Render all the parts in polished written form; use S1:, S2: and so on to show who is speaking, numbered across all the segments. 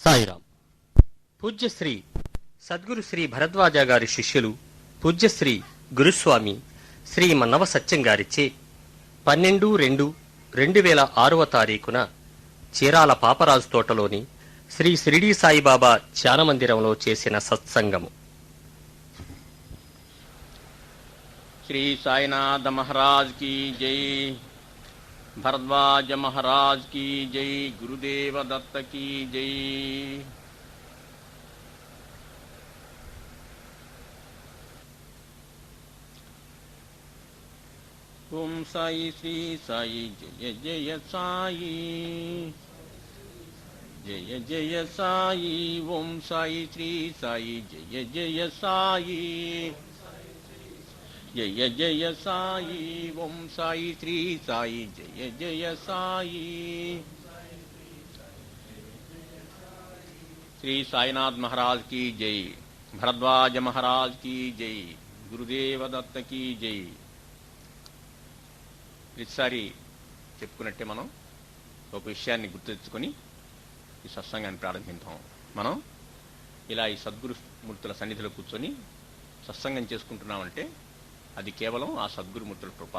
S1: సాయిరాం. పూజ్యశ్రీ సద్గురు శ్రీ భరద్వాజ గారి శిష్యులు పూజ్యశ్రీ గురుస్వామి శ్రీ మన్నవ సత్యం గారిచే 12/2/2006 చీరాల పాపరాజు తోటలోని శ్రీ షిరిడీ సాయిబాబా ధ్యాన మందిరంలో చేసిన సత్సంగము.
S2: श्री साईनाथ महाराज की जय, भरद्वाज महाराज की जय, गुरुदेव दत्त की जय। ओम साई श्री साई जय जय साई, जय जय साई। ओम साई श्री साई जय जय साई, जय जय साई। ओम साई श्री साई जय जय साई। श्री साईनाथ महाराज की जय, भरद्वाज महाराज की जय, गुरुदेव दत्त की जय। ప్రతిసారి చెప్పుకున్నట్టే మనం ఒక విషయాన్ని గుర్తెచ్చుకొని ఈ సత్సంగాన్ని ప్రారంభిద్దాం. మనం ఇలా ఈ సద్గురు మూర్తుల సన్నిధిలో కూర్చొని సత్సంగం చేసుకుంటున్నామంటే అది కేవలం ఆ సద్గురుమూర్తుల కృప.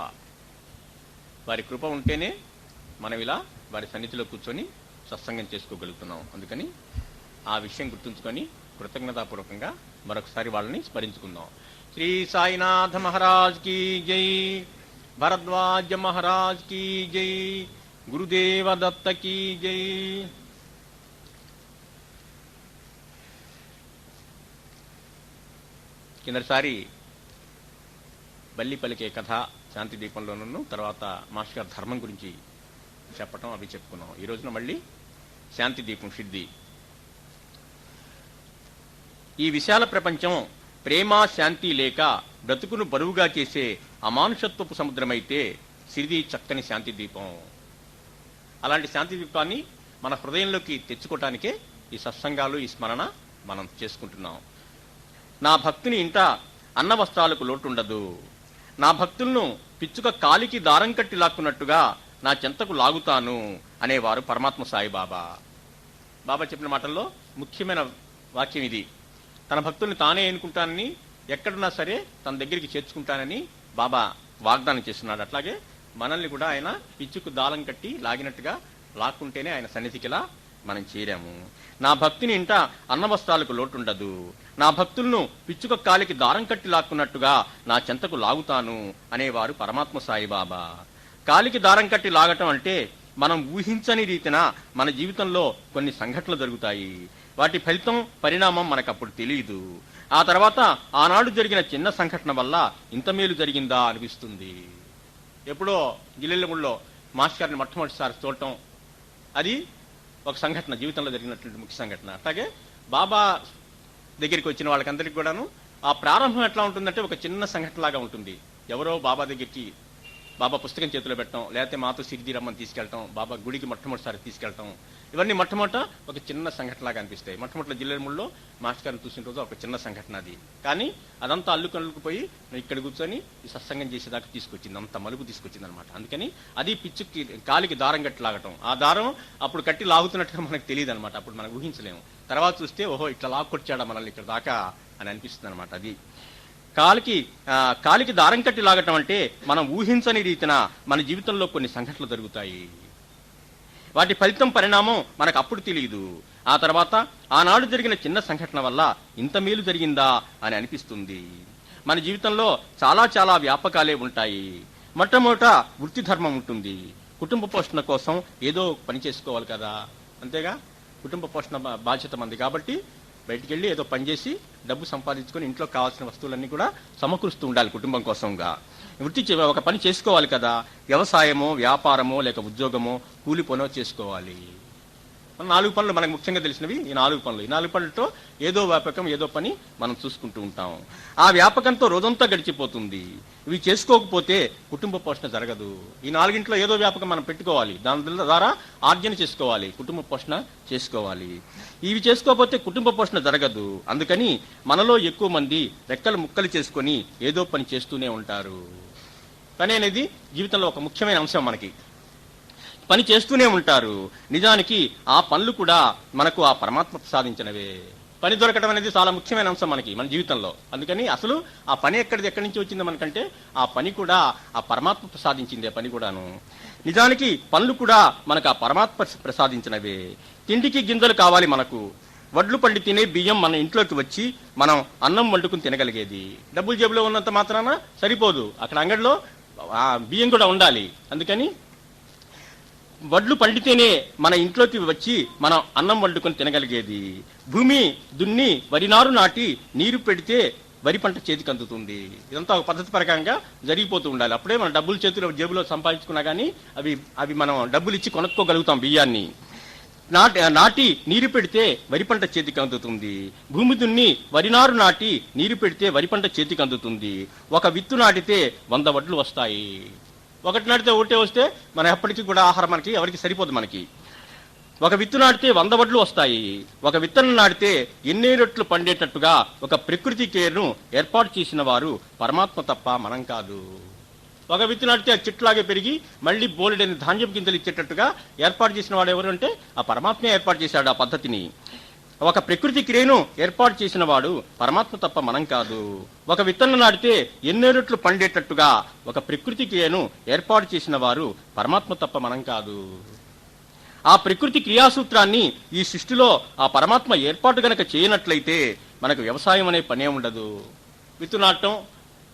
S2: వారి కృప ఉంటేనే మనం ఇలా వారి సన్నిధిలో కూర్చొని సత్సంగం చేసుకోగలుగుతున్నాం. అందుకని ఆ విషయం గుర్తుంచుకొని కృతజ్ఞతాపూర్వకంగా మరొకసారి వాళ్ళని స్మరించుకుందాం. శ్రీ సాయినాథ మహారాజ్ की జై, భరద్వాజ మహారాజ్ की జై, గురుదేవ దత్త की జై। కిందసారి బల్లి పలికే కథ శాంతి దీపంలోనూ, తర్వాత మాస్టర్ గారి ధర్మం గురించి చెప్పటం అవి చెప్పుకున్నాం. ఈ రోజున మళ్ళీ శాంతి దీపం సిద్ధి. ఈ విశాల ప్రపంచం ప్రేమ శాంతి లేక బ్రతుకును బరువుగా చేసే అమానుషత్వపు సముద్రమైతే సిరిది చక్కని శాంతి దీపం. అలాంటి శాంతి దీపాన్ని మన హృదయంలోకి తెచ్చుకోవటానికే ఈ సత్సంగాలు, ఈ స్మరణ మనం చేసుకుంటున్నాం. నా భక్తుని ఇంట అన్న వస్త్రాలకు లోటుండదు, నా భక్తులను పిచ్చుక కాలికి దారం కట్టి లాక్కున్నట్టుగా నా చెంతకు లాగుతాను అనేవారు పరమాత్మ సాయిబాబా. బాబా చెప్పిన మాటల్లో ముఖ్యమైన వాక్యం ఇది. తన భక్తుల్ని తానే ఎన్నుకుంటానని, ఎక్కడున్నా సరే తన దగ్గరికి చేర్చుకుంటానని బాబా వాగ్దానం చేస్తున్నాడు. అట్లాగే మనల్ని కూడా ఆయన పిచ్చుకు దారం కట్టి లాగినట్టుగా లాక్కుంటేనే ఆయన సన్నిధికిలా మనం చేరాము. నా భక్తిని ఇంట అన్న వస్త్రాలకు లోటుండదు, నా భక్తులను పిచ్చుక కాలికి దారం కట్టి లాక్కున్నట్టుగా నా చెంతకు లాగుతాను అనేవారు పరమాత్మ సాయిబాబా. కాలికి దారం కట్టి లాగటం అంటే మనం ఊహించని రీతిన మన జీవితంలో కొన్ని సంఘటనలు జరుగుతాయి. వాటి ఫలితం, పరిణామం మనకప్పుడు తెలియదు. ఆ తర్వాత ఆనాడు జరిగిన చిన్న సంఘటన వల్ల ఇంత మేలు జరిగిందా అనిపిస్తుంది. ఎప్పుడో జిల్లెళ్ళముళ్ళో మాస్టర్ గారిని మొట్టమొదటిసారి చూడటం, అది ఒక సంఘటన, జీవితంలో జరిగినటువంటి ముఖ్య సంఘటన. అట్లాగే బాబా దగ్గరికి వచ్చిన వాళ్ళకందరికీ కూడాను ఆ ప్రారంభం ఎట్లా ఉంటుందంటే ఒక చిన్న సంఘటనలాగా ఉంటుంది. ఎవరో బాబా దగ్గరికి బాబా పుస్తకం చేతిలో పెట్టడం, లేకపోతే మాతో సిరిది రమ్మని తీసుకెళ్ళటం, బాబా గుడికి మొట్టమొదటిసారి తీసుకెళ్ళటం, ఇవన్నీ మొట్టమొదట ఒక చిన్న సంఘటనలాగా అనిపిస్తాయి. మొట్టమొదటి జిల్లెముల్లో మాస్టర్ గారిని చూసిన రోజు ఒక చిన్న సంఘటన అది. కానీ అదంతా అల్లుకొల్లుకుపోయి ఇక్కడ కూర్చొని ఈ సత్సంగం చేసేదాకా తీసుకొచ్చింది, అంత మలుపు తీసుకొచ్చింది అనమాట. అందుకని అది పిచ్చుకి కాలికి దారం కట్టి లాగటం. ఆ దారం అప్పుడు కట్టి లాగుతున్నట్టుగా మనకు తెలియదు అనమాట, అప్పుడు మనకు ఊహించలేము. తర్వాత చూస్తే ఓహో ఇట్లా లాక్కొచ్చాడా మనల్ని ఇక్కడ దాకా అని అనిపిస్తుంది అనమాట. అది కాలికి దారం కట్టి లాగటం అంటే మనం ఊహించని రీతిన మన జీవితంలో కొన్ని సంఘటనలు జరుగుతాయి. వాటి ఫలితం, పరిణామం మనకు అప్పుడు తెలియదు. ఆ తర్వాత ఆనాడు జరిగిన చిన్న సంఘటన వల్ల ఇంత మేలు జరిగిందా అని అనిపిస్తుంది. మన జీవితంలో చాలా చాలా వ్యాపకాలే ఉంటాయి. మొట్టమొదట వృత్తి ధర్మం ఉంటుంది. కుటుంబ పోషణ కోసం ఏదో పని చేసుకోవాలి కదా, అంతేగా. కుటుంబ పోషణ బాధ్యత మంది కాబట్టి బయటికి వెళ్ళి ఏదో పనిచేసి డబ్బు సంపాదించుకొని ఇంట్లో కావాల్సిన వస్తువులన్నీ కూడా సమకూరుస్తూ ఉండాలి కుటుంబం కోసంగా. వృత్తి ఒక పని చేసుకోవాలి కదా, వ్యవసాయమో, వ్యాపారమో, లేక ఉద్యోగమో, కూలి పనో చేసుకోవాలి. 4 పనులు మనకు ముఖ్యంగా తెలిసినవి ఈ 4 పనులు. ఈ 4 పనులతో ఏదో వ్యాపకం, ఏదో పని మనం చూసుకుంటూ ఉంటాం. ఆ వ్యాపకంతో రోజంతా గడిచిపోతుంది. ఇవి చేసుకోకపోతే కుటుంబ పోషణ జరగదు. ఈ 4గింట్లో ఏదో వ్యాపకం మనం పెట్టుకోవాలి, దాని ద్వారా ఆర్జన చేసుకోవాలి, కుటుంబ పోషణ చేసుకోవాలి. ఇవి చేసుకోకపోతే కుటుంబ పోషణ జరగదు. అందుకని మనలో ఎక్కువ మంది రెక్కలు ముక్కలు చేసుకొని ఏదో పని చేస్తూనే ఉంటారు. పని అనేది జీవితంలో ఒక ముఖ్యమైన అంశం మనకి. పని చేస్తూనే ఉంటారు. నిజానికి ఆ పనులు కూడా మనకు ఆ పరమాత్మ ప్రసాదించినవే. పని దొరకడం అనేది చాలా ముఖ్యమైన అంశం మనకి మన జీవితంలో. అందుకని అసలు ఆ పని ఎక్కడి నుంచి వచ్చిందో మనకంటే ఆ పని కూడా ఆ పరమాత్మ ప్రసాదించిందే పని కూడాను. నిజానికి పనులు కూడా మనకు ఆ పరమాత్మ ప్రసాదించినవే. తిండికి గింజలు కావాలి మనకు. వడ్లు పండి తినే బియ్యం మన ఇంట్లోకి వచ్చి మనం అన్నం వండుకుని తినగలిగేది. డబ్బులు జేబులో ఉన్నంత మాత్రాన సరిపోదు, అక్కడ అంగడిలో ఆ బియ్యం కూడా ఉండాలి. అందుకని వడ్లు పండితేనే మన ఇంట్లోకి వచ్చి మనం అన్నం వండుకొని తినగలిగేది. భూమి దున్ని వరినారు నాటి నీరు పెడితే వరి పంట చేతికి అందుతుంది. ఇదంతా ఒక పద్ధతి ప్రకారంగా జరిగిపోతూ ఉండాలి. అప్పుడే మన డబ్బులు చేతిలో జేబులో సంపాదించుకున్నా కానీ అవి మనం డబ్బులు ఇచ్చి కొనుక్కోగలుగుతాం బియ్యాన్ని. నాటి నీరు పెడితే వరి పంట చేతికి అందుతుంది. భూమి దున్ని వరినారు నాటి నీరు పెడితే వరి పంట చేతికి అందుతుంది. ఒక విత్తు నాటితే 100 వడ్లు వస్తాయి. ఒకటి నాటితే ఒకటే వస్తే మనం ఎప్పటికీ కూడా ఆహారం మనకి ఎవరికి సరిపోదు. మనకి ఒక విత్తు నాటితే 100 వడ్లు వస్తాయి. ఒక విత్తనం నాటితే ఎన్ని రొట్లు పండేటట్టుగా ఒక ప్రకృతి కేర్ను ఏర్పాటు చేసిన వారు పరమాత్మ తప్ప మనం కాదు. ఒక విత్తు నాటితే ఆ చెట్లాగే పెరిగి మళ్ళీ బోలెడని ధాన్యం గింజలు ఇచ్చేటట్టుగా ఏర్పాటు చేసిన వాడు ఎవరు అంటే ఆ పరమాత్మే ఏర్పాటు చేశాడు ఆ పద్ధతిని. ఒక ప్రకృతి క్రియను ఏర్పాటు చేసిన వాడు పరమాత్మ తప్ప మనం కాదు. ఒక విత్తనం నాటితే ఎన్నో రొట్లు పండేటట్టుగా ఒక ప్రకృతి క్రియను ఏర్పాటు చేసిన వారు పరమాత్మ తప్ప మనం కాదు. ఆ ప్రకృతి క్రియాసూత్రాన్ని ఈ సృష్టిలో ఆ పరమాత్మ ఏర్పాటు గనక చేయనట్లయితే మనకు వ్యవసాయం అనే పనే ఉండదు. విత్తు నాటడం,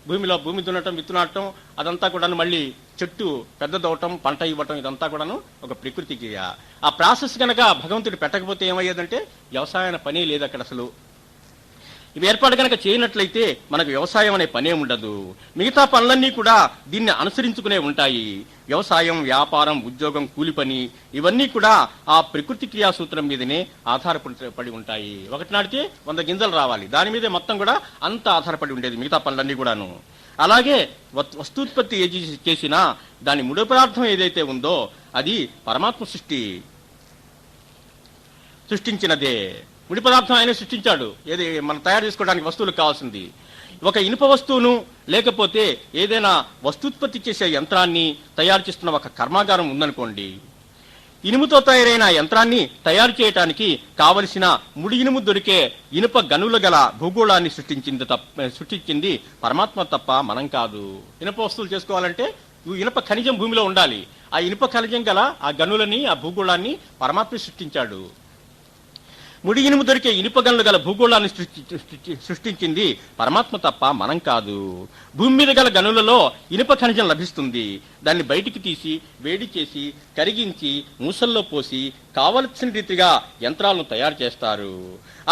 S2: భూమి దున్నటం, విత్తు నాటడం, అదంతా కూడాను మళ్ళీ చెట్టు పెద్దదవటం, పంట ఇవ్వటం, ఇదంతా కూడాను ఒక ప్రకృతి క్రియ. ఆ ప్రాసెస్ కనుక భగవంతుడు పెట్టకపోతే ఏమయ్యేదంటే వ్యవసాయం పనే లేదు అక్కడ అసలు. ఇవి ఏర్పాటు కనుక చేయనట్లయితే మనకు వ్యవసాయం అనే పనే ఉండదు. మిగతా పనులన్నీ కూడా దీన్ని అనుసరించుకునే ఉంటాయి. వ్యవసాయం, వ్యాపారం, ఉద్యోగం, కూలి పని ఇవన్నీ కూడా ఆ ప్రకృతి క్రియాసూత్రం మీదనే ఆధారపడి ఉంటాయి. ఒకటి నాటితే 100 గింజలు రావాలి, దాని మీదే మొత్తం కూడా అంత ఆధారపడి ఉండేది మిగతా పనులన్నీ కూడాను. అలాగే వస్తూత్పత్తి ఏది చేసినా దాని ముడి పదార్థం ఏదైతే ఉందో అది పరమాత్మ సృష్టించినదే. ముడి పదార్థం ఆయన సృష్టించాడు. ఏది మనం తయారు చేసుకోవడానికి వస్తువులకు కావాల్సింది. ఒక ఇనుప వస్తువును లేకపోతే ఏదైనా వస్తూత్పత్తి చేసే యంత్రాన్ని తయారు చేస్తున్న ఒక కర్మాగారం ఉందనుకోండి. ఇనుముతో తయారైన యంత్రాన్ని తయారు చేయడానికి కావలసిన ముడి ఇనుము దొరికే ఇనుప గనులు గల భూగోళాన్ని సృష్టించింది పరమాత్మ తప్ప మనం కాదు. ఇనుప వస్తువులు చేసుకోవాలంటే ఇనుప ఖనిజం భూమిలో ఉండాలి. ఆ ఇనుప ఖనిజం గల ఆ గనులని, ఆ భూగోళాన్ని పరమాత్మ సృష్టించాడు. ముడి ఇనుము దొరికే ఇనుప గనులు గల భూగోళాన్ని సృష్టించింది పరమాత్మ తప్ప మనం కాదు. భూమి మీద గల గనులలో ఇనుప ఖనిజం లభిస్తుంది. దాన్ని బయటికి తీసి వేడి చేసి కరిగించి మూసల్లో పోసి కావలసిన రీతిగా యంత్రాలను తయారు చేస్తారు.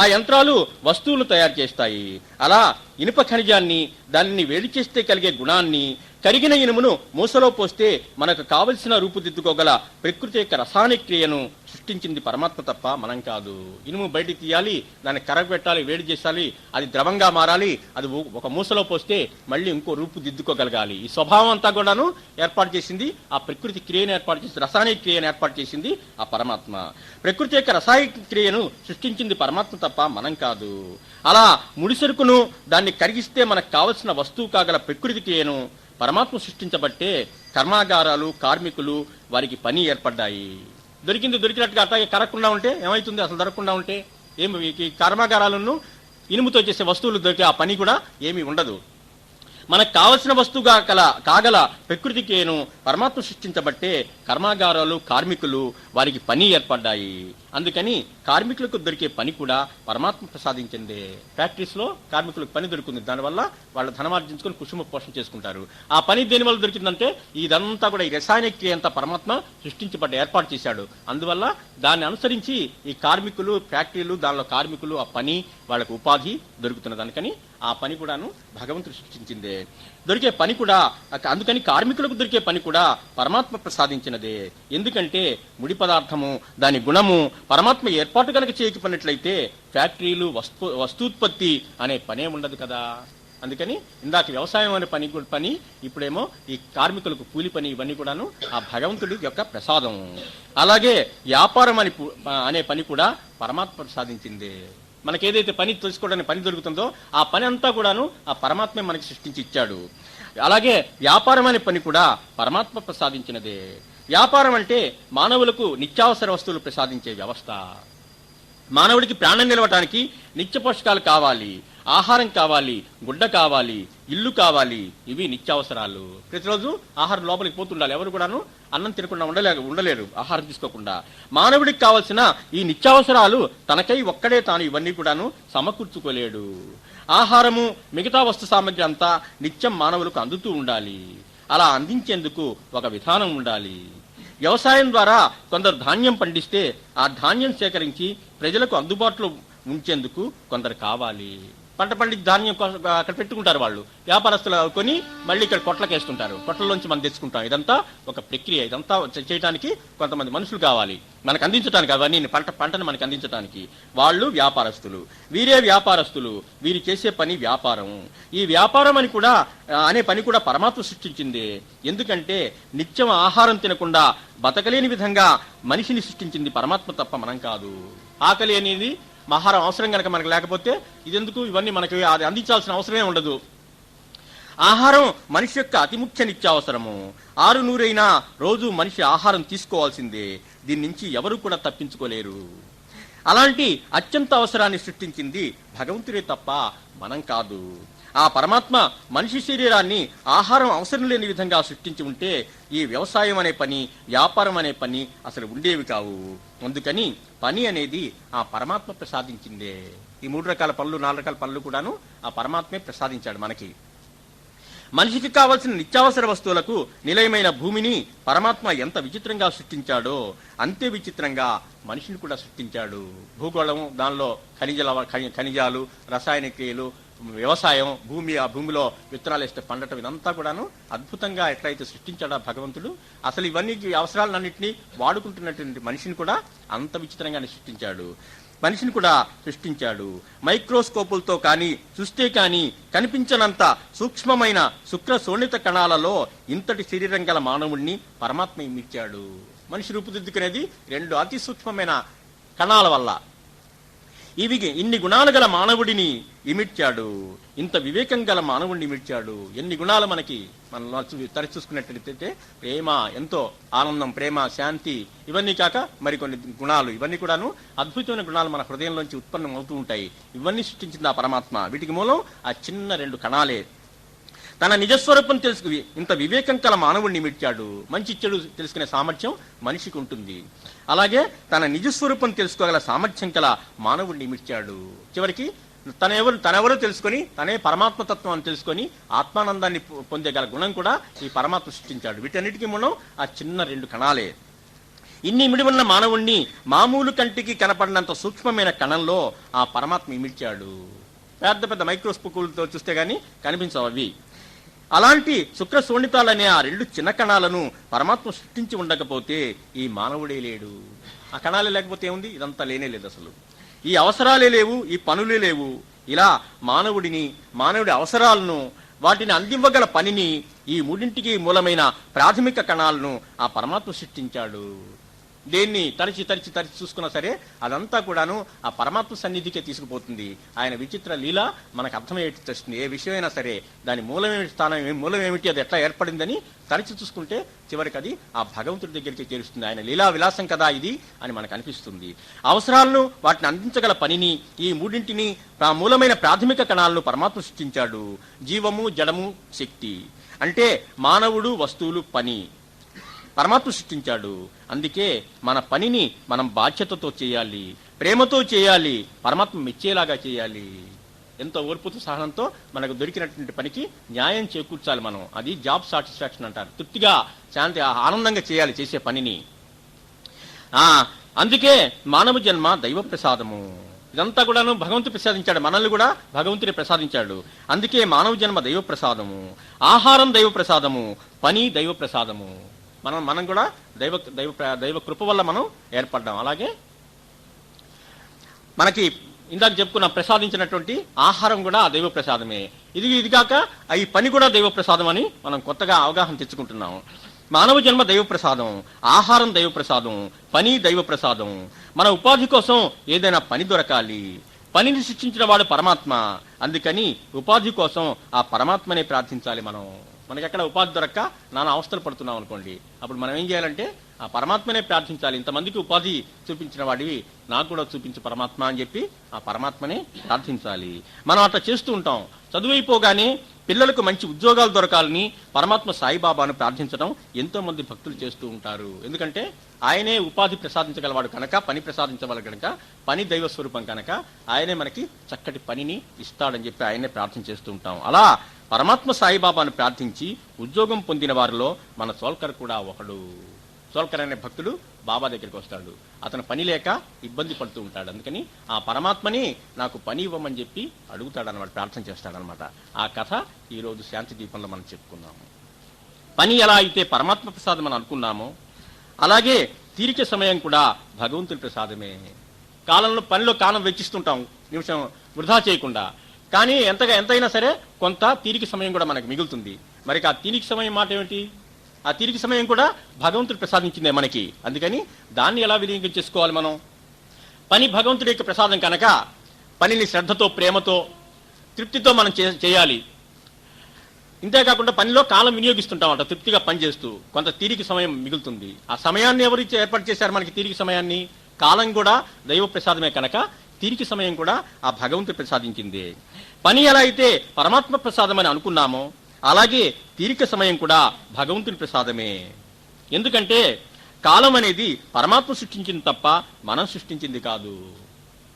S2: ఆ యంత్రాలు వస్తువులు తయారు చేస్తాయి. అలా ఇనుప ఖనిజాన్ని, దానిని వేడి చేస్తే కలిగే గుణాన్ని, కరిగిన ఇనుమును మూసలో పోస్తే మనకు కావలసిన రూపుదిద్దుకోగల ప్రకృతి యొక్క రసాయనిక క్రియను సృష్టించింది పరమాత్మ తప్ప మనం కాదు. ఇనుము బయటికి తీయాలి, దాన్ని కరగబెట్టాలి, వేడి చేయాలి, అది ద్రవంగా మారాలి, అది ఒక మూసలో పోస్తే మళ్ళీ ఇంకో రూపుదిద్దుకోగలగాలి. ఈ స్వభావం అంతా కూడాను ఏర్పాటు చేసింది ఆ ప్రకృతి క్రియను ఏర్పాటు చేసింది, రసాయనిక క్రియను ఏర్పాటు చేసింది ఆ పరమాత్మ. ప్రకృతి యొక్క రసాయనిక క్రియను సృష్టించింది పరమాత్మ తప్ప మనం కాదు. అలా ముడిసరుకును దాన్ని కరిగిస్తే మనకు కావలసిన వస్తువు కాగల ప్రకృతి క్రియను పరమాత్మ సృష్టించబట్టే కర్మాగారాలు, కార్మికులు, వారికి పని ఏర్పడ్డాయి. దొరికినట్టుగా అట్లాగే కరగకుండా ఉంటే ఏమవుతుంది? అసలు దొరకకుండా ఉంటే ఈ కర్మాగారాలను ఇనుముతో చేసే వస్తువులు దొరికే ఆ పని కూడా ఏమీ ఉండదు. మనకు కావలసిన వస్తువుగా కాగల ప్రకృతికేను పరమాత్మ సృష్టించబట్టే కర్మాగారాలు, కార్మికులు, వారికి పని ఏర్పడ్డాయి. అందుకని కార్మికులకు దొరికే పని కూడా పరమాత్మ ప్రసాదించిందే. ఫ్యాక్టరీస్ లో కార్మికులకు పని దొరుకుతుంది, దానివల్ల వాళ్ళ ధనమార్జించుకొని కుటుంబ పోషణ చేసుకుంటారు. ఆ పని దేని వల్ల దొరికిందంటే ఇదంతా కూడా ఈ రసాయనిక క్రియ అంతా పరమాత్మ సృష్టించబడ్డ ఏర్పాటు చేశాడు. అందువల్ల దాన్ని అనుసరించి ఈ కార్మికులు, ఫ్యాక్టరీలు, దానిలో కార్మికులు, ఆ పని వాళ్ళకు ఉపాధి దొరుకుతున్నది. అందుకని ఆ పని కూడాను భగవంతుడు సృష్టించిందే. దొరికే పని కూడా అందుకని కార్మికులకు దొరికే పని కూడా పరమాత్మ ప్రసాదించినదే. ఎందుకంటే ముడి పదార్థము, దాని గుణము పరమాత్మ ఏర్పాటు కనుక చేయకపోయినట్లయితే ఫ్యాక్టరీలు, వస్తూత్పత్తి అనే పనే ఉండదు కదా. అందుకని ఇందాక వ్యవసాయం అనే పని ఇప్పుడేమో ఈ కార్మికులకు కూలి పని, ఇవన్నీ కూడాను ఆ భగవంతుడి యొక్క ప్రసాదం. అలాగే వ్యాపారం అనే పని కూడా పరమాత్మ ప్రసాదించిందే. మనకేదైతే పని తెలుసుకోవడానికి పని దొరుకుతుందో ఆ పని అంతా కూడాను ఆ పరమాత్మే మనకి సృష్టించి ఇచ్చాడు. అలాగే వ్యాపారం అనే పని కూడా పరమాత్మ ప్రసాదించినదే. వ్యాపారం అంటే మానవులకు నిత్యావసర వస్తువులు ప్రసాదించే వ్యవస్థ. మానవుడికి ప్రాణం నిలవటానికి నిత్య పోషకాలు కావాలి, ఆహారం కావాలి, గుడ్డ కావాలి, ఇల్లు కావాలి. ఇవి నిత్యావసరాలు. ప్రతిరోజు ఆహారం లోపలికి పోతుండాలి. ఎవరు కూడాను అన్నం తినకుండా ఉండలేరు ఆహారం తీసుకోకుండా. మానవుడికి కావలసిన ఈ నిత్యావసరాలు తనకై ఒక్కడే తాను ఇవన్నీ కూడాను సమకూర్చుకోలేడు. ఆహారము, మిగతా వస్తు సామగ్రి అంతా నిత్యం మానవులకు అందుతూ ఉండాలి. అలా అందించేందుకు ఒక విధానం ఉండాలి. వ్యవసాయం ద్వారా కొందరు ధాన్యం పండిస్తే ఆ ధాన్యం సేకరించి ప్రజలకు అందుబాటులో ఉంచేందుకు కొందరు కావాలి. పంట పండించి ధాన్యం అక్కడ పెట్టుకుంటారు వాళ్ళు, వ్యాపారస్తులు కొని మళ్ళీ ఇక్కడ కొట్లకేస్తుంటారు. కొట్లలోంచి మనం తెచ్చుకుంటాం. ఇదంతా ఒక ప్రక్రియ. ఇదంతా చేయడానికి కొంతమంది మనుషులు కావాలి మనకు అందించడానికి, అవన్నీ పంటను మనకు అందించడానికి. వాళ్ళు వ్యాపారస్తులు. వీరే వ్యాపారస్తులు. వీరు చేసే పని వ్యాపారం. ఈ వ్యాపారం అనే పని కూడా పరమాత్మ సృష్టించింది. ఎందుకంటే నిత్యం ఆహారం తినకుండా బతకలేని విధంగా మనిషిని సృష్టించింది పరమాత్మ తప్ప మనం కాదు. ఆకలి అనేది ఆహారం అవసరం కనుక మనకు లేకపోతే ఇదెందుకు, ఇవన్నీ మనకి అది అందించాల్సిన అవసరమే ఉండదు. ఆహారం మనిషి యొక్క అతి ముఖ్య నిత్యావసరము. 600 రోజు మనిషి ఆహారం తీసుకోవాల్సిందే. దీని నుంచి ఎవరు కూడా తప్పించుకోలేరు. అలాంటి అత్యంత అవసరాన్ని సృష్టించింది భగవంతుడే తప్ప మనం కాదు. ఆ పరమాత్మ మనిషి శరీరాన్ని ఆహారం అవసరం లేని విధంగా సృష్టించి ఉంటే ఈ వ్యవసాయం అనే పని, వ్యాపారం అనే పని అసలు ఉండేవి కావు. అందుకని పని అనేది ఆ పరమాత్మ ప్రసాదించిందే. ఈ 3 రకాల పనులు, 4 రకాల పనులు కూడాను ఆ పరమాత్మే ప్రసాదించాడు మనకి. మనిషికి కావలసిన నిత్యావసర వస్తువులకు నిలయమైన భూమిని పరమాత్మ ఎంత విచిత్రంగా సృష్టించాడో అంతే విచిత్రంగా మనిషిని కూడా సృష్టించాడు. భూగోళం, దానిలో ఖనిజాలు, రసాయన క్రియలు, వ్యవసాయం, ఆ భూమిలో విత్తనాలు వేస్తే పండటం, ఇదంతా కూడాను అద్భుతంగా ఎట్లయితే సృష్టించాడా భగవంతుడు. అసలు ఇవన్నీ అవసరాలన్నింటినీ వాడుకుంటున్నటువంటి మనిషిని కూడా అంత విచిత్రంగానే సృష్టించాడు. మనిషిని కూడా సృష్టించాడు. మైక్రోస్కోపులతో కానీ చూస్తే కానీ కనిపించనంత సూక్ష్మమైన శుక్ర శోణిత కణాలలో ఇంతటి శరీరం గల మానవుణ్ణి పరమాత్మ ఇచ్చాడు. మనిషి రూపుదిద్దుకునేది 2 అతి సూక్ష్మమైన కణాల వల్ల. ఇన్ని గుణాలు గల మానవుడిని ఇమిడ్చాడు. ఇంత వివేకం గల మానవుడిని ఇమిడ్చాడు. ఎన్ని గుణాలు మనకి మనం తరచి చూసుకున్నట్టయితే ప్రేమ, ఎంతో ఆనందం, ప్రేమ, శాంతి, ఇవన్నీ కాక మరికొన్ని గుణాలు, ఇవన్నీ కూడాను అద్భుతమైన గుణాలు మన హృదయంలోంచి ఉత్పన్నం అవుతూ ఉంటాయి. ఇవన్నీ సృష్టించింది ఆ పరమాత్మ. వీటికి మూలం ఆ చిన్న 2 కణాలే. తన నిజస్వరూపం తెలుసుకుని ఇంత వివేకం కల మానవుడిని మిడ్చాడు. మంచి చెడు తెలుసుకునే సామర్థ్యం మనిషికి ఉంటుంది. అలాగే తన నిజస్వరూపం తెలుసుకోగల సామర్థ్యం కల మానవుడిని మిడ్చాడు. చివరికి తనెవరో తెలుసుకొని తనే పరమాత్మతత్వం అని తెలుసుకొని ఆత్మానందాన్ని పొందేగల గుణం కూడా ఈ పరమాత్మ సృష్టించాడు. వీటన్నిటికీ మూలం ఆ చిన్న 2 కణాలే. ఇన్ని ఇమిడి ఉన్న మానవుణ్ణి మామూలు కంటికి కనపడినంత సూక్ష్మమైన కణంలో ఆ పరమాత్మ ఇమిడ్చాడు. పెద్ద పెద్ద మైక్రోస్కోపులతో చూస్తే గాని కనిపించవు అవి. అలాంటి శుక్ర శోణితాలనే ఆ 2 చిన్న కణాలను పరమాత్మ సృష్టించి ఉండకపోతే ఈ మానవుడే లేడు. ఆ కణాలే లేకపోతే ఏముంది? ఇదంతా లేనే లేదు. అసలు ఈ అవసరాలే లేవు, ఈ పనులే లేవు. ఇలా మానవుడి అవసరాలను, వాటిని అందివ్వగల పనిని, ఈ 3ంటికి మూలమైన ప్రాథమిక కణాలను ఆ పరమాత్మ సృష్టించాడు. దేన్ని తరచి చూసుకున్నా సరే అదంతా కూడాను ఆ పరమాత్మ సన్నిధికే తీసుకుపోతుంది. ఆయన విచిత్ర లీల మనకు అర్థమయ్యేట్టు తెస్తుంది. ఏ విషయమైనా సరే దాని మూలం ఏమిటి, అది ఎట్లా ఏర్పడిందని తరచి చూసుకుంటే చివరికి అది ఆ భగవంతుడి దగ్గరికి చేరుస్తుంది. ఆయన లీలా విలాసం కదా ఇది అని మనకు అనిపిస్తుంది. అవసరాలను, వాటిని అందించగల పనిని, ఈ 3ంటిని మూలమైన ప్రాథమిక కణాలను పరమాత్మ సృష్టించాడు. జీవము, జడము, శక్తి అంటే మానవుడు, వస్తువులు, పని పరమాత్మ సృష్టించాడు. అందుకే మన పనిని మనం బాధ్యతతో చేయాలి, ప్రేమతో చేయాలి, పరమాత్మ మెచ్చేలాగా చేయాలి. ఎంతో ఓర్పుతో సహనంతో మనకు దొరికినటువంటి పనికి న్యాయం చేకూర్చాలి మనం. అది జాబ్ సాటిస్ఫాక్షన్ అంటారు. తృప్తిగా, శాంతి, ఆనందంగా చేయాలి చేసే పనిని. అందుకే మానవ జన్మ దైవ ప్రసాదము. ఇదంతా కూడాను భగవంతుడు ప్రసాదించాడు. మనల్ని కూడా భగవంతుడే ప్రసాదించాడు. అందుకే మానవ జన్మ దైవ ప్రసాదము, ఆహారం దైవ ప్రసాదము, పని దైవ ప్రసాదము. మనం కూడా దైవ కృప వల్ల మనం ఏర్పడ్డాం. అలాగే మనకి ఇందాక చెప్పుకున్న ప్రసాదించినటువంటి ఆహారం కూడా దైవ ప్రసాదమే. ఇది కాక ఈ పని కూడా దైవ ప్రసాదం అని మనం కొత్తగా అవగాహన తెచ్చుకుంటున్నాం. మానవ జన్మ దైవ ప్రసాదం, ఆహారం దైవ ప్రసాదం, పని దైవ ప్రసాదం. మన ఉపాధి కోసం ఏదైనా పని దొరకాలి. పనిని సృష్టించిన వాడు పరమాత్మ. అందుకని ఉపాధి కోసం ఆ పరమాత్మనే ప్రార్థించాలి మనం. మనకి ఎక్కడ ఉపాధి దొరక్క నానా అవస్థలు పడుతున్నాం అనుకోండి, అప్పుడు మనం ఏం చేయాలంటే ఆ పరమాత్మనే ప్రార్థించాలి. ఇంతమందికి ఉపాధి చూపించిన వాడివి నాకు కూడా చూపించు పరమాత్మ అని చెప్పి ఆ పరమాత్మనే ప్రార్థించాలి. మనం అట్లా చేస్తూ ఉంటాం. చదువైపోగానే పిల్లలకు మంచి ఉద్యోగాలు దొరకాలని పరమాత్మ సాయిబాబాను ప్రార్థించడం ఎంతో మంది భక్తులు చేస్తూ ఉంటారు. ఎందుకంటే ఆయనే ఉపాధి ప్రసాదించగలవాడు కనుక, పని ప్రసాదించగలడు కనుక, పని దైవ స్వరూపం కనుక ఆయనే మనకి చక్కటి పనిని ఇస్తాడని చెప్పి ఆయనే ప్రార్థన చేస్తూ ఉంటాం. అలా పరమాత్మ సాయిబాబాను ప్రార్థించి ఉద్యోగం పొందిన వారిలో మన సోల్కర్ కూడా ఒకడు. సోల్కర్ అనే భక్తుడు బాబా దగ్గరికి వస్తాడు. అతను పని లేక ఇబ్బంది పడుతూ ఉంటాడు. అందుకని ఆ పరమాత్మని నాకు పని ఇవ్వమని చెప్పి అడుగుతాడనమాట, ప్రార్థన చేస్తాడనమాట. ఆ కథ ఈరోజు శాంతి దీపంలో మనం చెప్పుకున్నాము. పని ఎలా అయితే పరమాత్మ ప్రసాదం అని అనుకున్నామో అలాగే తీరిక సమయం కూడా భగవంతుని ప్రసాదమే. పనిలో కాలం వెచ్చిస్తుంటాం నిమిషం వృధా చేయకుండా, కానీ ఎంతైనా సరే కొంత తీరిక సమయం కూడా మనకు మిగులుతుంది. మరి ఆ తీరిక సమయం మాట ఏమిటి? ఆ తీరిక సమయం కూడా భగవంతుడు ప్రసాదించిందే మనకి. అందుకని దాన్ని ఎలా వినియోగం చేసుకోవాలి మనం? పని భగవంతుడి యొక్క ప్రసాదం కనుక పనిని శ్రద్ధతో, ప్రేమతో, తృప్తితో మనం చేయాలి. ఇంతేకాకుండా పనిలో కాలం వినియోగిస్తుంటామంట, తృప్తిగా పనిచేస్తూ కొంత తీరిక సమయం మిగులుతుంది. ఆ సమయాన్ని ఎవరు ఏర్పాటు చేశారు మనకి? తీరిక సమయాన్ని. కాలం కూడా దైవ ప్రసాదమే కనుక తీరిక సమయం కూడా ఆ భగవంతుడు ప్రసాదించింది. పని ఎలా అయితే పరమాత్మ ప్రసాదం అని అనుకున్నామో అలాగే తీరిక సమయం కూడా భగవంతుని ప్రసాదమే. ఎందుకంటే కాలం అనేది పరమాత్మ సృష్టించింది తప్ప మనం సృష్టించింది కాదు.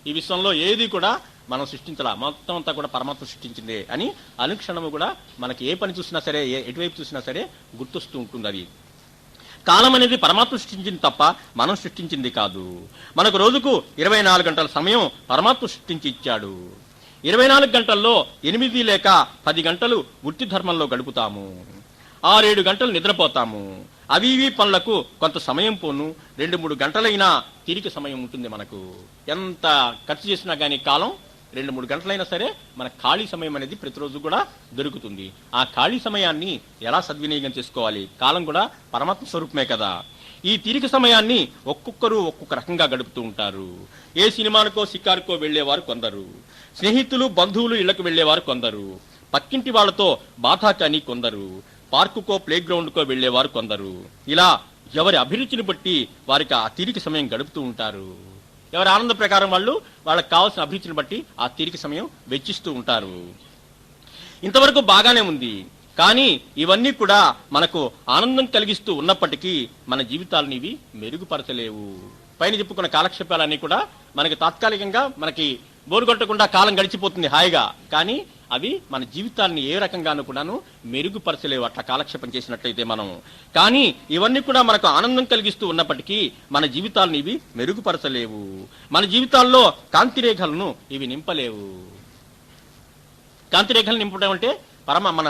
S2: ఈ విశ్వంలో ఏది కూడా మనం సృష్టించాల, మొత్తం అంతా కూడా పరమాత్మ సృష్టించిందే అని అనుక్షణము కూడా మనకి ఏ పని చూసినా సరే, ఎటువైపు చూసినా సరే గుర్తొస్తూ ఉంటుంది. అది కాలం అనేది పరమాత్మ సృష్టించింది తప్ప మనం సృష్టించింది కాదు. మనకు రోజుకు 24 గంటల సమయం పరమాత్మ సృష్టించి ఇచ్చాడు. 24 గంటల్లో 8 లేక 10 గంటలు వృత్తి ధర్మంలో గడుపుతాము, 6-7 గంటలు నిద్రపోతాము. అవి పనులకు కొంత సమయం పోను, 2-3 గంటలైనా తీరిక సమయం ఉంటుంది మనకు. ఎంత ఖర్చు చేసినా కానీ కాలం 2-3 గంటలైనా సరే మన ఖాళీ సమయం అనేది ప్రతిరోజు కూడా దొరుకుతుంది. ఆ ఖాళీ సమయాన్ని ఎలా సద్వినియోగం చేసుకోవాలి? కాలం కూడా పరమాత్మ స్వరూపమే కదా. ఈ తీరిక సమయాన్ని ఒక్కొక్కరు ఒక్కొక్క రకంగా గడుపుతూ ఉంటారు. ఏ సినిమానికో షికారుకో వెళ్లేవారు కొందరు, స్నేహితులు బంధువులు ఇళ్లకు వెళ్లేవారు కొందరు, పక్కింటి వాళ్లతో బాధాకాని కొందరు, పార్కుకో ప్లే గ్రౌండ్కో వెళ్లేవారు కొందరు. ఇలా ఎవరి అభిరుచిని బట్టి వారికి ఆ తీరిక సమయం గడుపుతూ ఉంటారు. ఎవరి ఆనంద ప్రకారం వాళ్ళకి కావాల్సిన అభిరుచిని బట్టి ఆ తీరిక సమయం వెచ్చిస్తూ ఉంటారు. ఇంతవరకు బాగానే ఉంది, కానీ ఇవన్నీ కూడా మనకు ఆనందం కలిగిస్తూ ఉన్నప్పటికీ మన జీవితాలను ఇవి మెరుగుపరచలేవు. పైన చెప్పుకున్న కాలక్షేపాలన్నీ కూడా మనకి తాత్కాలికంగా మనకి బోరు కొట్టకుండా కాలం గడిచిపోతుంది హాయిగా, కానీ అవి మన జీవితాన్ని ఏ రకంగానూ కూడాను మెరుగుపరచలేవు అట్లా కాలక్షేపం చేసినట్లయితే మనం. కానీ ఇవన్నీ కూడా మనకు ఆనందం కలిగిస్తూ ఉన్నప్పటికీ మన జీవితాలను ఇవి మెరుగుపరచలేవు. మన జీవితాల్లో కాంతిరేఖలను ఇవి నింపలేవు. కాంతిరేఖలు నింపడం అంటే మన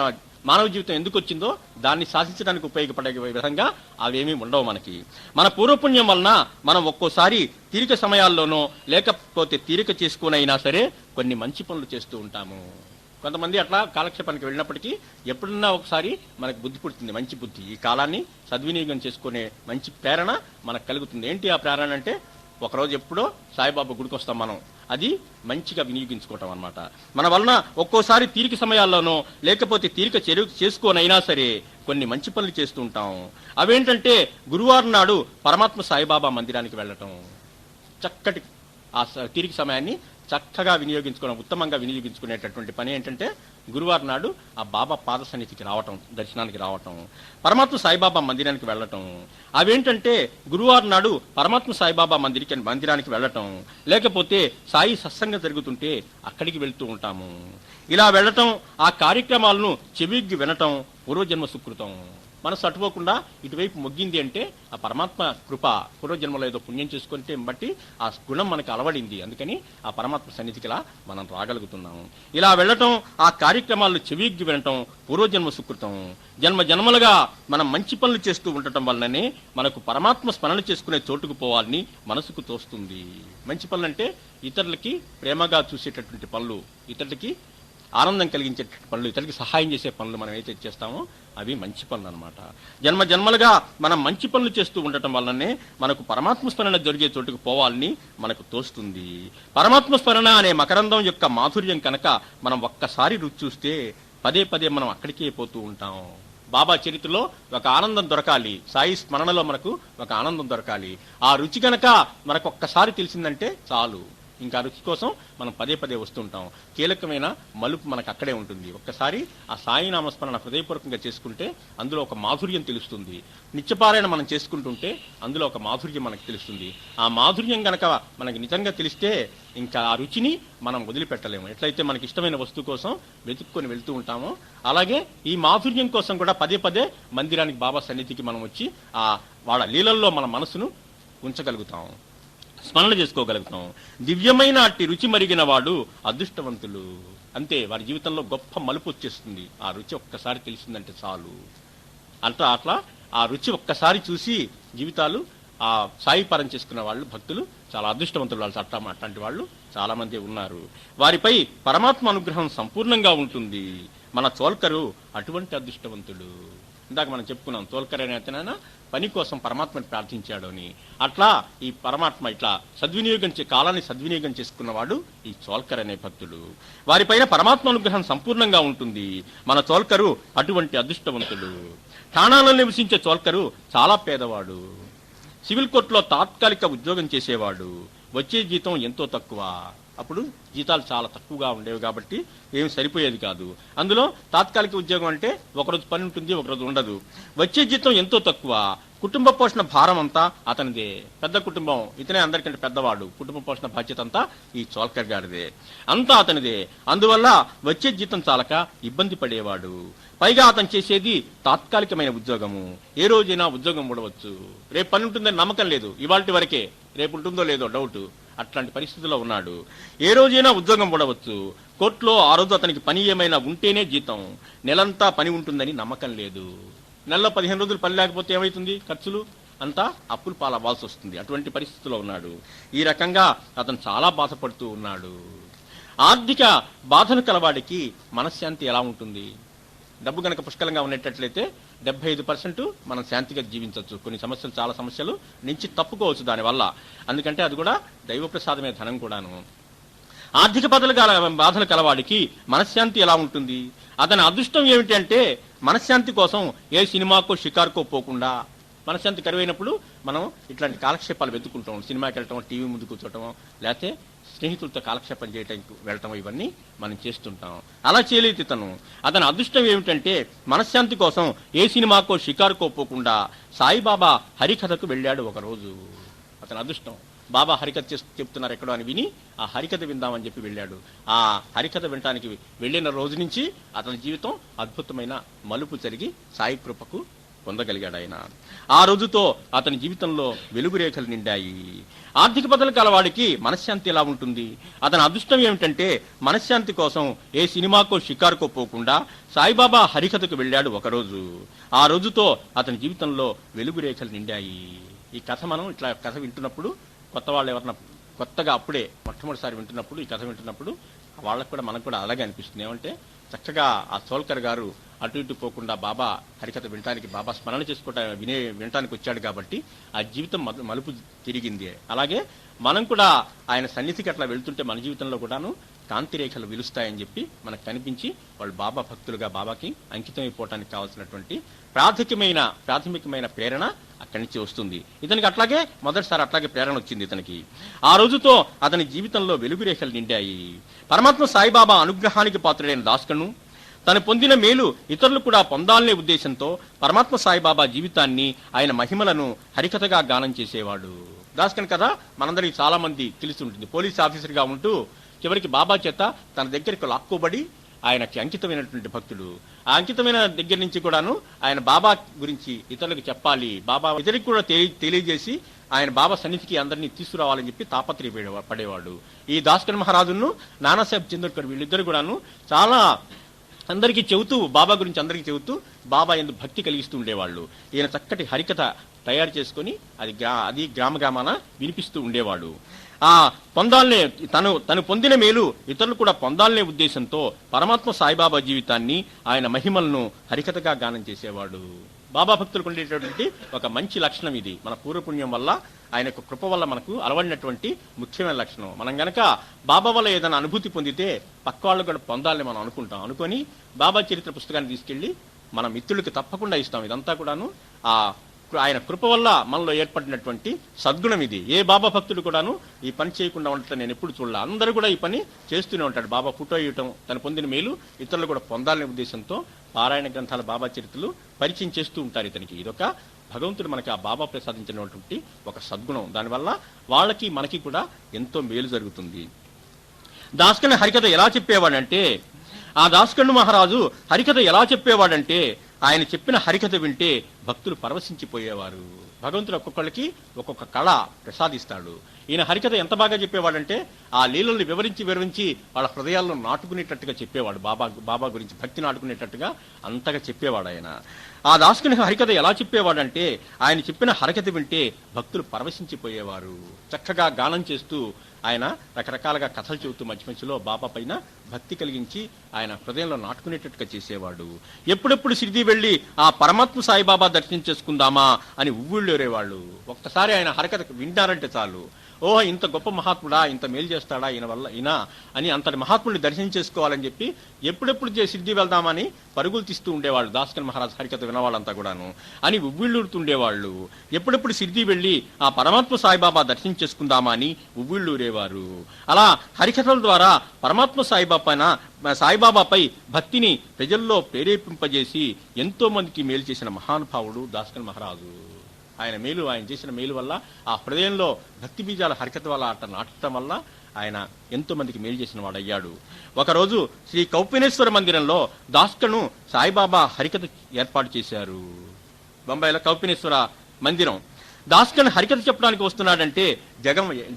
S2: మానవ జీవితం ఎందుకు వచ్చిందో దాన్ని శాసించడానికి ఉపయోగపడే విధంగా అవేమీ ఉండవు మనకి. మన పూర్వపుణ్యం వలన మనం ఒక్కోసారి తీరిక సమయాల్లోనో లేకపోతే తీరిక చేసుకునైనా సరే కొన్ని మంచి పనులు చేస్తూ ఉంటాము. కొంతమంది అట్లా కాలక్షేపానికి వెళ్ళినప్పటికీ ఎప్పుడన్నా ఒకసారి మనకు బుద్ధి పుడుతుంది, మంచి బుద్ధి. ఈ కాలాన్ని సద్వినియోగం చేసుకునే మంచి ప్రేరణ మనకు కలుగుతుంది. ఏంటి ఆ ప్రేరణ అంటే, ఒకరోజు ఎప్పుడో సాయిబాబా గుడికి వస్తాం మనం, అది మంచిగా వినియోగించుకోవటం అన్నమాట. మన వలన ఒక్కోసారి తీరిక సమయాల్లోనో లేకపోతే తీరిక చేసుకోనైనా సరే కొన్ని మంచి పనులు చేస్తూ ఉంటాం. అవేంటంటే గురువారం నాడు పరమాత్మ సాయిబాబా మందిరానికి వెళ్ళటం, చక్కటి ఆ తీరిక సమయాన్ని చక్కగా వినియోగించుకోవడం, ఉత్తమంగా వినియోగించుకునేటటువంటి పని ఏంటంటే గురువారం నాడు ఆ బాబా పాద సన్నిధికి రావటం, దర్శనానికి రావటం, పరమాత్మ సాయిబాబా మందిరానికి వెళ్ళటం. అవేంటంటే గురువారం నాడు పరమాత్మ సాయిబాబా మందిరానికి వెళ్ళటం, లేకపోతే సాయి సత్సంగం జరుగుతుంటే అక్కడికి వెళ్తూ ఉంటాము. ఇలా వెళ్ళటం, ఆ కార్యక్రమాలను చెవిగ్గి వినటం పూర్వజన్మ సుకృతం. మనసు అటుపోకుండా ఇటువైపు మొగ్గింది అంటే ఆ పరమాత్మ కృప, పూర్వజన్మలో ఏదో పుణ్యం చేసుకుంటే బట్టి ఆ గుణం మనకు అలవడింది. అందుకని ఆ పరమాత్మ సన్నిధికిలా మనం రాగలుగుతున్నాము. ఇలా వెళ్ళటం, ఆ కార్యక్రమాలను చెవిగ్గి వినటం పూర్వజన్మ సుకృతం. జన్మలుగా మనం మంచి పనులు చేస్తూ ఉండటం వల్లనే మనకు పరమాత్మ స్మరణ చేసుకునే చోటుకు పోవాలని మనసుకు తోస్తుంది. మంచి పనులు అంటే ఇతరులకి ప్రేమగా చూసేటటువంటి పనులు, ఇతరులకి ఆనందం కలిగించే పనులు, ఇతరులకి సహాయం చేసే పనులు మనం ఏదైతే చేస్తామో అవి మంచి పనులు అనమాట. జన్మలుగా మనం మంచి పనులు చేస్తూ ఉండటం వల్లనే మనకు పరమాత్మ స్మరణ జరిగే చోటుకు పోవాలని మనకు తోస్తుంది. పరమాత్మ స్మరణ అనే మకరందం యొక్క మాధుర్యం కనుక మనం ఒక్కసారి రుచి చూస్తే పదే మనం అక్కడికే పోతూ ఉంటాం. బాబా చరిత్రలో ఒక ఆనందం దొరకాలి, సాయి స్మరణలో మనకు ఒక ఆనందం దొరకాలి. ఆ రుచి కనుక మనకు ఒక్కసారి తెలిసిందంటే చాలు, ఇంకా రుచి కోసం మనం పదే పదే వస్తుంటాం. కీలకమైన మలుపు మనకు అక్కడే ఉంటుంది. ఒక్కసారి ఆ సాయి నామస్మరణ హృదయపూర్వకంగా చేసుకుంటే అందులో ఒక మాధుర్యం తెలుస్తుంది. నిత్యపారాయణ మనం చేసుకుంటుంటే అందులో ఒక మాధుర్యం మనకు తెలుస్తుంది. ఆ మాధుర్యం గనక మనకి నిజంగా తెలిస్తే ఇంకా ఆ రుచిని మనం వదిలిపెట్టలేము. ఎట్లయితే మనకి ఇష్టమైన వస్తువు కోసం వెతుక్కొని వెళ్తూ ఉంటామో అలాగే ఈ మాధుర్యం కోసం కూడా పదే పదే మందిరానికి, బాబా సన్నిధికి మనం వచ్చి ఆ వాళ్ళ లీలల్లో మన మనసును ఉంచగలుగుతాం, స్మరణ చేసుకోగలుగుతాం. దివ్యమైన అట్టి రుచి మరిగిన వాడు అదృష్టవంతులు. అంతే, వారి జీవితంలో గొప్ప మలుపు వచ్చేస్తుంది. ఆ రుచి ఒక్కసారి తెలిసిందంటే చాలు. అట్లా ఆ రుచి ఒక్కసారి చూసి జీవితాలు ఆ సాయి పరం చేసుకున్న వాళ్ళు, భక్తులు చాలా అదృష్టవంతులు. వాళ్ళు అట్లాంటి వాళ్ళు చాలా మంది ఉన్నారు. వారిపై పరమాత్మ అనుగ్రహం సంపూర్ణంగా ఉంటుంది. మన చోల్కరు అటువంటి అదృష్టవంతుడు. ఇందాక మనం చెప్పుకున్నాం, చోల్కర్ అనే అతనైనా పని కోసం పరమాత్మని ప్రార్థించాడు అని. అట్లా ఈ పరమాత్మ ఇట్లా కాలాన్ని సద్వినియోగం చేసుకున్నవాడు ఈ చోల్కర్ అనే భక్తుడు. వారిపైన పరమాత్మ అనుగ్రహం సంపూర్ణంగా ఉంటుంది. మన చోల్కరు అటువంటి అదృష్టవంతుడు. ఠాణాలో నివసించే చోల్కరు చాలా పేదవాడు. సివిల్ కోర్టులో తాత్కాలిక ఉద్యోగం చేసేవాడు. వచ్చే జీతం ఎంతో తక్కువ. అప్పుడు జీతాలు చాలా తక్కువగా ఉండేవి కాబట్టి ఏమి సరిపోయేది కాదు. అందులో తాత్కాలిక ఉద్యోగం అంటే ఒకరోజు పని ఉంటుంది, ఒకరోజు ఉండదు. వచ్చే జీతం ఎంతో తక్కువ. కుటుంబ పోషణ భారం అంతా అతనిదే. పెద్ద కుటుంబం, ఇతనే అందరికంటే పెద్దవాడు. కుటుంబ పోషణ బాధ్యత అంతా ఈ చోల్కర్ గారిదే, అంతా అతనిదే. అందువల్ల వచ్చే జీతం చాలక ఇబ్బంది పడేవాడు. పైగా అతను చేసేది తాత్కాలికమైన ఉద్యోగము. ఏ రోజైనా ఉద్యోగం ఉండవచ్చు. రేపు పని ఉంటుందని నమ్మకం లేదు, ఇవాళ వరకే, రేపు ఉంటుందో లేదో డౌట్. అట్లాంటి పరిస్థితుల్లో ఉన్నాడు. ఏ రోజైనా ఉద్యోగం ఉండవచ్చు. కోర్టులో ఆ రోజు అతనికి పని ఏమైనా ఉంటేనే జీతం. నెలంతా పని ఉంటుందని నమ్మకం లేదు. నెలలో 15 రోజులు పని లేకపోతే ఏమవుతుంది? ఖర్చులు అంతా అప్పులు పాలవ్వాల్సి వస్తుంది. అటువంటి పరిస్థితుల్లో ఉన్నాడు. ఈ రకంగా అతను చాలా బాధపడుతూ ఉన్నాడు. ఆర్థిక బాధలు కలవాడికి మనశ్శాంతి ఎలా ఉంటుంది? డబ్బు కనుక పుష్కలంగా ఉండేటట్లయితే 75% మనం శాంతిగా జీవించవచ్చు. కొన్ని సమస్యలు, చాలా సమస్యలు నుంచి తప్పుకోవచ్చు దానివల్ల. అందుకంటే అది కూడా దైవ ప్రసాదమే, ధనం కూడాను. ఆర్థిక బాధలు కలవాడికి మనశ్శాంతి ఎలా ఉంటుంది? అతని అదృష్టం ఏమిటి అంటే మనశ్శాంతి కోసం ఏ సినిమాకో షికార్కో పోకుండా, మనశ్శాంతి కరువైనప్పుడు మనం ఇట్లాంటి కాలక్షేపాలు వెతుకుంటాం. సినిమాకి వెళ్ళటం, టీవీ ముందు కూర్చోటం, లేకపోతే స్నేహితులతో కాలక్షేపం చేయడానికి వెళ్ళటం, ఇవన్నీ మనం చేస్తుంటాం. అలా చేయలేదు ఇతను. అతని అదృష్టం ఏమిటంటే మనశ్శాంతి కోసం ఏ సినిమాకో షికారుకో పోకుండా సాయిబాబా హరికథకు వెళ్ళాడు ఒకరోజు. అతని అదృష్టం. బాబా హరికథ చెప్తున్నారు ఎక్కడో అని విని ఆ హరికథ విందామని చెప్పి వెళ్ళాడు. ఆ హరికథ వినటానికి వెళ్ళిన రోజు నుంచి అతని జీవితం అద్భుతమైన మలుపు జరిగి సాయి కృపకు పొందగలిగాడు ఆయన. ఆ రోజుతో అతని జీవితంలో వెలుగు రేఖలు నిండాయి. ఆర్థిక బదులు కలవాడికి మనశ్శాంతి ఎలా ఉంటుంది? అతని అదృష్టం ఏమిటంటే మనశ్శాంతి కోసం ఏ సినిమాకో షికారుకో పోకుండా సాయిబాబా హరికథకు వెళ్ళాడు ఒకరోజు. ఆ రోజుతో అతని జీవితంలో వెలుగు రేఖలు నిండాయి. ఈ కథ మనం ఇట్లా కథ వింటున్నప్పుడు, కొత్త వాళ్ళు ఎవరన్నా కొత్తగా అప్పుడే మొట్టమొదటిసారి వింటున్నప్పుడు, ఈ కథ వింటున్నప్పుడు వాళ్ళకు కూడా మనకు కూడా అలాగే అనిపిస్తుంది. ఏమంటే చక్కగా ఆ చోల్కర్ గారు అటు ఇటు పోకుండా బాబా హరికథ వినటానికి, బాబా స్మరణ వినటానికి వచ్చాడు కాబట్టి ఆ జీవితం మలుపు తిరిగింది. అలాగే మనం కూడా ఆయన సన్నిధికి అట్లా వెళ్తుంటే మన జీవితంలో కూడాను కాంతి రేఖలు విలుస్తాయని చెప్పి మనకు కనిపించి వాళ్ళు బాబా భక్తులుగా బాబాకి అంకితం అయిపోవటానికి కావాల్సినటువంటి ప్రాథమికమైన ప్రేరణ అక్కడి నుంచి వస్తుంది. ఇతనికి అట్లాగే మొదటిసారి అట్లాగే ప్రేరణ వచ్చింది ఇతనికి. ఆ రోజుతో అతని జీవితంలో వెలుగు రేఖలు నిండాయి. పరమాత్మ సాయిబాబా అనుగ్రహానికి పాత్రుడైన దాస్కను తను పొందిన మేలు ఇతరులు కూడా పొందాలనే ఉద్దేశంతో పరమాత్మ సాయిబాబా జీవితాన్ని, ఆయన మహిమలను హరికథగా గానం చేసేవాడు. దాస్కన్ కథ మనందరికీ చాలా మంది తెలిసి ఉంటుంది. పోలీస్ ఆఫీసర్గా ఉంటూ చివరికి బాబా చేత తన దగ్గరికి లాక్కోబడి ఆయనకి అంకితమైనటువంటి భక్తుడు. ఆ అంకితమైన దగ్గర నుంచి కూడాను ఆయన బాబా గురించి ఇతరులకు చెప్పాలి, బాబా ఇతరికి కూడా తెలియజేసి ఆయన బాబా సన్నిధికి అందరినీ తీసుకురావాలని చెప్పి పడేవాడు. ఈ దాస్కన్ మహారాజును నానాసాహెబ్ చంద్రకర్ వీళ్ళిద్దరు కూడాను చాలా అందరికీ చెబుతూ, బాబా గురించి అందరికీ చెబుతూ బాబా ఎందుకు భక్తి కలిగిస్తూ ఉండేవాళ్ళు. ఈయన చక్కటి హరికథ తయారు చేసుకుని అది గ్రామాన వినిపిస్తూ ఉండేవాడు. ఆ పొందాలనే తను పొందిన మేలు ఇతరులు కూడా పొందాలనే ఉద్దేశంతో పరమాత్మ సాయిబాబా జీవితాన్ని, ఆయన మహిమలను హరికథగా గానం చేసేవాడు. బాబా భక్తులకు ఉండేటటువంటి ఒక మంచి లక్షణం ఇది. మన పూర్వపుణ్యం వల్ల, ఆయన కృప వల్ల మనకు అలవడినటువంటి ముఖ్యమైన లక్షణం. మనం గనక బాబా వల్ల ఏదైనా అనుభూతి పొందితే పక్క వాళ్ళు కూడా పొందాలని మనం అనుకుంటాం. అనుకొని బాబా చరిత్ర పుస్తకాన్ని తీసుకెళ్లి మన మిత్రులకి తప్పకుండా ఇస్తాం. ఇదంతా కూడాను ఆయన కృప వల్ల మనలో ఏర్పడినటువంటి సద్గుణం ఇది. ఏ బాబా భక్తుడు కూడాను ఈ పని చేయకుండా ఉండటం నేను ఎప్పుడు చూడలే. అందరూ కూడా ఈ పని చేస్తూనే ఉంటాడు. బాబా ఫోటో ఇవ్వటం, తను పొందిన మేలు ఇతరులు కూడా పొందాలనే ఉద్దేశంతో పారాయణ గ్రంథాల బాబా చరిత్రలు పరిచయం చేస్తూ ఉంటారు ఇతనికి. ఇదొక భగవంతుడు మనకి ఆ బాబా ప్రసాదించినటువంటి ఒక సద్గుణం. దానివల్ల వాళ్ళకి మనకి కూడా ఎంతో మేలు జరుగుతుంది. దాస్కన్ హరికథ ఎలా చెప్పేవాడంటే, ఆ దాస్కండు మహారాజు హరికథ ఎలా చెప్పేవాడంటే, ఆయన చెప్పిన హరికథ వింటే భక్తులు పరవశించిపోయేవారు. భగవంతుడు ఒక్కొక్కళ్ళకి ఒక్కొక్క కళ ప్రసాదిస్తాడు. ఈయన హరికథ ఎంత బాగా చెప్పేవాడంటే, ఆ లీలల్ని వివరించి వాళ్ళ హృదయాల్లో నాటుకునేటట్టుగా చెప్పేవాడు. బాబా గురించి భక్తి నాటుకునేటట్టుగా అంతగా చెప్పేవాడు ఆయన. ఆ దాస్కుని హరికథ ఎలా చెప్పేవాడంటే, ఆయన చెప్పిన హరికథ వింటే భక్తులు పరవశించిపోయేవారు. చక్కగా గానం చేస్తూ ఆయన రకరకాలుగా కథలు చెబుతూ మధ్యలో బాబా పైన భక్తి కలిగించి ఆయన హృదయంలో నాటుకునేటట్టుగా చేసేవాడు. ఎప్పుడెప్పుడు షిరిడీ వెళ్లి ఆ పరమాత్మ సాయిబాబా దర్శనం చేసుకుందామా అని ఉవ్వుళ్ళేరేవాళ్ళు. ఒక్కసారి ఆయన హరికథ వింటారంటే చాలు, ఓహో ఇంత గొప్ప మహాత్ముడా, ఇంత మేలు చేస్తాడా ఈయన అని అంతటి మహాత్ముడిని దర్శనం చేసుకోవాలని చెప్పి ఎప్పుడెప్పుడు షిరిడీ వెళ్దామని పరుగులు తీస్తూ ఉండేవాళ్ళు. దాస్కన్ మహారాజ్ హరికథ వినవాళ్ళంతా కూడాను అని ఉవ్విళ్ళూరుతుండేవాళ్ళు. ఎప్పుడెప్పుడు షిరిడీ వెళ్లి ఆ పరమాత్మ సాయిబాబా దర్శనం చేసుకుందామా అని ఉవ్విళ్ళూరేవారు. అలా హరికథల ద్వారా పరమాత్మ సాయిబాబాపై భక్తిని ప్రజల్లో ప్రేరేపింపజేసి ఎంతో మందికి మేలు చేసిన మహానుభావుడు దాస్కన్ మహారాజు. ఆయన చేసిన మేలు వల్ల ఆ హృదయంలో భక్తి బీజాల హరికథ వల్ల అట్ట నాటడం వల్ల ఆయన ఎంతో మందికి మేలు చేసిన వాడు అయ్యాడు. ఒకరోజు శ్రీ కౌపినేశ్వర మందిరంలో దాస్కను సాయిబాబా హరికథ ఏర్పాటు చేశారు. బొంబాయిలో కౌపినేశ్వర మందిరం. దాస్కన్ హరికథ చెప్పడానికి వస్తున్నాడంటే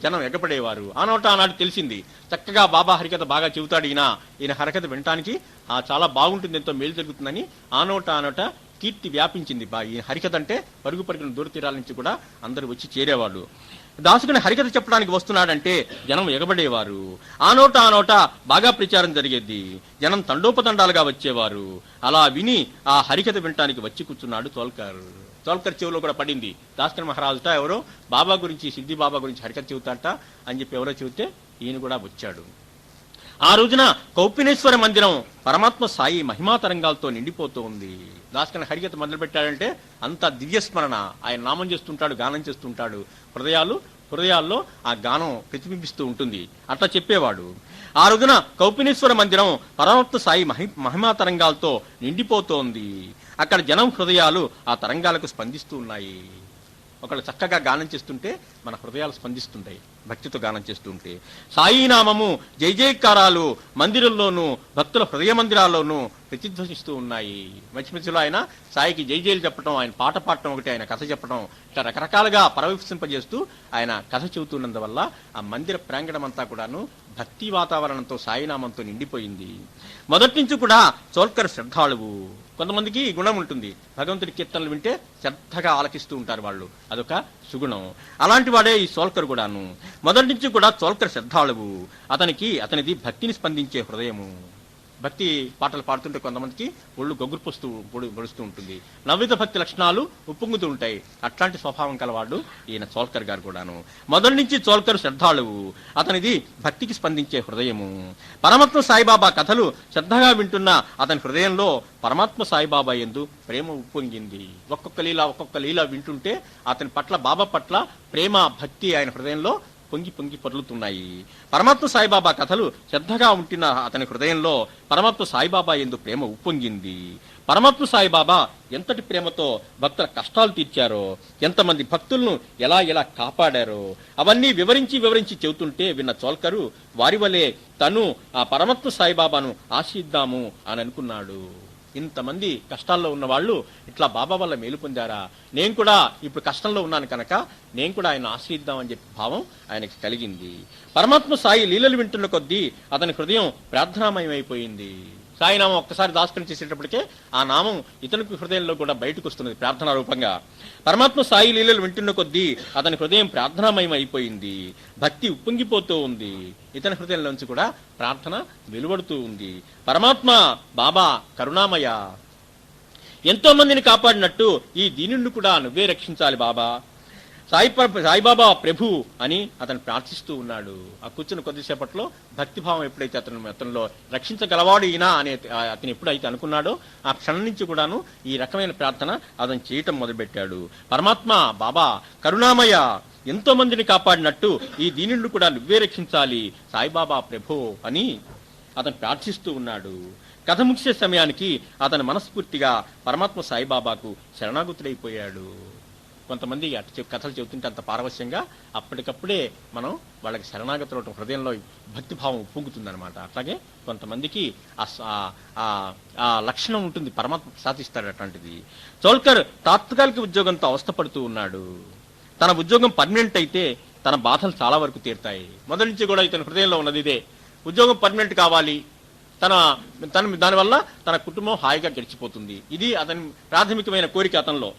S2: జనం ఎగపడేవారు. ఆనాడు తెలిసింది, చక్కగా బాబా హరికథ బాగా చెబుతాడు ఈయన హరికథ వినటానికి చాలా బాగుంటుంది, ఎంతో మేలు జరుగుతుందని ఆనోట కీర్తి వ్యాపించింది. ఈ హరికథ అంటే పరుగున దూర తీరాల నుంచి కూడా అందరూ వచ్చి చేరేవాళ్ళు. దాసుకుని హరికథ చెప్పడానికి వస్తున్నాడంటే జనం ఎగబడేవారు. ఆనోట బాగా ప్రచారం జరిగేది. జనం తండోపతండాలుగా వచ్చేవారు. అలా విని ఆ హరికథ వినటానికి వచ్చి కూర్చున్నాడు చోల్కర్ చెవులో కూడా పడింది. దాస్కన్ మహారాజుట ఎవరో బాబా గురించి, సిద్ధి బాబా గురించి హరికథ చెబుతాట అని చెప్పి ఎవరో చెబితే ఈయన కూడా వచ్చాడు. ఆ రోజున కౌపినేశ్వర మందిరం పరమాత్మ సాయి మహిమా తరంగాలతో నిండిపోతూ ఉంది. దాస్కన్ హరికథ మొదలు పెట్టాడంటే అంత దివ్యస్మరణ, ఆయన నామం చేస్తుంటాడు, గానం చేస్తుంటాడు. హృదయాల్లో ఆ గానం ప్రతిబింబిస్తూ ఉంటుంది. అట్లా చెప్పేవాడు. ఆ రోజున కౌపినేశ్వర మందిరం పరమాత్మ సాయి మహిమా తరంగాలతో నిండిపోతోంది. అక్కడ జనం హృదయాలు ఆ తరంగాలకు స్పందిస్తూ ఉన్నాయి. ఒకళ్ళు చక్కగా గానం చేస్తుంటే మన హృదయాలు స్పందిస్తుంటాయి, భక్తితో గానం చేస్తుంటే. సాయి నామము జయకారాలు మందిరంలోనూ భక్తుల హృదయ మందిరాల్లోనూ ప్రతిధ్వనిస్తూ ఉన్నాయి. మధ్యలో ఆయన సాయికి జైలు చెప్పడం, ఆయన పాట పాడటం ఒకటి, ఆయన కథ చెప్పడం, ఇట్లా రకరకాలుగా పరవశింపజేస్తూ ఆయన కథ చెబుతున్నందువల్ల ఆ మందిర ప్రాంగణం అంతా కూడాను భక్తి వాతావరణంతో సాయినామంతో నిండిపోయింది. మొదటి నుంచి కూడా చోల్కర్ శ్రద్ధాళువు. కొంతమందికి గుణం ఉంటుంది, భగవంతుడి కీర్తనలు వింటే శ్రద్ధగా ఆలకిస్తూ ఉంటారు వాళ్ళు, అదొక సుగుణం. అలాంటి వాడే ఈ చోల్కర్ కూడాను. మొదటి నుంచి కూడా చోల్కర్ శ్రద్ధాళువు. అతనిది భక్తిని స్పందించే హృదయము. భక్తి పాటలు పాడుతుంటే కొంతమందికి ఒళ్ళు గొడుస్తూ ఉంటుంది. నవ్విత భక్తి లక్షణాలు ఉప్పొంగుతూ ఉంటాయి. అట్లాంటి స్వభావం కలవాడు ఈయన చోల్కర్ గారు కూడాను. మొదటి నుంచి చోల్కర్ శ్రద్ధాళువు. అతనిది భక్తికి స్పందించే హృదయము. పరమాత్మ సాయిబాబా కథలు శ్రద్ధగా వింటున్న అతని హృదయంలో పరమాత్మ సాయిబాబా యందు ప్రేమ ఉప్పొంగింది. ఒక్కొక్క లీల వింటుంటే అతని పట్ల, బాబా పట్ల ప్రేమ, భక్తి ఆయన హృదయంలో పొంగి పొర్లుతున్నాయి. పరమాత్మ సాయిబాబా కథలు శ్రద్ధగా ఉంటున్న అతని హృదయంలో పరమాత్మ సాయిబాబా యందు ప్రేమ ఉప్పొంగింది. పరమాత్మ సాయిబాబా ఎంతటి ప్రేమతో భక్తుల కష్టాలు తీర్చారో, ఎంతమంది భక్తులను ఎలా కాపాడారో అవన్నీ వివరించి చెబుతుంటే విన్న చోల్కరు వారి వలె తను ఆ పరమాత్మ సాయిబాబాను ఆశిద్దాము అని అనుకున్నాడు. ఇంతమంది కష్టాల్లో ఉన్న వాళ్ళు ఇట్లా బాబా వల్ల మేలు పొందారా, నేను కూడా ఇప్పుడు కష్టంలో ఉన్నాను కనుక నేను కూడా ఆయన ఆశ్రయిద్దామని చెప్పి భావం ఆయనకి కలిగింది. పరమాత్మ సాయి లీలలు వింటున్న కొద్దీ అతని హృదయం ప్రార్థనామయమైపోయింది. సాయినామం ఒక్కసారి దాస్కం చేసేటప్పటికే ఆ నామం ఇతనికి హృదయంలో కూడా బయటకు వస్తున్నది ప్రార్థనా రూపంగా. పరమాత్మ సాయి లీలలు వింటున్న కొద్దీ అతని హృదయం ప్రార్థనామయం అయిపోయింది. భక్తి ఉప్పొంగిపోతూ ఉంది. ఇతని హృదయంలోంచి కూడా ప్రార్థన వెలువడుతూ ఉంది. పరమాత్మ బాబా కరుణామయ, ఎంతో మందిని కాపాడినట్టు ఈ దీనుణ్ణి కూడా నువ్వే రక్షించాలి బాబా. సాయిబాబా ప్రభు అని అతను ప్రార్థిస్తూ ఉన్నాడు. ఆ కూర్చున్న కొద్దిసేపట్లో భక్తిభావం ఎప్పుడైతే అతనిలో రక్షించగలవాడు ఈయన అని అతను ఎప్పుడైతే అనుకున్నాడో ఆ క్షణం నుంచి కూడాను ఈ రకమైన ప్రార్థన అతను చేయటం మొదలుపెట్టాడు. పరమాత్మ బాబా కరుణామయ, ఎంతో మందిని కాపాడినట్టు ఈ దీనుడిని కూడా నువ్వే రక్షించాలి సాయిబాబా ప్రభు అని అతను ప్రార్థిస్తూ ఉన్నాడు. కథ ముగిసే సమయానికి అతను మనస్ఫూర్తిగా పరమాత్మ సాయిబాబాకు శరణాగతుడైపోయాడు. కొంతమంది అటు కథలు చెబుతుంటే అంత పారవశ్యంగా అప్పటికప్పుడే మనం వాళ్ళకి శరణాగతులు హృదయంలో భక్తిభావం ఉప్పొంగుతుందనమాట. అట్లాగే కొంతమందికి ఆ లక్షణం ఉంటుంది, పరమాత్మ సాధిస్తాడు అట్లాంటిది. చోల్కర్ తాత్కాలిక ఉద్యోగంతో అవస్థపడుతూ ఉన్నాడు. తన ఉద్యోగం పర్మనెంట్ అయితే తన బాధలు చాలా వరకు తీరుతాయి. మొదటి నుంచి కూడా ఇతని హృదయంలో ఉన్నది ఇదే, ఉద్యోగం పర్మనెంట్ కావాలి, దానివల్ల తన కుటుంబం హాయిగా గడిచిపోతుంది. ఇది అతని ప్రాథమికమైన కోరిక అతనిలో.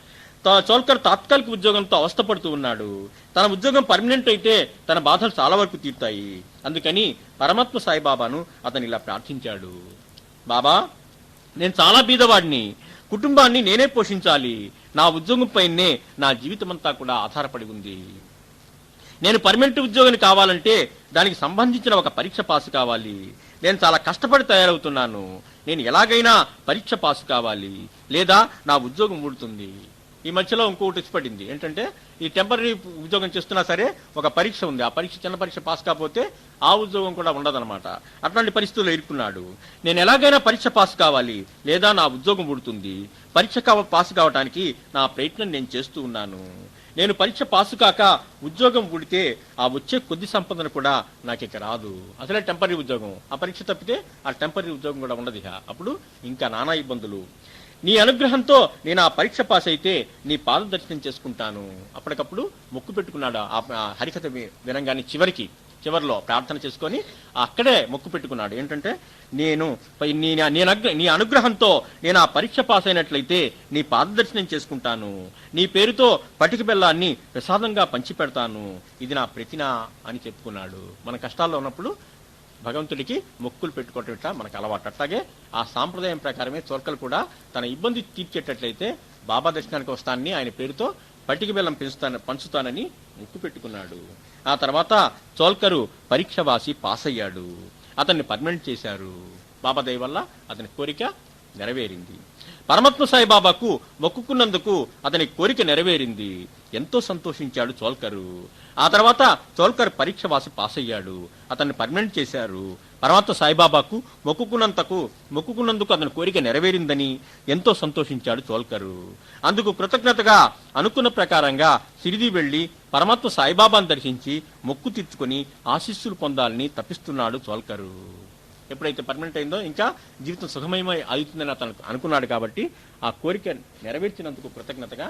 S2: చోల్కర్ తాత్కాలిక ఉద్యోగంతో అవస్థపడుతూ ఉన్నాడు. తన ఉద్యోగం పర్మనెంట్ అయితే తన బాధలు చాలా వరకు తీరుతాయి. అందుకని పరమాత్మ సాయిబాబాను అతను ఇలా ప్రార్థించాడు. బాబా, నేను చాలా బీదవాడిని, కుటుంబాన్ని నేనే పోషించాలి, నా ఉద్యోగం పైనే నా జీవితం అంతా కూడా ఆధారపడి ఉంది. నేను పర్మనెంట్ ఉద్యోగాన్ని కావాలంటే దానికి సంబంధించిన ఒక పరీక్ష పాసు కావాలి. నేను చాలా కష్టపడి తయారవుతున్నాను, నేను ఎలాగైనా పరీక్ష పాసు కావాలి, లేదా నా ఉద్యోగం ఊడుతుంది. ఈ మధ్యలో ఇంకొకటి వచ్చి పడింది ఏంటంటే, ఈ టెంపరీ ఉద్యోగం చేస్తున్నా సరే ఒక పరీక్ష ఉంది, ఆ పరీక్ష చిన్న పరీక్ష పాస్ కాకపోతే ఆ ఉద్యోగం కూడా ఉండదన్నమాట. అట్లాంటి పరిస్థితుల్లో ఇరుక్కున్నాడు. నేను ఎలాగైనా పరీక్ష పాస్ కావాలి, లేదా నా ఉద్యోగం ఊడుతుంది. పరీక్ష పాస్ కావడానికి నా ప్రయత్నం నేను చేస్తూ ఉన్నాను. నేను పరీక్ష పాసు కాక ఉద్యోగం ఊడితే ఆ వచ్చే కొద్ది సంపదను కూడా నాకు ఇక రాదు. అసలే టెంపరీ ఉద్యోగం, ఆ పరీక్ష తప్పితే ఆ టెంపరీ ఉద్యోగం కూడా ఉండదు. అప్పుడు ఇంకా నానా ఇబ్బందులు. నీ అనుగ్రహంతో నేను ఆ పరీక్ష పాస్ అయితే నీ పాద దర్శనం చేసుకుంటాను. అప్పటికప్పుడు మొక్కు పెట్టుకున్నాడు. ఆ హరికథ వినంగానే చివరిలో ప్రార్థన చేసుకొని అక్కడే మొక్కు పెట్టుకున్నాడు. ఏంటంటే, నీ అనుగ్రహంతో నేను ఆ పరీక్ష పాస్ అయినట్లయితే నీ పాద దర్శనం చేసుకుంటాను, నీ పేరుతో పటిక బెల్లాన్ని ప్రసాదంగా పంచి పెడతాను, ఇది నా ప్రతిన అని చెప్పుకున్నాడు. మన కష్టాల్లో ఉన్నప్పుడు భగవంతుడికి మొక్కులు పెట్టుకోవటం ఇట్లా మనకు అలవాటు. అట్లాగే ఆ సాంప్రదాయం ప్రకారమే చోల్కలు కూడా తన ఇబ్బంది తీర్చేటట్లయితే బాబా దర్శనానికి వస్తానని ఆయన పేరుతో పటిక బెల్లం పంచుతానని మొక్కు పెట్టుకున్నాడు. ఆ తర్వాత చోల్కరు పరీక్ష వాసి పాస్ అయ్యాడు. అతన్ని పర్మనెంట్ చేశారు. బాబా దయ వల్ల అతని కోరిక నెరవేరింది. పరమాత్మ సాయిబాబాకు మొక్కుకున్నందుకు అతని కోరిక నెరవేరింది. ఎంతో సంతోషించాడు చోల్కరు. ఆ తర్వాత చోల్కర్ పరీక్ష వాసి పాస్ అయ్యాడు. అతన్ని పర్మనెంట్ చేశారు. పరమాత్మ సాయిబాబాకు మొక్కుకున్నందుకు అతని కోరిక నెరవేరిందని ఎంతో సంతోషించాడు చోల్కరు. అందుకు కృతజ్ఞతగా అనుకున్న ప్రకారంగా షిరిడీ వెళ్లి పరమాత్మ సాయిబాబాను దర్శించి మొక్కు తీర్చుకొని ఆశీస్సులు పొందాలని తప్పిస్తున్నాడు చోల్కరు. ఎప్పుడైతే పర్మనెంట్ అయిందో ఇంకా జీవితం సుఖమయమై అవుతుందని అతను అనుకున్నాడు. కాబట్టి ఆ కోరిక నెరవేర్చినందుకు కృతజ్ఞతగా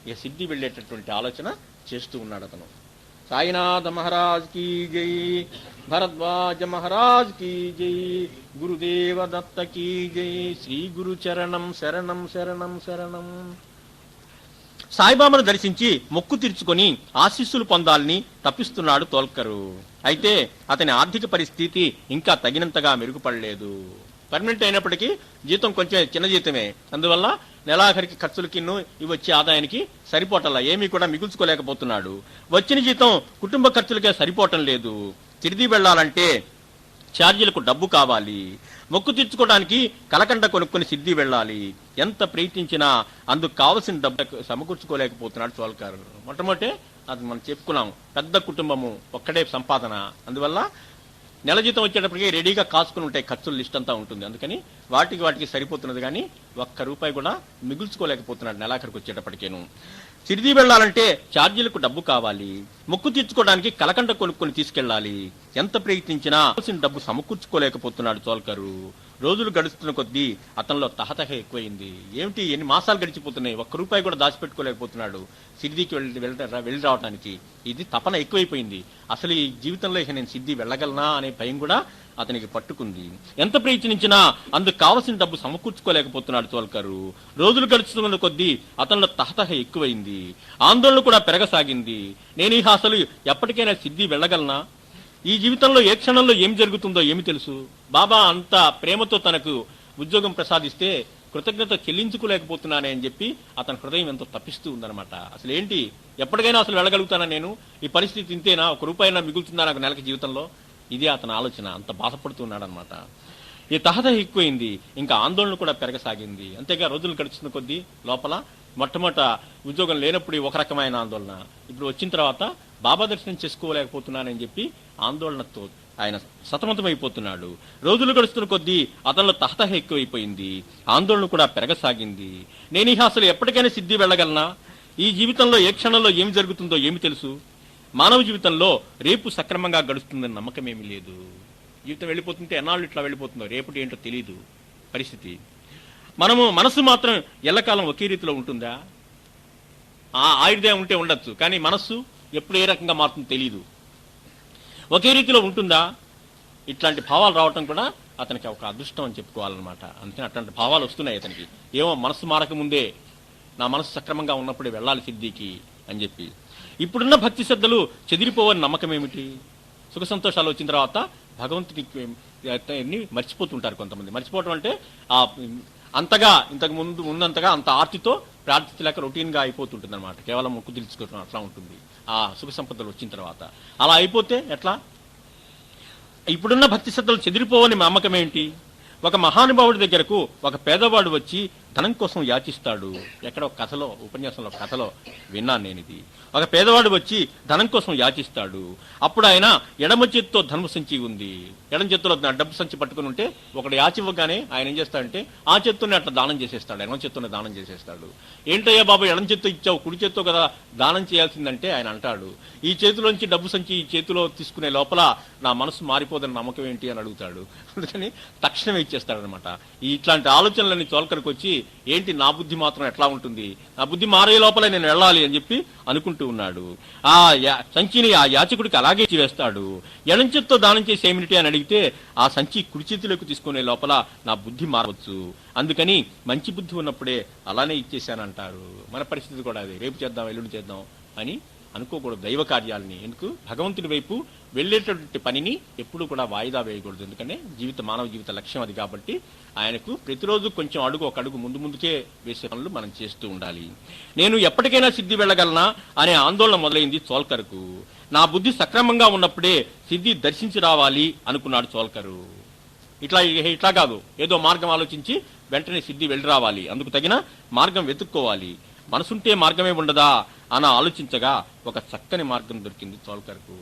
S2: ఈ సిద్ధి వెళ్ళేటటువంటి ఆలోచన చేస్తూ ఉన్నాడు అతను. సాయినాథ మహారాజ్ కీ జై, భరద్వాజ మహారాజ్ కీ జై, గురుదేవ దత్త కీ జై, శ్రీ గురు చరణం శరణం శరణం శరణం. సాయిబాబాను దర్శించి మొక్కు తీర్చుకొని ఆశీస్సులు పొందాలని తప్పిస్తున్నాడు చోల్కరు. అయితే అతని ఆర్థిక పరిస్థితి ఇంకా తగినంతగా మెరుగుపడలేదు. పర్మనెంట్ అయినప్పటికీ జీతం కొంచెం చిన్న జీతమే. అందువల్ల నెలాఖరికి ఖర్చులకి ఇవి వచ్చే ఆదాయానికి సరిపోవటంలా, ఏమీ కూడా మిగుల్చుకోలేకపోతున్నాడు. వచ్చిన జీతం కుటుంబ ఖర్చులకే సరిపోవటం లేదు. తిరిగి వెళ్లాలంటే ఛార్జీలకు డబ్బు కావాలి. మొక్కు తీర్చుకోవడానికి కలకండ కొనుక్కొని సిద్ధి వెళ్ళాలి. ఎంత ప్రయత్నించినా అందుకు కావలసిన డబ్బు సమకూర్చుకోలేకపోతున్నాడు చోల్కర్. మొట్టమొదటి అది మనం చెప్పుకున్నాం, పెద్ద కుటుంబము, ఒక్కడే సంపాదన. అందువల్ల నెల జీతం వచ్చేటప్పటికి రెడీగా కాసుకుని ఉంటాయి, ఖర్చుల లిస్ట్ అంతా ఉంటుంది. అందుకని వాటికి సరిపోతున్నది, కానీ ఒక్క రూపాయి కూడా మిగుల్చుకోలేకపోతున్నాడు నెలాఖరికి వచ్చేటప్పటికేను. షిరిడీ వెళ్లాలంటే ఛార్జీలకు డబ్బు కావాలి. మొక్కు తీర్చుకోవడానికి కలకండ కొనుక్కొని తీసుకెళ్లాలి. ఎంత ప్రయత్నించినా డబ్బు సమకూర్చుకోలేకపోతున్నాడు చోల్కరు. రోజులు గడుస్తున్న కొద్దీ అతనిలో తహతహ ఎక్కువైంది. ఏమిటి, ఎన్ని మాసాలు గడిచిపోతున్నాయి, ఒక్క రూపాయి కూడా దాచిపెట్టుకోలేకపోతున్నాడు సిద్ధికి వెళ్ళి రావడానికి. ఇది తపన ఎక్కువైపోయింది. అసలు ఈ జీవితంలో ఇక నేను సిద్ధి వెళ్ళగలనా అనే భయం కూడా అతనికి పట్టుకుంది. ఎంత ప్రయత్నించినా అందుకు కావలసిన డబ్బు సమకూర్చుకోలేకపోతున్నాడు చోల్కరు. రోజులు గడుస్తున్న కొద్దీ అతనిలో తహతహ ఎక్కువైంది. ఆందోళన కూడా పెరగసాగింది. నేను ఈ అసలు ఎప్పటికైనా సిద్ధి వెళ్ళగలనా? ఈ జీవితంలో ఏ క్షణంలో ఏం జరుగుతుందో ఏమి తెలుసు? బాబా అంత ప్రేమతో తనకు ఉద్యోగం ప్రసాదిస్తే కృతజ్ఞత చెల్లించుకోలేకపోతున్నానే అని చెప్పి అతని హృదయం ఎంతో తప్పిస్తూ ఉందన్నమాట. అసలు ఏంటి, ఎప్పటికైనా అసలు వెళ్ళగలుగుతానా నేను, ఈ పరిస్థితి ఇంతేనా, ₹1 మిగులుతుందా నాకు నెలకి జీవితంలో, ఇది అతని ఆలోచన. అంత బాధపడుతున్నాడు అనమాట. ఈ తహత ఎక్కువైంది, ఇంకా ఆందోళన కూడా పెరగసాగింది. అంతేగా రోజులు గడుస్తున్న కొద్దీ లోపల మొట్టమొదట ఉద్యోగం లేనప్పుడు ఒక రకమైన ఆందోళన, ఇప్పుడు వచ్చిన తర్వాత బాబా దర్శనం చేసుకోలేకపోతున్నానని చెప్పి ఆందోళనతో ఆయన సతమతమైపోతున్నాడు. రోజులు గడుస్తున్న కొద్దీ అతనిలో తహతహ ఎక్కువైపోయింది, ఆందోళన కూడా పెరగసాగింది. నేను అసలు ఎప్పటికైనా సిద్ధి వెళ్ళగలనా, ఈ జీవితంలో ఏ క్షణంలో ఏమి జరుగుతుందో ఏమి తెలుసు, మానవ జీవితంలో రేపు సక్రమంగా గడుస్తుందని నమ్మకం ఏమీ లేదు. జీవితం వెళ్ళిపోతుంటే ఎన్నాళ్ళు ఇట్లా వెళ్ళిపోతుందో, రేపటి ఏంటో తెలియదు పరిస్థితి. మనసు మాత్రం ఎల్లకాలం ఒకే రీతిలో ఉంటుందా? ఆయుర్దాయం ఉంటే ఉండొచ్చు, కానీ మనస్సు ఎప్పుడు ఏ రకంగా మారుతుందో తెలియదు. ఒకే రీతిలో ఉంటుందా? ఇట్లాంటి భావాలు రావటం కూడా అతనికి ఒక అదృష్టం అని చెప్పుకోవాలన్నమాట. అందుకని అట్లాంటి భావాలు వస్తున్నాయి అతనికి. ఏమో మనస్సు మారకముందే, నా మనసు సక్రమంగా ఉన్నప్పుడే వెళ్ళాలి సిద్ధికి అని చెప్పి. ఇప్పుడున్న భక్తి శ్రద్ధలు చెదిరిపోవని నమ్మకం ఏమిటి? సుఖ సంతోషాలు వచ్చిన తర్వాత భగవంతుని మర్చిపోతుంటారు కొంతమంది. మర్చిపోవటం అంటే అంతగా ఇంతకు ముందు ఉన్నంతగా అంత ఆర్తితో ప్రార్థించలేక రొటీన్గా అయిపోతుంటుంది అనమాట. కేవలం మొక్కు తీర్చుకోవటం అట్లా ఉంటుంది ఆ సుఖ సంపదలు వచ్చిన తర్వాత. అలా అయిపోతే ఎట్లా? ఇప్పుడున్న భక్తి శ్రద్ధలు చెదిరిపోవని నమ్మకం ఏంటి? ఒక మహానుభావుడి దగ్గరకు ఒక పేదవాడు వచ్చి ధనం కోసం యాచిస్తాడు. ఎక్కడో కథలో, ఉపన్యాసంలో కథలో విన్నాను నేను ఇది. ఒక పేదవాడు వచ్చి ధనం కోసం యాచిస్తాడు. అప్పుడు ఆయన ఎడమ చేత్తో ధనము సంచి ఉంది, ఎడమ చేత్తులో డబ్బు సంచి పట్టుకుని ఉంటే ఒకడు యాచివ్వగానే ఆయన ఏం చేస్తాడంటే ఆ చేత్తోనే అట్లా దానం చేసేస్తాడు, ఎడమ చేత్తోనే దానం చేసేస్తాడు. ఏంటయ్యా బాబు ఎడమ చేత్తో ఇచ్చావు, కుడి చేత్తో కదా దానం చేయాల్సిందంటే ఆయన అంటాడు, ఈ చేతిలోంచి డబ్బు సంచి ఈ చేతిలో తీసుకునే లోపల నా మనసు మారిపోదని నమ్మకం ఏంటి అని అడుగుతాడు. అందుకని తక్షణమే ఇచ్చేస్తాడనమాట. ఇట్లాంటి ఆలోచనలన్నీ తోల్కరికి వచ్చి ఏంటి నా బుద్ధి మాత్రం ఎట్లా ఉంటుంది, నా బుద్ధి మారే లోపలే నేను వెళ్ళాలి అని చెప్పి అనుకుంటూ ఉన్నాడు. ఆ సంచిని ఆ యాచకుడికి అలాగే వేస్తాడు. ఎడం చేత్తో దానం చేసి ఏమిటి అని అడిగితే ఆ సంచి కుడి చేతిలోకి తీసుకునే లోపల నా బుద్ధి మారవచ్చు, అందుకని మంచి బుద్ధి ఉన్నప్పుడే అలానే ఇచ్చేశానంటారు. మన పరిస్థితి కూడా అది, రేపు చేద్దాం ఎల్లుండి చేద్దాం అని అనుకోకూడదు దైవ కార్యాలని. ఎందుకు? భగవంతుని వైపు వెళ్ళేటటువంటి పనిని ఎప్పుడూ కూడా వాయిదా వేయకూడదు. ఎందుకంటే మానవ జీవిత లక్ష్యం అది. కాబట్టి ఆయనకు ప్రతిరోజు కొంచెం ఒక అడుగు ముందుకే వేసే పనులు మనం చేస్తూ ఉండాలి. నేను ఎప్పటికైనా సిద్ధి వెళ్ళగలనా అనే ఆందోళన మొదలైంది చోల్కర్కు. నా బుద్ధి సక్రమంగా ఉన్నప్పుడే సిద్ధి దర్శించి రావాలి అనుకున్నాడు చోల్కరు. ఇట్లా కాదు, ఏదో మార్గం ఆలోచించి వెంటనే సిద్ధి వెళ్ళి రావాలి, అందుకు తగిన మార్గం వెతుక్కోవాలి. మనసుంటే మార్గమే ఉండదా అని ఆలోచించగా ఒక చక్కని మార్గం దొరికింది చోల్కర్కు.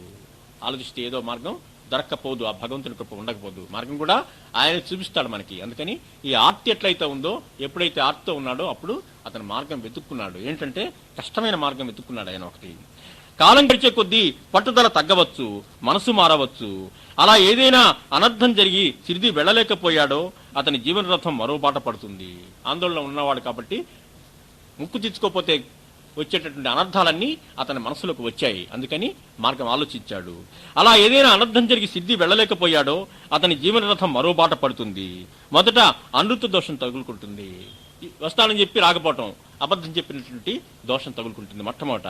S2: ఆలోచిస్తే ఏదో మార్గం దొరక్కపోదు, ఆ భగవంతుని కృప ఉండకపోదు, మార్గం కూడా ఆయన చూపిస్తాడు మనకి. అందుకని ఈ ఆర్తి ఎట్లయితే ఉందో, ఎప్పుడైతే ఆర్తితో ఉన్నాడో అప్పుడు అతను మార్గం వెతుక్కున్నాడు. ఏంటంటే కష్టమైన మార్గం వెతుక్కున్నాడు ఆయన. ఒకటి, కాలం గడిచే కొద్దీ పట్టుదల తగ్గవచ్చు, మనసు మారవచ్చు. అలా ఏదైనా అనర్థం జరిగి సిరిది వెళ్ళలేకపోయాడో అతని జీవన రథం మరో బాట పడుతుంది. ఆందోళన ఉన్నవాడు కాబట్టి ముక్కు తెచ్చుకోపోతే వచ్చేటటువంటి అనర్థాలన్నీ అతని మనసులోకి వచ్చాయి. అందుకని మార్గం ఆలోచించాడు. అలా ఏదైనా అనర్థం జరిగి సిద్ధి వెళ్ళలేకపోయాడో అతని జీవన రథం మరో బాట పడుతుంది. మొదట అనృత దోషం తగులుకుంటుంది. వస్తానని చెప్పి రాకపోవటం, అబద్ధం చెప్పినటువంటి దోషం తగులుకుంటుంది మొట్టమొదట.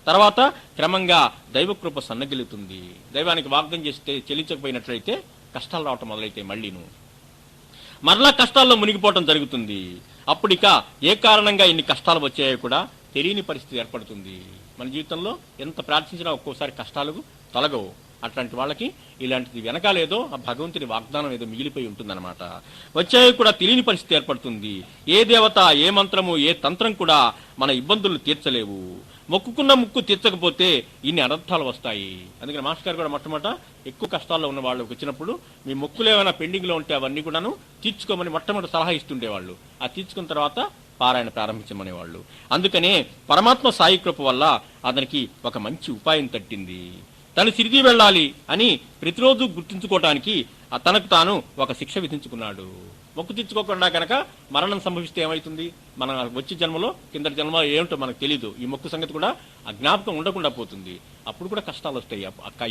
S2: తర్వాత క్రమంగా దైవకృప సన్నగిలుతుంది. దైవానికి వాగ్దానం చేస్తే చెల్లించకపోయినట్లయితే కష్టాలు రావటం మొదలైతే మరలా కష్టాల్లో మునిగిపోవటం జరుగుతుంది. అప్పుడిక ఏ కారణంగా ఇన్ని కష్టాలు వచ్చాయో కూడా తెలియని పరిస్థితి ఏర్పడుతుంది. మన జీవితంలో ఎంత ప్రార్థించినా ఒక్కోసారి కష్టాలు తొలగవు. అట్లాంటి వాళ్ళకి ఇలాంటిది వెనకాలేదో ఆ భగవంతుని వాగ్దానం ఏదో మిగిలిపోయి ఉంటుందన్నమాట. వచ్చాయో కూడా తెలియని పరిస్థితి ఏర్పడుతుంది. ఏ దేవత, ఏ మంత్రము, ఏ తంత్రం కూడా మన ఇబ్బందులు తీర్చలేవు. మొక్కుకున్న ముక్కు తీర్చకపోతే ఇన్ని అనర్థాలు వస్తాయి. అందుకని మాస్టర్ గారు కూడా మొట్టమొదట ఎక్కువ కష్టాల్లో ఉన్న వాళ్ళకి వచ్చినప్పుడు మీ మొక్కులు ఏమైనా పెండింగ్ లో ఉంటే అవన్నీ కూడాను తీర్చుకోమని మొట్టమొదటి సలహా ఇస్తుండేవాళ్ళు. ఆ తీర్చుకున్న తర్వాత పారాయణ ప్రారంభించమనేవాళ్ళు. అందుకనే పరమాత్మ సాయి కృప వల్ల అతనికి ఒక మంచి ఉపాయం తట్టింది. తను సిరిది వెళ్ళాలి అని ప్రతిరోజు గుర్తుంచుకోవటానికి తనకు తాను ఒక శిక్ష విధించుకున్నాడు. మొక్కు తీర్చుకోకుండా కనుక మరణం సంభవిస్తే ఏమవుతుంది? మన వచ్చే జన్మలో కిందటి జన్మ ఏమిటో మనకు తెలీదు. ఈ మొక్కు సంగతి కూడా ఆ జ్ఞాపకం ఉండకుండా పోతుంది. అప్పుడు కూడా కష్టాలు వస్తాయి.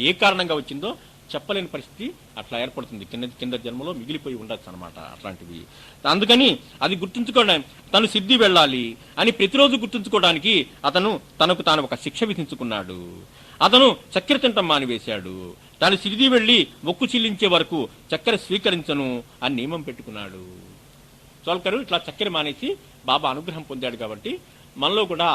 S2: ఏ కారణంగా వచ్చిందో చెప్పలేని పరిస్థితి అట్లా ఏర్పడుతుంది. కింద జన్మలో మిగిలిపోయి ఉండొచ్చు అనమాట అట్లాంటివి. అందుకని అది గుర్తుంచుకోవడం, తను సిద్ధి వెళ్ళాలి అని ప్రతిరోజు గుర్తుంచుకోవడానికి తనకు తాను ఒక శిక్ష విధించుకున్నాడు. అతను చక్కెర తింటం మానివేశాడు. తాను సిరిది వెళ్లి మొక్కు చెల్లించే వరకు చక్కెర స్వీకరించను అని నియమం పెట్టుకున్నాడు. చోల్కరు ఇట్లా చక్కెర మానేసి బాబా అనుగ్రహం పొందాడు కాబట్టి మనలో కూడా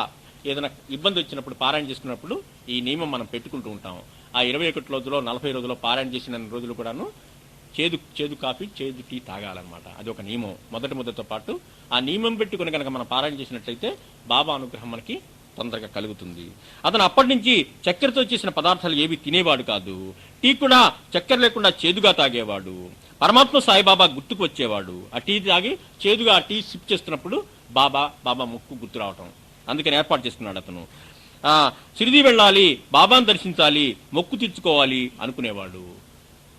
S2: ఏదైనా ఇబ్బంది వచ్చినప్పుడు పారాయణ చేసుకున్నప్పుడు ఈ నియమం మనం పెట్టుకుంటూ ఉంటాం. ఆ 21 రోజులో 40 రోజుల్లో పారాయణ చేసిన రోజులు కూడాను చేదు కాఫీ చేదు టీ తాగాలన్నమాట. అది ఒక నియమం. మొదటితో పాటు ఆ నియమం పెట్టుకుని కనుక మనం పారాయణ చేసినట్లయితే బాబా అనుగ్రహం మనకి తొందరగా కలుగుతుంది. అతను అప్పటి నుంచి చక్కెరతో చేసిన పదార్థాలు ఏవి తినేవాడు కాదు. టీ కూడా చక్కెర లేకుండా చేదుగా తాగేవాడు. పరమాత్మ సాయిబాబా గుర్తుకు వచ్చేవాడు. ఆ టీ తాగి చేదుగా ఆ టీ సిప్ చేస్తున్నప్పుడు బాబా ముక్కు గుర్తు రావటం. అందుకని ఏర్పాటు చేసుకున్నాడు అతను. షిరిడీ వెళ్ళాలి, బాబాను దర్శించాలి, మొక్కు తీర్చుకోవాలి అనుకునేవాడు.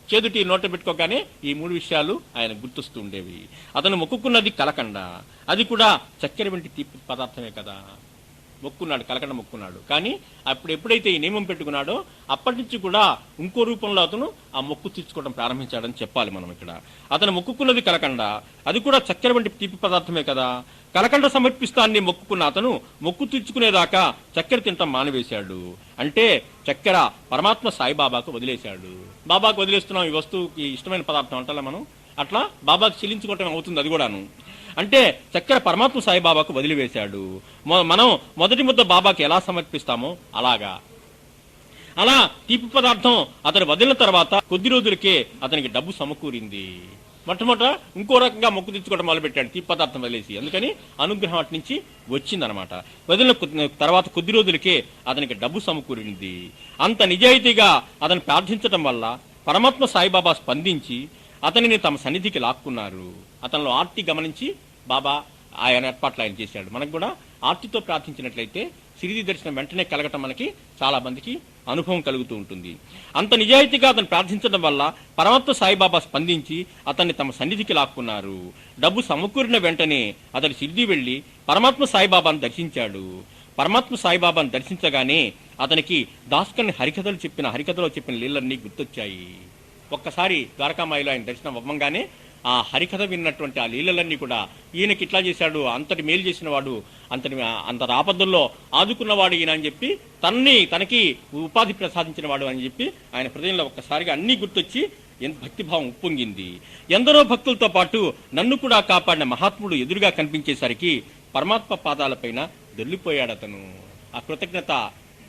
S2: చేదు టీ నోట పెట్టుకోగానే ఈ 3 విషయాలు ఆయన గుర్తొస్తూ ఉండేవి. అతను మొక్కుకున్నది కలకండ. అది కూడా చక్కెర వంటి తీపి పదార్థమే కదా. మొక్కున్నాడు, కలకండ మొక్కున్నాడు. కానీ అప్పుడు ఎప్పుడైతే ఈ నియమం పెట్టుకున్నాడో అప్పటి నుంచి కూడా ఇంకో రూపంలో అతను ఆ మొక్కు తీర్చుకోవడం ప్రారంభించాడని చెప్పాలి మనం ఇక్కడ. అతను మొక్కుకున్నది కలకండ. అది కూడా చక్కెర వంటి తీపి పదార్థమే కదా. కలకండ సమర్పిస్తాన్ని మొక్కుకున్న అతను మొక్కు తీర్చుకునేదాకా చక్కెర తింటాం మానివేశాడు. అంటే చక్కెర పరమాత్మ సాయిబాబాకు వదిలేశాడు. బాబాకు వదిలేస్తున్నాం ఈ వస్తువుకి ఇష్టమైన పదార్థం అంటలా మనం. అట్లా బాబాకు చెల్లించుకోవటం అవుతుంది అది కూడాను. అంటే చక్కెర పరమాత్మ సాయిబాబాకు వదిలివేశాడు. మనం మొదటి ముద్ద బాబాకి ఎలా సమర్పిస్తామో అలా తీపి పదార్థం అతను వదిలిన తర్వాత కొద్ది రోజులకే అతనికి డబ్బు సమకూరింది. మొట్టమొదట ఇంకో రకంగా మొక్కు తెచ్చుకోవడం మొదలుపెట్టాడు తీపి పదార్థం వదిలేసి. అందుకని అనుగ్రహం అటు నుంచి వచ్చిందనమాట. వదిలిన తర్వాత కొద్ది రోజులకే అతనికి డబ్బు సమకూరింది. అంత నిజాయితీగా అతను ప్రార్థించడం వల్ల పరమాత్మ సాయిబాబా స్పందించి అతనిని తమ సన్నిధికి లాక్కున్నారు. అతనిలో ఆర్తి గమనించి బాబా ఆయన ఏర్పాట్లు ఆయన చేశాడు. మనకు కూడా ఆర్తితో ప్రార్థించినట్లయితే షిరిడీ దర్శనం వెంటనే కలగటం మనకి చాలా మందికి అనుభవం కలుగుతూ ఉంటుంది. అంత నిజాయితీగా అతను ప్రార్థించడం వల్ల పరమాత్మ సాయిబాబా స్పందించి అతన్ని తమ సన్నిధికి లాక్కున్నారు. డబ్బు సమకూరిన వెంటనే అతడు షిరిడీ వెళ్లి పరమాత్మ సాయిబాబాను దర్శించాడు. పరమాత్మ సాయిబాబాను దర్శించగానే అతనికి దాస్కన్ హరికథలో చెప్పిన లీలన్నీ గుర్తొచ్చాయి. ఒక్కసారి ద్వారకామాయిలో ఆయన దర్శనం అవ్వంగానే ఆ హరికథ విన్నటువంటి ఆ లీలలన్నీ కూడా ఈయనకి ఇట్లా చేశాడు, అంతటి మేలు చేసిన వాడు, అంత ఆపదల్లో ఆదుకున్నవాడు ఈయన అని చెప్పి తనకి ఉపాధి ప్రసాదించిన వాడు అని చెప్పి ఆయన హృదయంలో ఒక్కసారిగా అన్ని గుర్తొచ్చి భక్తిభావం ఉప్పొంగింది. ఎందరో భక్తులతో పాటు నన్ను కూడా కాపాడిన మహాత్ముడు ఎదురుగా కనిపించేసరికి పరమాత్మ పాదాలపైన దొల్లిపోయాడు అతను. ఆ కృతజ్ఞత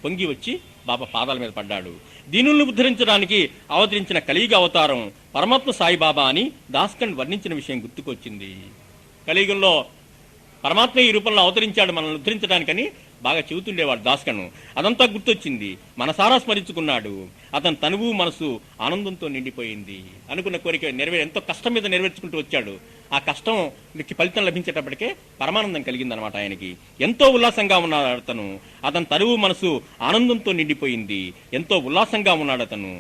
S2: పొంగి వచ్చి బాబా పాదాల మీద పడ్డాడు. దీనులను ఉద్ధరించడానికి అవతరించిన కలియుగ అవతారం పరమాత్మ సాయిబాబా అని దాస్కన్ వర్ణించిన విషయం గుర్తుకొచ్చింది. కలియుగంలో పరమాత్మ ఈ రూపంలో అవతరించాడు మనల్ని ఉద్ధరించడానికని బాగా చెబుతుండేవాడు దాస్కన్. అదంతా గుర్తొచ్చింది. మనసారా స్మరించుకున్నాడు. అతని తనువు మనసు ఆనందంతో నిండిపోయింది. అనుకున్న కోరిక ఎంతో కష్టం మీద నెరవేర్చుకుంటూ వచ్చాడు. ఆ కష్టంకి ఫలితం లభించేటప్పటికే పరమానందం కలిగిందనమాట ఆయనకి. ఎంతో ఉల్లాసంగా ఉన్నాడు అతని తనువు మనసు ఆనందంతో నిండిపోయింది. ఎంతో ఉల్లాసంగా ఉన్నాడు అతను.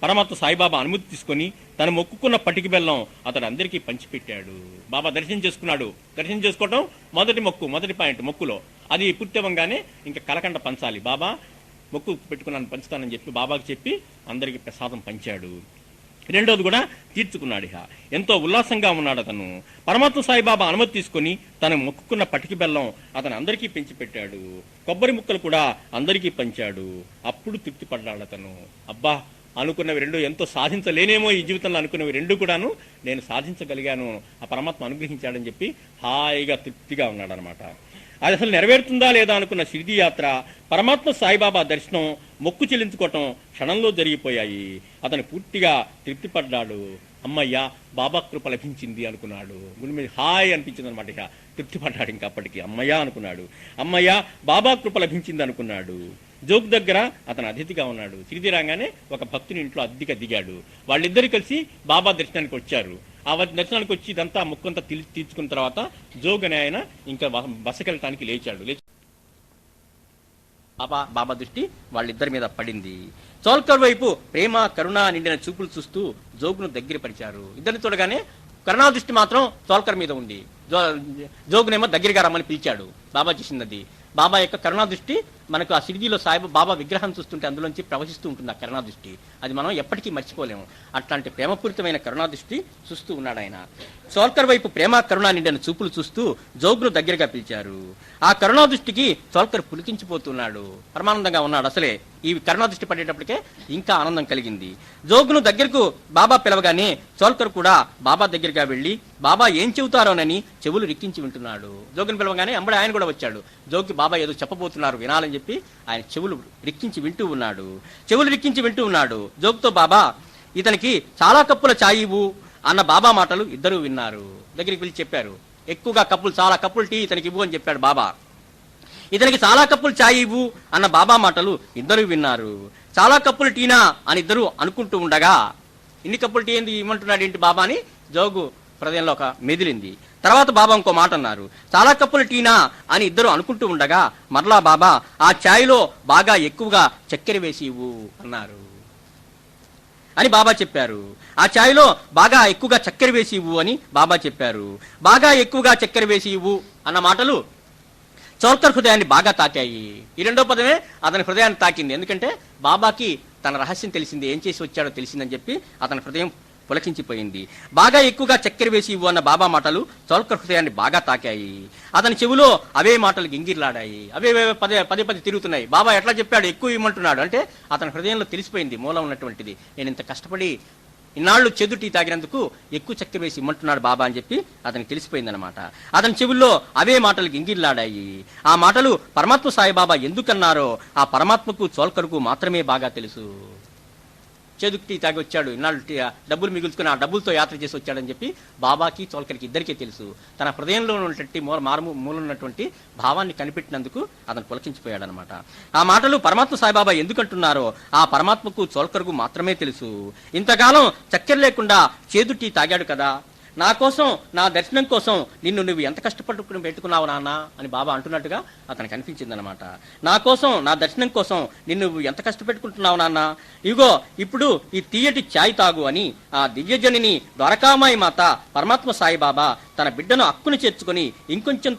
S2: పరమాత్మ సాయిబాబా అనుమతి తీసుకొని తను మొక్కుకున్న పటికి బెల్లం అతడు అందరికీ పంచిపెట్టాడు. బాబా దర్శనం చేసుకున్నాడు. దర్శనం చేసుకోవటం మొదటి పాయింట్ మొక్కులో. అది పూర్తవంగానే ఇంకా కలకండ పంచాలి. బాబా మొక్కు పెట్టుకున్నాను పంచుతానని చెప్పి బాబాకి చెప్పి అందరికీ ప్రసాదం పంచాడు. రెండోది కూడా తీర్చుకున్నాడు. ఎంతో ఉల్లాసంగా ఉన్నాడు అతను. పరమాత్మ సాయిబాబా అనుమతి తీసుకుని తను మొక్కుకున్న పటికి బెల్లం అతను అందరికీ పెంచిపెట్టాడు. కొబ్బరి ముక్కలు కూడా అందరికీ పంచాడు. అప్పుడు తృప్తి పడ్డాడు అతను. అబ్బా, అనుకున్నవి రెండు ఎంతో సాధించలేనేమో ఈ జీవితంలో అనుకున్నవి రెండు కూడాను నేను సాధించగలిగాను, ఆ పరమాత్మ అనుగ్రహించాడని చెప్పి హాయిగా తృప్తిగా ఉన్నాడు అనమాట. అది అసలు నెరవేరుతుందా లేదా అనుకున్న షిరిడీ యాత్ర, పరమాత్మ సాయిబాబా దర్శనం, మొక్కు చెల్లించుకోవటం క్షణంలో జరిగిపోయాయి. అతను పూర్తిగా తృప్తి పడ్డాడు. అమ్మయ్యా, బాబా కృప లభించింది అనుకున్నాడు. గుడి మీద హాయ్ అనిపించింది అనమాట. ఇక తృప్తి పడ్డాడు. ఇంకా అప్పటికి అమ్మయ్యా అనుకున్నాడు. అమ్మయ్యా, బాబా కృప లభించింది అనుకున్నాడు. జోగ్ దగ్గర అతను అతిథిగా ఉన్నాడు. షిరిడీ రాగానే ఒక భక్తుని ఇంట్లో అద్దెగా దిగాడు. వాళ్ళిద్దరు కలిసి బాబా దర్శనానికి వచ్చారు. ఆ దర్శనానికి వచ్చి ఇదంతా ముక్కంతా తీర్చుకున్న తర్వాత జోగ్ అనే ఆయన ఇంకా బసకెళ్ళటానికి లేచాడు. బాబా దృష్టి వాళ్ళిద్దరి మీద పడింది. చోల్కర్ వైపు ప్రేమ కరుణ నిండిన చూపులు చూస్తూ జోగును దగ్గర పరిచారు. ఇద్దరిని చూడగానే కరుణా దృష్టి మాత్రం చోల్కర్ మీద ఉంది. జోగునేమో దగ్గరగా రమ్మని పిలిచాడు. బాబా చేసింది. బాబా యొక్క కరుణా దృష్టి మనకు ఆ షిరిడీలో బాబా విగ్రహం చూస్తుంటే అందులోంచి ప్రవహిస్తూ ఉంటుంది ఆ కరుణా దృష్టి. అది మనం ఎప్పటికీ మర్చిపోలేము. అట్లాంటి ప్రేమపూరితమైన కరుణా దృష్టి చూస్తూ ఉన్నాడు ఆయన. సోల్కర్ వైపు ప్రేమ కరుణ నిండిన చూపులు చూస్తూ జోగును దగ్గరగా పిలిచారు. ఆ కరుణా దృష్టికి సోల్కర్ పులికించిపోతున్నాడు, పరమానందంగా ఉన్నాడు. అసలే ఈ కరుణా దృష్టి పడేటప్పటికే ఇంకా ఆనందం కలిగింది. జోగును దగ్గరకు బాబా పిలవగానే సోల్కర్ కూడా బాబా దగ్గరగా వెళ్లి బాబా ఏం చెబుతారోనని చెవులు రిక్కించి వింటున్నాడు. జోగును పిలవగానే అంబడి ఆయన కూడా వచ్చాడు. జోగుకి బాబా ఏదో చెప్పబోతున్నారు వినాలని చెప్పి ఆయన చెవులు రిక్కించి వింటూ ఉన్నాడు. జోగుతో బాబా ఇతనికి చాలా కప్పుల ఛాయ్ ఇవ్వు అన్న బాబా మాటలు ఇద్దరూ విన్నారు. దగ్గరికి పిలిచి చెప్పారు, ఎక్కువగా కప్పులు, చాలా కప్పులు టీ ఇతనికి ఇవ్వు అని చెప్పాడు బాబా. ఇతనికి చాలా కప్పులు ఛాయ్ ఇవ్వు అన్న బాబా మాటలు ఇద్దరు విన్నారు. చాలా కప్పులు టీనా అని ఇద్దరు అనుకుంటూ ఉండగా, ఇన్ని కప్పులు టీ ఎందుకు ఇవ్వమంటున్నాడు ఏంటి బాబా అని జోగు హృదయంలో ఒక మెదిలింది. తర్వాత బాబా ఇంకో మాట అన్నారు, చాలా కప్పులు టీనా అని ఇద్దరు అనుకుంటూ ఉండగా మరలా బాబా ఆ ఛాయ్లో బాగా ఎక్కువగా చక్కెర వేసి ఇవ్వు అన్నారు అని బాబా చెప్పారు. ఆ ఛాయ్లో బాగా ఎక్కువగా చక్కెర వేసి ఇవ్వు అని బాబా చెప్పారు. బాగా ఎక్కువగా చక్కెర వేసి ఇవ్వు అన్న మాటలు సోల్కర్ హృదయాన్ని బాగా తాకాయి. ఈ రెండో పదమే అతని హృదయాన్ని తాకింది. ఎందుకంటే బాబాకి తన రహస్యం తెలిసింది, ఏం చేసి వచ్చాడో తెలిసిందని చెప్పి అతని హృదయం పులకించిపోయింది. బాగా ఎక్కువగా చక్కెర వేసి ఇవ్వు అన్న బాబా మాటలు సోల్కర్ హృదయాన్ని బాగా తాకాయి. అతని చెవిలో అవే మాటలు గింగిర్లాడాయి, అవే పదే తిరుగుతున్నాయి. బాబా ఎట్లా చెప్పాడు, ఎక్కువ ఇవ్వమంటున్నాడు అంటే అతని హృదయంలో తెలిసిపోయింది మూలం ఉన్నటువంటిది. నేను ఇంత కష్టపడి ఇన్నాళ్లు చెదుటి తాగినందుకు ఎక్కువ చక్కెర వేసి ఇమ్మంటున్నాడు బాబా అని చెప్పి అతనికి తెలిసిపోయింది అనమాట. అతని చెవుల్లో అవే మాటలు గింగిర్లాడాయి. ఆ మాటలు పరమాత్మ సాయిబాబా ఎందుకన్నారో ఆ పరమాత్మకు సోల్కర్కు మాత్రమే బాగా తెలుసు. చేదుకి తాగి వచ్చాడు, ఇన్నాళ్ళు డబ్బులు మిగుల్చుకుని ఆ డబ్బులతో యాత్ర చేసి వచ్చాడని చెప్పి బాబాకి సోల్కర్కి ఇద్దరికీ తెలుసు. తన హృదయంలో ఉన్నటువంటి మూలన్నటువంటి భావాన్ని కనిపెట్టినందుకు అతను పులకించిపోయాడు అనమాట. ఆ మాటలు పరమాత్మ సాయిబాబా ఎందుకంటున్నారో ఆ పరమాత్మకు సోల్కర్కు మాత్రమే తెలుసు. ఇంతకాలం చక్కెర లేకుండా చేదు టీ తాగాడు కదా, నా కోసం, నా దర్శనం కోసం నిన్ను నువ్వు ఎంత కష్టపడుకుని పెట్టుకున్నావు నాన్న అని బాబా అంటున్నట్టుగా అతనికి అనిపించింది అనమాట. నా కోసం, నా దర్శనం కోసం నిన్ను నువ్వు ఎంత కష్టపెట్టుకుంటున్నావు నాన్న, ఇగో ఇప్పుడు ఈ తీయటి ఛాయ్ తాగు అని ఆ దివ్యజనిని ద్వారకామాయి మాత పరమాత్మ సాయిబాబా తన బిడ్డను అక్కును చేర్చుకుని ఇంకొంచెం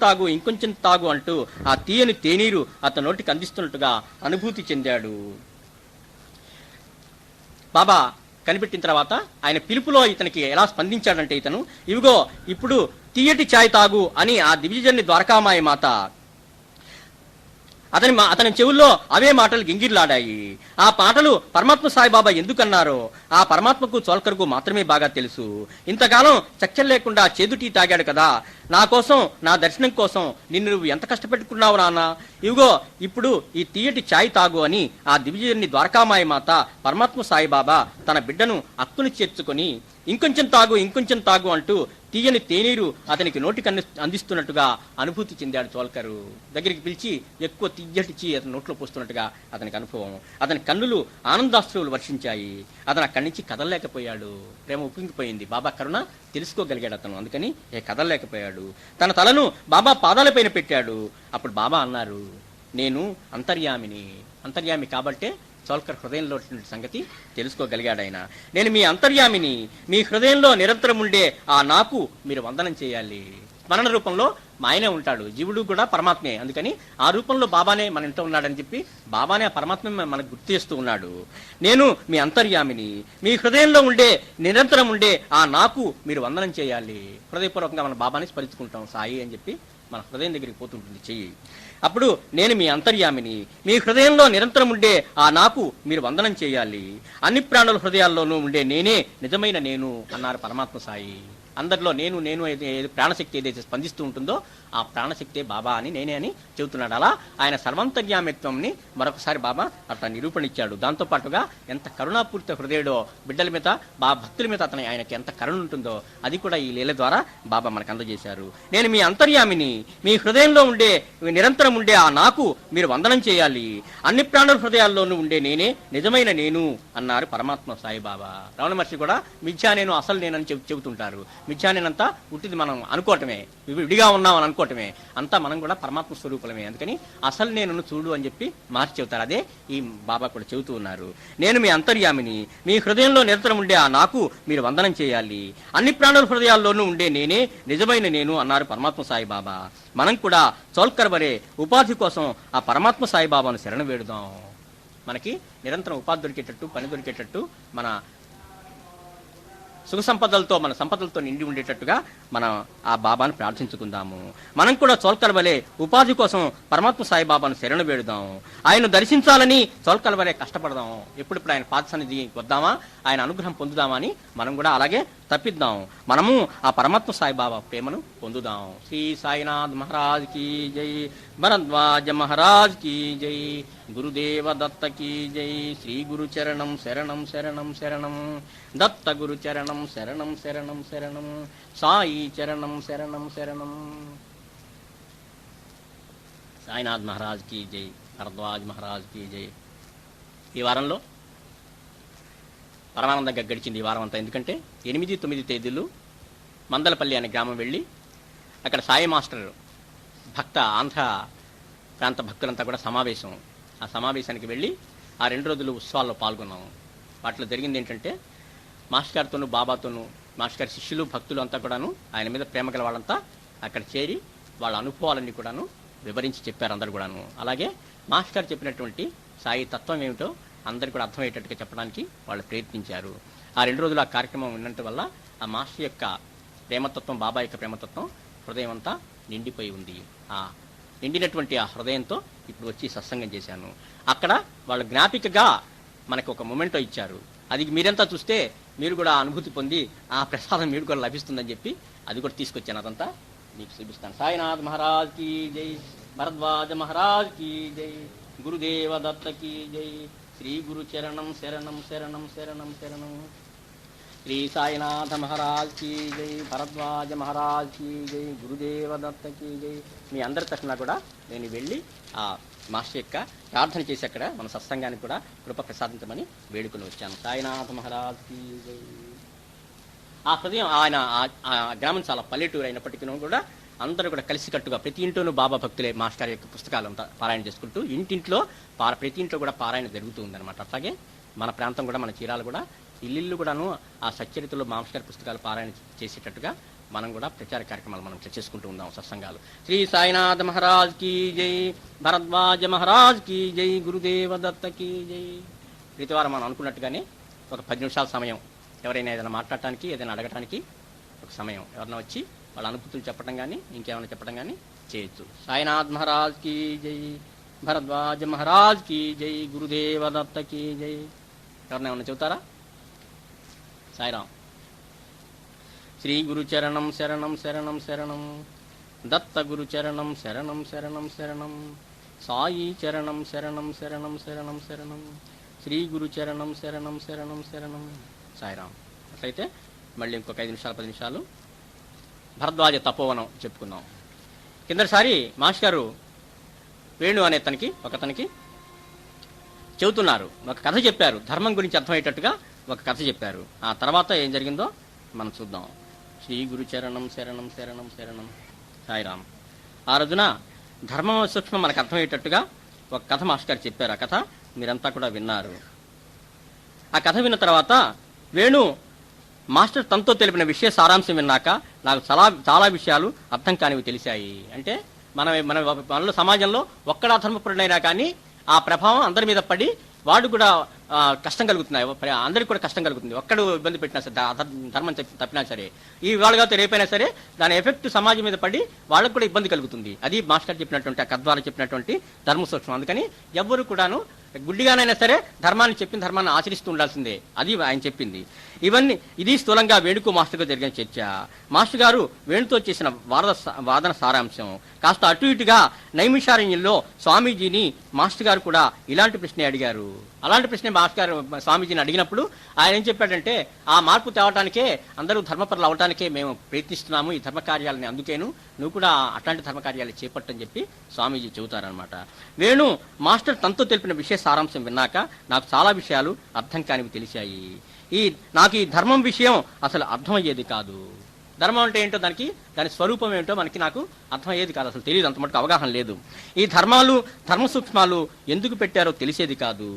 S2: తాగు అంటూ ఆ తీయని తేనీరు అతని నోటికి అందిస్తున్నట్టుగా అనుభూతి చెందాడు. బాబా కనిపెట్టిన తర్వాత ఆయన పిలుపులో ఇతనికి ఎలా స్పందించాడంటే, ఇతను ఇవిగో ఇప్పుడు తీయటి ఛాయ్ తాగు అని ఆ దివ్యజన్ని ద్వారకామాయి మాత అతని చెవుల్లో అవే మాటలు గింగిర్లాడాయి. ఆ మాటలు పరమాత్మ సాయిబాబా ఎందుకన్నారో ఆ పరమాత్మకు సోల్కర్కు మాత్రమే బాగా తెలుసు. ఇంతకాలం చక్కెర లేకుండా చేదు టీ తాగాడు కదా, నా కోసం, నా దర్శనం కోసం నిన్ను నువ్వు ఎంత కష్టపెట్టుకున్నావు నాన్న, ఇవిగో ఇప్పుడు ఈ తీయటి ఛాయ్ తాగు అని ఆ దివ్యజన్ని ద్వారకామాయి మాత పరమాత్మ సాయిబాబా తన బిడ్డను అక్కును చేర్చుకొని ఇంకొంచెం తాగు అంటూ తీయని తేనీరు అతనికి నోటికి అందిస్తున్నట్టుగా అనుభూతి చెందాడు సోల్కరు. దగ్గరికి పిలిచి ఎక్కువ తీయటిచి అతని నోట్లో పోస్తున్నట్టుగా అతనికి అనుభవం. అతని కన్నులు ఆనందాశ్రువులు వర్షించాయి. అతను అక్కడి నుంచి కదలలేకపోయాడు. ప్రేమ ఉప్పొంగిపోయింది. బాబా కరుణ తెలుసుకోగలిగాడు అతను, అందుకని కదలలేకపోయాడు. తన తలను బాబా పాదాలపైన పెట్టాడు. అప్పుడు బాబా అన్నారు, నేను అంతర్యామి కాబట్టే సోల్కర్ హృదయంలో సంగతి తెలుసుకోగలిగాడు ఆయన. నేను మీ అంతర్యామిని, మీ హృదయంలో నిరంతరం ఉండే ఆ నాకు మీరు వందనం చేయాలి. స్మరణ రూపంలో మా ఆయనే ఉంటాడు, జీవుడు కూడా పరమాత్మే, అందుకని ఆ రూపంలో బాబానే మన ఇంట్లో ఉన్నాడని చెప్పి బాబానే ఆ పరమాత్మ మనకు గుర్తు చేస్తూ ఉన్నాడు. నేను మీ అంతర్యామిని, మీ హృదయంలో ఉండే నిరంతరం ఉండే ఆ నాకు మీరు వందనం చేయాలి. హృదయపూర్వకంగా మన బాబాని స్మరించుకుంటాం సాయి అని చెప్పి మన హృదయం దగ్గరికి పోతుంటుంది చెయ్యి. అప్పుడు నేను మీ అంతర్యామిని, మీ హృదయంలో నిరంతరం ఉండే ఆ నాకు మీరు వందనం చేయాలి. అన్ని ప్రాణుల హృదయాల్లోనూ ఉండే నేనే నిజమైన నేను అన్నారు పరమాత్మ సాయి. అందరిలో నేను ప్రాణశక్తి ఏదైతే స్పందిస్తూ ఉంటుందో ఆ ప్రాణశక్తే బాబా అని నేనే అని చెబుతున్నాడు. అలా ఆయన సర్వంతర్యామిత్వంని మరొకసారి బాబా అట్లా నిరూపణించాడు. దాంతో పాటుగా ఎంత కరుణాపూరిత హృదయుడో, బిడ్డల మీద భక్తుల మీద ఆయనకి ఎంత కరుణ ఉంటుందో అది కూడా ఈ లీల ద్వారా బాబా మనకు అందజేశారు. నేను మీ అంతర్యామిని, మీ హృదయంలో ఉండే నిరంతరం ఉండే ఆ నాకు మీరు వందనం చేయాలి. అన్ని ప్రాణుల హృదయాల్లోనూ ఉండే నేనే నిజమైన నేను అన్నారు పరమాత్మ సాయిబాబా. రమణ మహర్షి కూడా మిథ్యా నేను అసలు నేనని చెబుతుంటారు. మిథ్యానేనంతా ఉట్టిది మనం అనుకోవటమే, విడిగా ఉన్నామని అనుకోవటమే, అంతా మనం కూడా పరమాత్మ స్వరూపులమే. అందుకని అసలు నేను చూడు అని చెప్పి మార్చి చెబుతారు. అదే ఈ బాబా కూడా చెబుతూ ఉన్నారు. నేను మీ అంతర్యామిని, మీ హృదయంలో నిరంతరం ఉండే ఆ నాకు మీరు వందనం చేయాలి. అన్ని ప్రాణుల హృదయాల్లోనూ ఉండే నేనే నిజమైన నేను అన్నారు పరమాత్మ సాయిబాబా. మనం కూడా చౌల్కర్బరే ఉపాధి కోసం ఆ పరమాత్మ సాయిబాబాను శరణ వేడుదాం. మనకి నిరంతరం ఉపాధి దొరికేటట్టు, పని దొరికేటట్టు, మన సుఖ సంపదలతో, మన సంపదలతో నిండి ఉండేటట్టుగా మనం ఆ బాబాను ప్రార్థించుకుందాము. మనం కూడా చౌల్కల్వలే ఉపాధి కోసం పరమాత్మ సాయిబాబాను శరణ వేడుదాం. ఆయన దర్శించాలని చౌల్కల్వలే కష్టపడదాం. ఎప్పుడిప్పుడు ఆయన పాద సన్నిధి వద్దామా, ఆయన అనుగ్రహం పొందుదామా అని మనం కూడా అలాగే తప్పిద్దాం. మనము ఆ పరమాత్మ సాయిబాబా ప్రేమను పొందుదాం. శ్రీ సాయినాథ్ మహారాజ్ కీ జై, భరద్వాజ మహారాజ్ కీ జై, గురుదేవ దత్త కీ జై. శ్రీ గురు చరణం శరణం శరణం శరణం, దత్త గురు చరణం శరణం శరణం శరణం, సాయి చరణం శరణం శరణం. సాయినాథ్ మహారాజ్ కీ జై, భరద్వాజ్ మహారాజ్ కీ జై. ఈ వారంలో పరమానందంగా గడిచింది ఈ వారం అంతా. ఎందుకంటే 8, 9 తేదీలు మందలపల్లి అనే గ్రామం వెళ్ళి అక్కడ సాయి మాస్టర్ ఆంధ్ర ప్రాంత భక్తులంతా కూడా సమావేశం. ఆ సమావేశానికి వెళ్ళి ఆ 2 రోజులు ఉత్సవాల్లో పాల్గొన్నాము. వాటిలో జరిగింది ఏంటంటే మాస్టర్ గారితోనూ బాబాతోనూ, మాస్టర్ గారి శిష్యులు భక్తులు అంతా కూడాను ఆయన మీద ప్రేమ గల వాళ్ళంతా అక్కడ చేరి వాళ్ళ అనుభవాలన్నీ కూడాను వివరించి చెప్పారు అందరు కూడాను. అలాగే మాస్టర్ గారు చెప్పినటువంటి సాయి తత్వం ఏమిటో అందరు కూడా అర్థమయ్యేటట్టుగా చెప్పడానికి వాళ్ళు ప్రయత్నించారు. ఆ 2 రోజులు ఆ కార్యక్రమం ఉన్నట్టు వల్ల ఆ మాస్టర్ యొక్క ప్రేమతత్వం, బాబా యొక్క ప్రేమతత్వం హృదయం అంతా నిండిపోయి ఉంది. ఆ నిండినటువంటి ఆ హృదయంతో ఇప్పుడు వచ్చి సత్సంగం చేశాను. అక్కడ వాళ్ళు జ్ఞాపికగా మనకు ఒక మొమెంటో ఇచ్చారు. అది మీరంతా చూస్తే మీరు కూడా అనుభూతి పొంది ఆ ప్రసాదం మీరు కూడా లభిస్తుందని చెప్పి అది కూడా తీసుకొచ్చాను. అదంతా మీకు చూపిస్తాను. సాయినాథ్ మహారాజ్ కీ జై, భరద్వాజ మహారాజ్ కీ జై, గురుదేవ దత్త కీ జై. శ్రీ గురు చరణం శరణం శరణం శరణం శరణం. శ్రీ సాయినాథ మహారాజ్ కీ జై, భరద్వాజ మహారాజ్ కీ జై, గురుదేవ దత్త కీ జై. మీ అందరి తరఫున కూడా నేను వెళ్ళి ఆ మాస్టర్ యొక్క ప్రార్థన చేసి అక్కడ మన సత్సంగానికి కూడా కృప ప్రసాదించమని వేడుకొని వచ్చాను. సాయినాథ మహారాజ్ కీ జై. ఆ హృదయం ఆయన ఆ గ్రామం చాలా పల్లెటూరు అయినప్పటికీ కూడా అందరూ కూడా కలిసికట్టుగా ప్రతి ఇంట్లోనూ బాబా భక్తులే మాస్టర్ యొక్క పుస్తకాలు అంతా పారాయణ చేసుకుంటూ ఇంటింట్లో ప్రతి ఇంట్లో కూడా పారాయణ జరుగుతూ ఉందన్నమాట. అట్లాగే మన ప్రాంతం కూడా, మన చీరాలు కూడా ఇల్లు కూడాను ఆ సచ్చరితలో మాస్టర్ పుస్తకాలు పారాయణ చేసేటట్టుగా మనం కూడా ప్రచార కార్యక్రమాలు మనం చేసుకుంటూ ఉందాం సత్సంగాలు. శ్రీ సాయినాథ మహారాజ్ కీ జై, భరద్వాజ మహారాజ్ కీ జై, గురుదేవ దత్త కీ జై. ప్రతివారం మనం అనుకున్నట్టుగానే ఒక 10 నిమిషాల సమయం, ఎవరైనా ఏదైనా మాట్లాడటానికి, ఏదైనా అడగటానికి ఒక సమయం, ఎవరైనా వచ్చి వాళ్ళ అనుభూతులు చెప్పడం కానీ ఇంకేమైనా చెప్పడం కానీ చేయొచ్చు. సాయినాథ్ మహారాజ్ కీ జై, భరద్వాజ మహారాజ్ కీ జై, గురుదేవ దత్త కీ జై. ఎవరైనా ఏమన్నా చెబుతారా? సాయిరామ్. శ్రీ గురు చరణం శరణం శరణం శరణం, దత్త గురు చరణం శరణం శరణం శరణం, సాయి చరణం శరణం శరణం శరణం శరణం, శ్రీ గురు చరణం శరణం శరణం శరణం. సాయిరామ్. అట్లయితే మళ్ళీ ఇంకొక 5 నిమిషాలు 10 నిమిషాలు భరద్వాజ తపోవనం చెప్పుకుందాం. కిందసారి మాస్టర్ గారు వేణు అనే ఒకతనికి చెబుతున్నారు, ఒక కథ చెప్పారు. ధర్మం గురించి అర్థమయ్యేటట్టుగా ఒక కథ చెప్పారు. ఆ తర్వాత ఏం జరిగిందో మనం చూద్దాం. శ్రీ గురు చరణం శరణం శరణం శరణం. సాయిరామ్. ఆ రోజున ధర్మం సూక్ష్మం మనకు అర్థమయ్యేటట్టుగా ఒక కథ మాస్టర్ గారు చెప్పారు. ఆ కథ మీరంతా కూడా విన్నారు. ఆ కథ విన్న తర్వాత వేణు మాస్టర్ తనతో తెలిపిన విషయ సారాంశం విన్నాక నాకు చాలా విషయాలు అర్థం కానివి తెలిసాయి. అంటే మన సమాజంలో ఒక్కడ అధర్మపరుడైనా కానీ ఆ ప్రభావం అందరి మీద పడి వాడు కూడా కష్టం కలుగుతున్నాయి, అందరికి కూడా కష్టం కలుగుతుంది. ఒక్కడు ఇబ్బంది పెట్టినా సరే, ధర్మం తప్పినా సరే, ఈ వాళ్ళగా రేపైనా సరే దాని ఎఫెక్ట్ సమాజం మీద పడి వాళ్ళకు కూడా ఇబ్బంది కలుగుతుంది. అది మాస్టర్ చెప్పినటువంటి, ఆ కథ చెప్పినటువంటి ధర్మ సూక్ష్మం. అందుకని ఎవ్వరు కూడాను గుడ్డిగానైనా సరే ధర్మాన్ని ఆచరిస్తూ ఉండాల్సిందే. అది ఆయన చెప్పింది. ఇది స్థూలంగా వేణుకు మాస్టర్ గారు జరిగిన చర్చ. మాస్టర్ గారు వేణుతో చేసిన వాదన సారాంశం. కాస్త అటు ఇటుగా నైమిషారణ్యంలో స్వామీజీని మాస్టర్ గారు కూడా ఇలాంటి ప్రశ్నే అడిగారు. అలాంటి ప్రశ్నే మాస్టర్ గారు స్వామీజీని అడిగినప్పుడు ఆయన ఏం చెప్పాడంటే, ఆ మార్పు తేవటానికే, అందరూ ధర్మపరులు అవటానికే మేము ప్రయత్నిస్తున్నాము ఈ ధర్మ కార్యాలని, అందుకేను నువ్వు కూడా అట్లాంటి ధర్మ కార్యాలు చేపట్టని చెప్పి స్వామీజీ చెబుతారనమాట. వేణు మాస్టర్ తనతో తెలిపిన విషయ సారాంశం విన్నాక నాకు చాలా విషయాలు అర్థం కానివి తెలిసాయి. నాకు ఈ ధర్మం విషయం అసలు అర్థమయ్యేది కాదు. ధర్మం అంటే ఏంటో దాని స్వరూపం ఏంటో నాకు అర్థమయ్యేది కాదు, అసలు తెలియదు, అంత మటుకు అవగాహన లేదు. ఈ ధర్మాలు ధర్మ సూక్ష్మాలు ఎందుకు పెట్టారో తెలిసేది కాదు.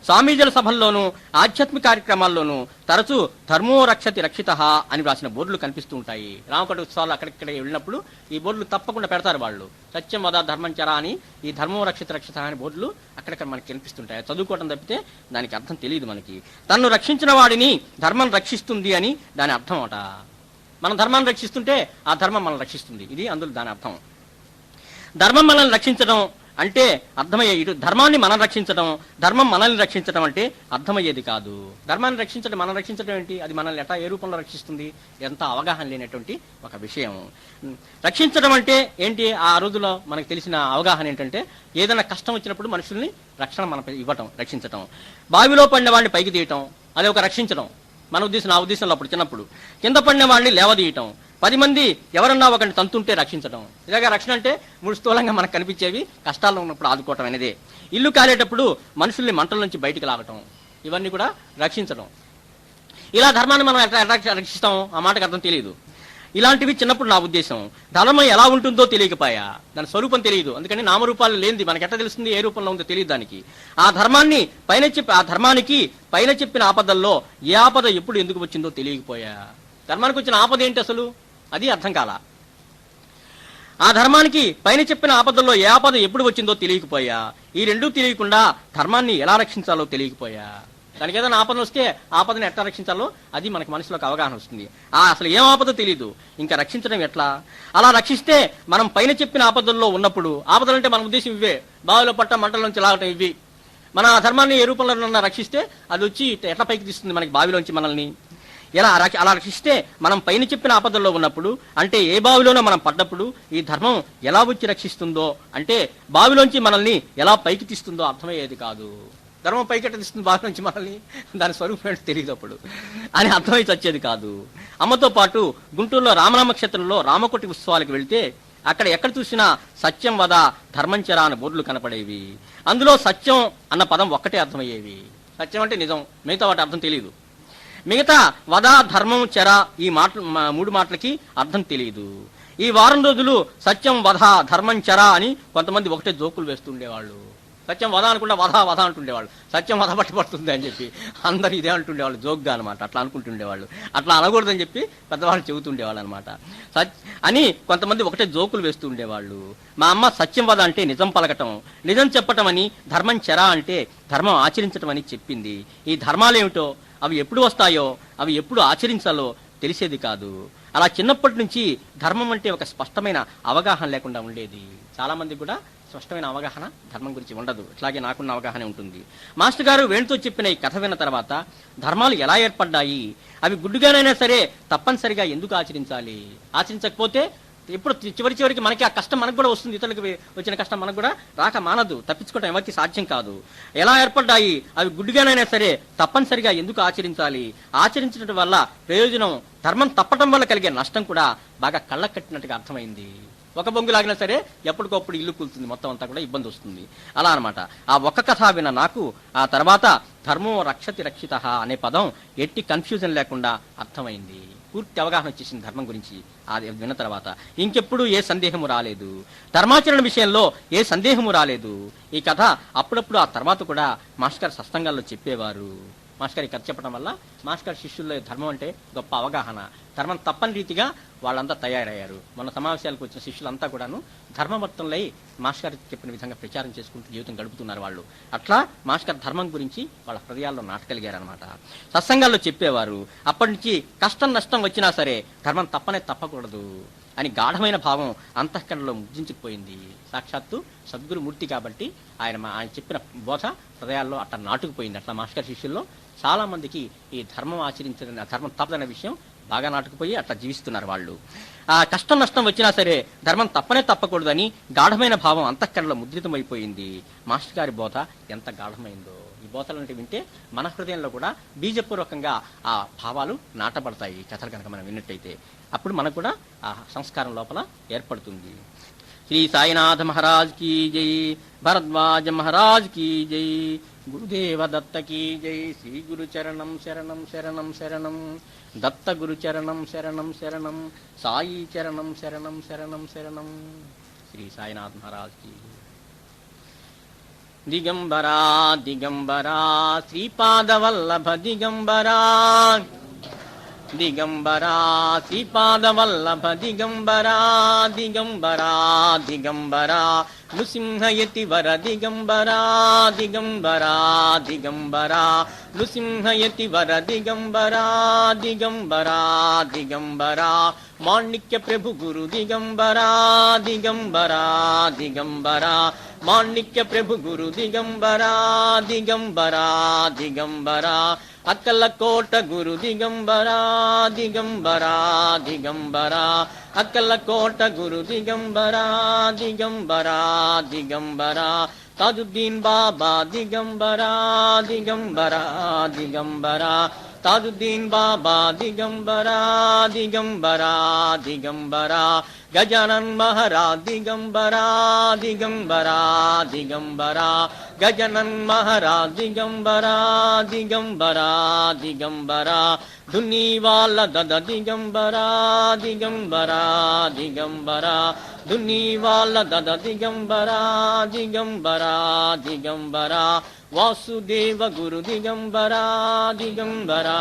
S2: స్వామీజీల సభల్లోనూ ఆధ్యాత్మిక కార్యక్రమాల్లోనూ తరచూ ధర్మో రక్షతి రక్షిత అని రాసిన బోర్డులు కనిపిస్తూ ఉంటాయి. రామకోట ఉత్సవాలు అక్కడిక్కడ వెళ్ళినప్పుడు ఈ బోర్డులు తప్పకుండా పెడతారు వాళ్ళు. సత్యం వద ధర్మంచర అని ఈ ధర్మో రక్షిత రక్షిత అనే బోర్డులు అక్కడక్కడ మనకి కనిపిస్తుంటాయి. చదువుకోవడం తప్పితే దానికి అర్థం తెలియదు మనకి. తన్ను రక్షించిన వాడిని ధర్మం రక్షిస్తుంది అని దాని అర్థం అట. మన ధర్మాన్ని రక్షిస్తుంటే ఆ ధర్మం మనల్ని రక్షిస్తుంది, ఇది అందులో దాని అర్థం. ధర్మం మనల్ని రక్షించడం అంటే అర్థమయ్యే, ఇటు ధర్మాన్ని మనం రక్షించడం, ధర్మం మనల్ని రక్షించడం అంటే అర్థమయ్యేది కాదు. ధర్మాన్ని రక్షించడం, మనం రక్షించడం ఏంటి, అది మనల్ని ఏ రూపంలో రక్షిస్తుంది, ఎంత అవగాహన లేనటువంటి ఒక విషయం. రక్షించడం అంటే ఏంటి, ఆ రోజులో మనకు తెలిసిన అవగాహన ఏంటంటే ఏదైనా కష్టం వచ్చినప్పుడు మనుషుల్ని రక్షణ మనం ఇవ్వటం, రక్షించటం. బావిలో పడిన వాడిని పైకి తీయటం, అది ఒక రక్షించడం. నా ఉద్దేశంలో అప్పుడు చిన్నప్పుడు కింద పడిన వాడిని లేవదీయటం, 10 మంది ఎవరన్నా ఒకరిని తంతుంటే రక్షించడం. ఇలాగా రక్షణ అంటే 3 స్థూలంగా మనకు కనిపించేవి, కష్టాల్లో ఉన్నప్పుడు ఆదుకోవటం అనేదే. ఇల్లు కాలేటప్పుడు మనుషుల్ని మంటల నుంచి బయటికి లాగటం, ఇవన్నీ కూడా రక్షించడం. ఇలా ధర్మాన్ని మనం ఎట్లా రక్షిస్తాం ఆ మాటకు అర్థం తెలియదు. ఇలాంటివి చిన్నప్పుడు నా ఉద్దేశం. ధర్మం ఎలా ఉంటుందో తెలియకపోయా, దాని స్వరూపం తెలియదు. అందుకని నామరూపాలు లేనిది మనకి ఎట్లా తెలుస్తుంది, ఏ రూపంలో ఉందో తెలియదు దానికి. ఆ ధర్మానికి పైన చెప్పిన ఆపదల్లో ఏ ఆపద ఎప్పుడు ఎందుకు వచ్చిందో తెలియకపోయా. ధర్మానికి వచ్చిన ఆపద ఏంటి అసలు, అది అర్థం కాల. ఆ ధర్మానికి పైన చెప్పిన ఆపదల్లో ఏ ఆపద ఎప్పుడు వచ్చిందో తెలియకపోయా. ఈ రెండూ తెలియకుండా ధర్మాన్ని ఎలా రక్షించాలో తెలియకపోయా. దానికి ఏదైనా ఆపద వస్తే ఆపదని ఎట్లా రక్షించాలో అది మనకి మనసులోకి అవగాహన వస్తుంది. అసలు ఏం ఆపద తెలియదు, ఇంకా రక్షించడం ఎట్లా. అలా రక్షిస్తే మనం పైన చెప్పిన ఆపదల్లో ఉన్నప్పుడు, ఆపదలు అంటే మన ఉద్దేశం ఇవే, బావిలో పట్ట మంటల నుంచి లాగటం, ఇవి. మన ధర్మాన్ని ఏ రూపంలో రక్షిస్తే అది వచ్చి ఎట్లా పైకి తీస్తుంది మనకి బావిలోంచి మనల్ని. అలా రక్షిస్తే మనం పైన చెప్పిన ఆపదల్లో ఉన్నప్పుడు, అంటే ఏ బావిలోనో మనం పడ్డప్పుడు ఈ ధర్మం ఎలా వచ్చి రక్షిస్తుందో, అంటే బావిలోంచి మనల్ని ఎలా పైకి తీస్తుందో అర్థమయ్యేది కాదు. ధర్మం పైకెట్ట తీస్తుంది బావి నుంచి మనల్ని, దాని స్వరూపం ఏంటో తెలియదు అప్పుడు అని అర్థమై వచ్చేది కాదు. అమ్మతో పాటు గుంటూరులో రామనామ క్షేత్రంలో రామకోటి ఉత్సవాలకు వెళ్తే అక్కడ ఎక్కడ చూసినా సత్యం వద ధర్మంచర అనే బోర్డులు కనపడేవి. అందులో సత్యం అన్న పదం ఒక్కటే అర్థమయ్యేవి. సత్యం అంటే నిజం, మిగతా వాటి అర్థం తెలియదు. మిగతా వద ధర్మం చెర ఈ 3 మాటలకి అర్థం తెలియదు. ఈ వారం రోజులు సత్యం వధ ధర్మం చెర అని కొంతమంది ఒకటే జోకులు వేస్తుండేవాళ్ళు. సత్యం వధ అనుకుంటే వధ అంటుండేవాళ్ళు, సత్యం వధ పట్టుబడుతుంది అని చెప్పి అందరు ఇదే అంటుండేవాళ్ళు, జోక్గా అనమాట. అట్లా అనుకుంటుండేవాళ్ళు, అట్లా అనకూడదని చెప్పి పెద్దవాళ్ళు చెబుతుండేవాళ్ళు అనమాట. అని కొంతమంది ఒకటే జోకులు వేస్తూ ఉండేవాళ్ళు. మా అమ్మ సత్యం వధ అంటే నిజం పలకటం, నిజం చెప్పటం అని, ధర్మం చెర అంటే ధర్మం ఆచరించటం అని చెప్పింది. ఈ ధర్మాలేమిటో, అవి ఎప్పుడు వస్తాయో, అవి ఎప్పుడు ఆచరించాలో తెలిసేది కాదు. అలా చిన్నప్పటి నుంచి ధర్మం అంటే ఒక స్పష్టమైన అవగాహన లేకుండా ఉండేది. చాలా మంది కూడా స్పష్టమైన అవగాహన ధర్మం గురించి ఉండదు. ఇట్లాగే నాకున్న అవగాహన ఉంటుంది. మాస్టర్ గారు వేణుతో చెప్పిన ఈ కథ విన్న తర్వాత ధర్మాలు ఎలా ఏర్పడ్డాయి, అవి గుడ్డుగానైనా సరే తప్పనిసరిగా ఎందుకు ఆచరించాలి, ఆచరించకపోతే ఇప్పుడు చివరికి మనకి ఆ కష్టం మనకు కూడా వస్తుంది, ఇతరులకు వచ్చిన కష్టం మనకు కూడా రాక మానదు, తప్పించుకోవడం ఎవరికి సాధ్యం కాదు. ఎలా ఏర్పడ్డాయి, అవి గుడ్డుగానైనా సరే తప్పనిసరిగా ఎందుకు ఆచరించాలి, ఆచరించడం వల్ల ప్రయోజనం, ధర్మం తప్పటం వల్ల కలిగే నష్టం కూడా బాగా కళ్ళ కట్టినట్టుగా అర్థమైంది. ఒక బొంగు లాగినా సరే ఎప్పటికప్పుడు ఇల్లు కూలుతుంది, మొత్తం అంతా కూడా ఇబ్బంది వస్తుంది. అలా అనమాట. ఆ ఒక్క కథ విన్న నాకు ఆ తర్వాత ధర్మో రక్షతి రక్షిత అనే పదం ఎట్టి కన్ఫ్యూజన్ లేకుండా అర్థమైంది. పూర్తి అవగాహన వచ్చేసింది ధర్మం గురించి అది విన్న తర్వాత. ఇంకెప్పుడు ఏ సందేహము రాలేదు, ధర్మాచరణ విషయంలో ఏ సందేహము రాలేదు. ఈ కథ అప్పుడప్పుడు ఆ తర్వాత కూడా మాస్టర్ గారు సత్సంగాల్లో చెప్పేవారు. మాస్టర్ గారి కథ చెప్పడం వల్ల మాస్టర్ గారి శిష్యుల్లో ధర్మం అంటే గొప్ప అవగాహన, ధర్మం తప్పని రీతిగా వాళ్ళంతా తయారయ్యారు. మన సమావేశాలకు వచ్చిన శిష్యులంతా కూడాను ధర్మవర్తంలో మాస్టర్ గారు చెప్పిన విధంగా ప్రచారం చేసుకుంటూ జీవితం గడుపుతున్నారు వాళ్ళు. అట్లా మాస్టర్ గారు ధర్మం గురించి వాళ్ళ హృదయాల్లో నాటగలిగారనమాట. సత్సంగాల్లో చెప్పేవారు. అప్పటి నుంచి కష్టం నష్టం వచ్చినా సరే ధర్మం తప్పకూడదు అని గాఢమైన భావం అంతఃకరణలో ముద్రించుకుపోయింది. సాక్షాత్తు సద్గురు మూర్తి కాబట్టి ఆయన చెప్పిన బోధ హృదయాల్లో అట్లా నాటుకుపోయింది. అట్లా మాస్టర్ గారి శిష్యుల్లో చాలా మందికి ఈ ధర్మం ఆచరించడం, ధర్మం తప్పదనే విషయం బాగా నాటుకుపోయి అట్లా జీవిస్తున్నారు వాళ్ళు. ఆ కష్టం నష్టం వచ్చినా సరే ధర్మం తప్పకూడదని గాఢమైన భావం అంతఃకరణలో ముద్రితమైపోయింది. మాస్టర్ గారి బోధ ఎంత గాఢమైందో ఈ బోధలంటే వింటే మన హృదయంలో కూడా బీజపూర్వకంగా ఆ భావాలు నాటబడతాయి. కథలు కనుక మనం విన్నట్టయితే అప్పుడు మనకు కూడా ఆ సంస్కారం లోపల ఏర్పడుతుంది. శ్రీ సాయినాథ మహారాజ్ కీ జై, భరద్వాజ మహారాజ్ కీ జై, గురుదేవ దత్తకి జై. శ్రీ గురు చరణం శరణం శరణం శరణం. దత్త గురు చరణం శరణం శరణం. సాయి చరణం శరణం శరణం శరణం. శ్రీ సాయినాథ్ మహారాజ్ కి. దిగంబరా దిగంబరా శ్రీపాదవల్లభ దిగంబరా. దిగంబరా శ్రీపాదవల్లభ దిగంబరా. దిగంబరా దిగంబరా నృసింహయతివర దిగంబరా. దిగంబరా దిగంబరా నృసింహయతివర దిగంబరా. దిగంబరా దిగంబరా మాణిక్య ప్రభు గురు దిగంబరా. దిగంబరా దిగంబరా మాణిక్య ప్రభు గురు దిగంబరా. దిగంబరా దిగంబరా అక్కలకోట గురు దిగంబరా. దిగంబరా దిగంబరా అక్కలకోట గురు దిగంబరా. దిగంబరా దిగంబరా తాజుద్దీన్ బాబా దిగంబరా. దిగంబరా దిగంబరా తాజుద్దీన్ బాబా దిగంబరా. దిగంబరా దిగంబరా గజానన్ మహారాజ్ దిగంబరా. దిగంబరా దిగంబరా గజానన్ మహారాజ్ దిగంబరా. దిగంబరా దిగంబరా ధుని వాళ్ళ దద దిగంబరా. దిగంబరా దిగంబరా ధుని వాళ్ళ దద దిగంబరా. దిగంబరా దిగంబరా వాసుదేవ గురు దిగంబరా. దిగంబరా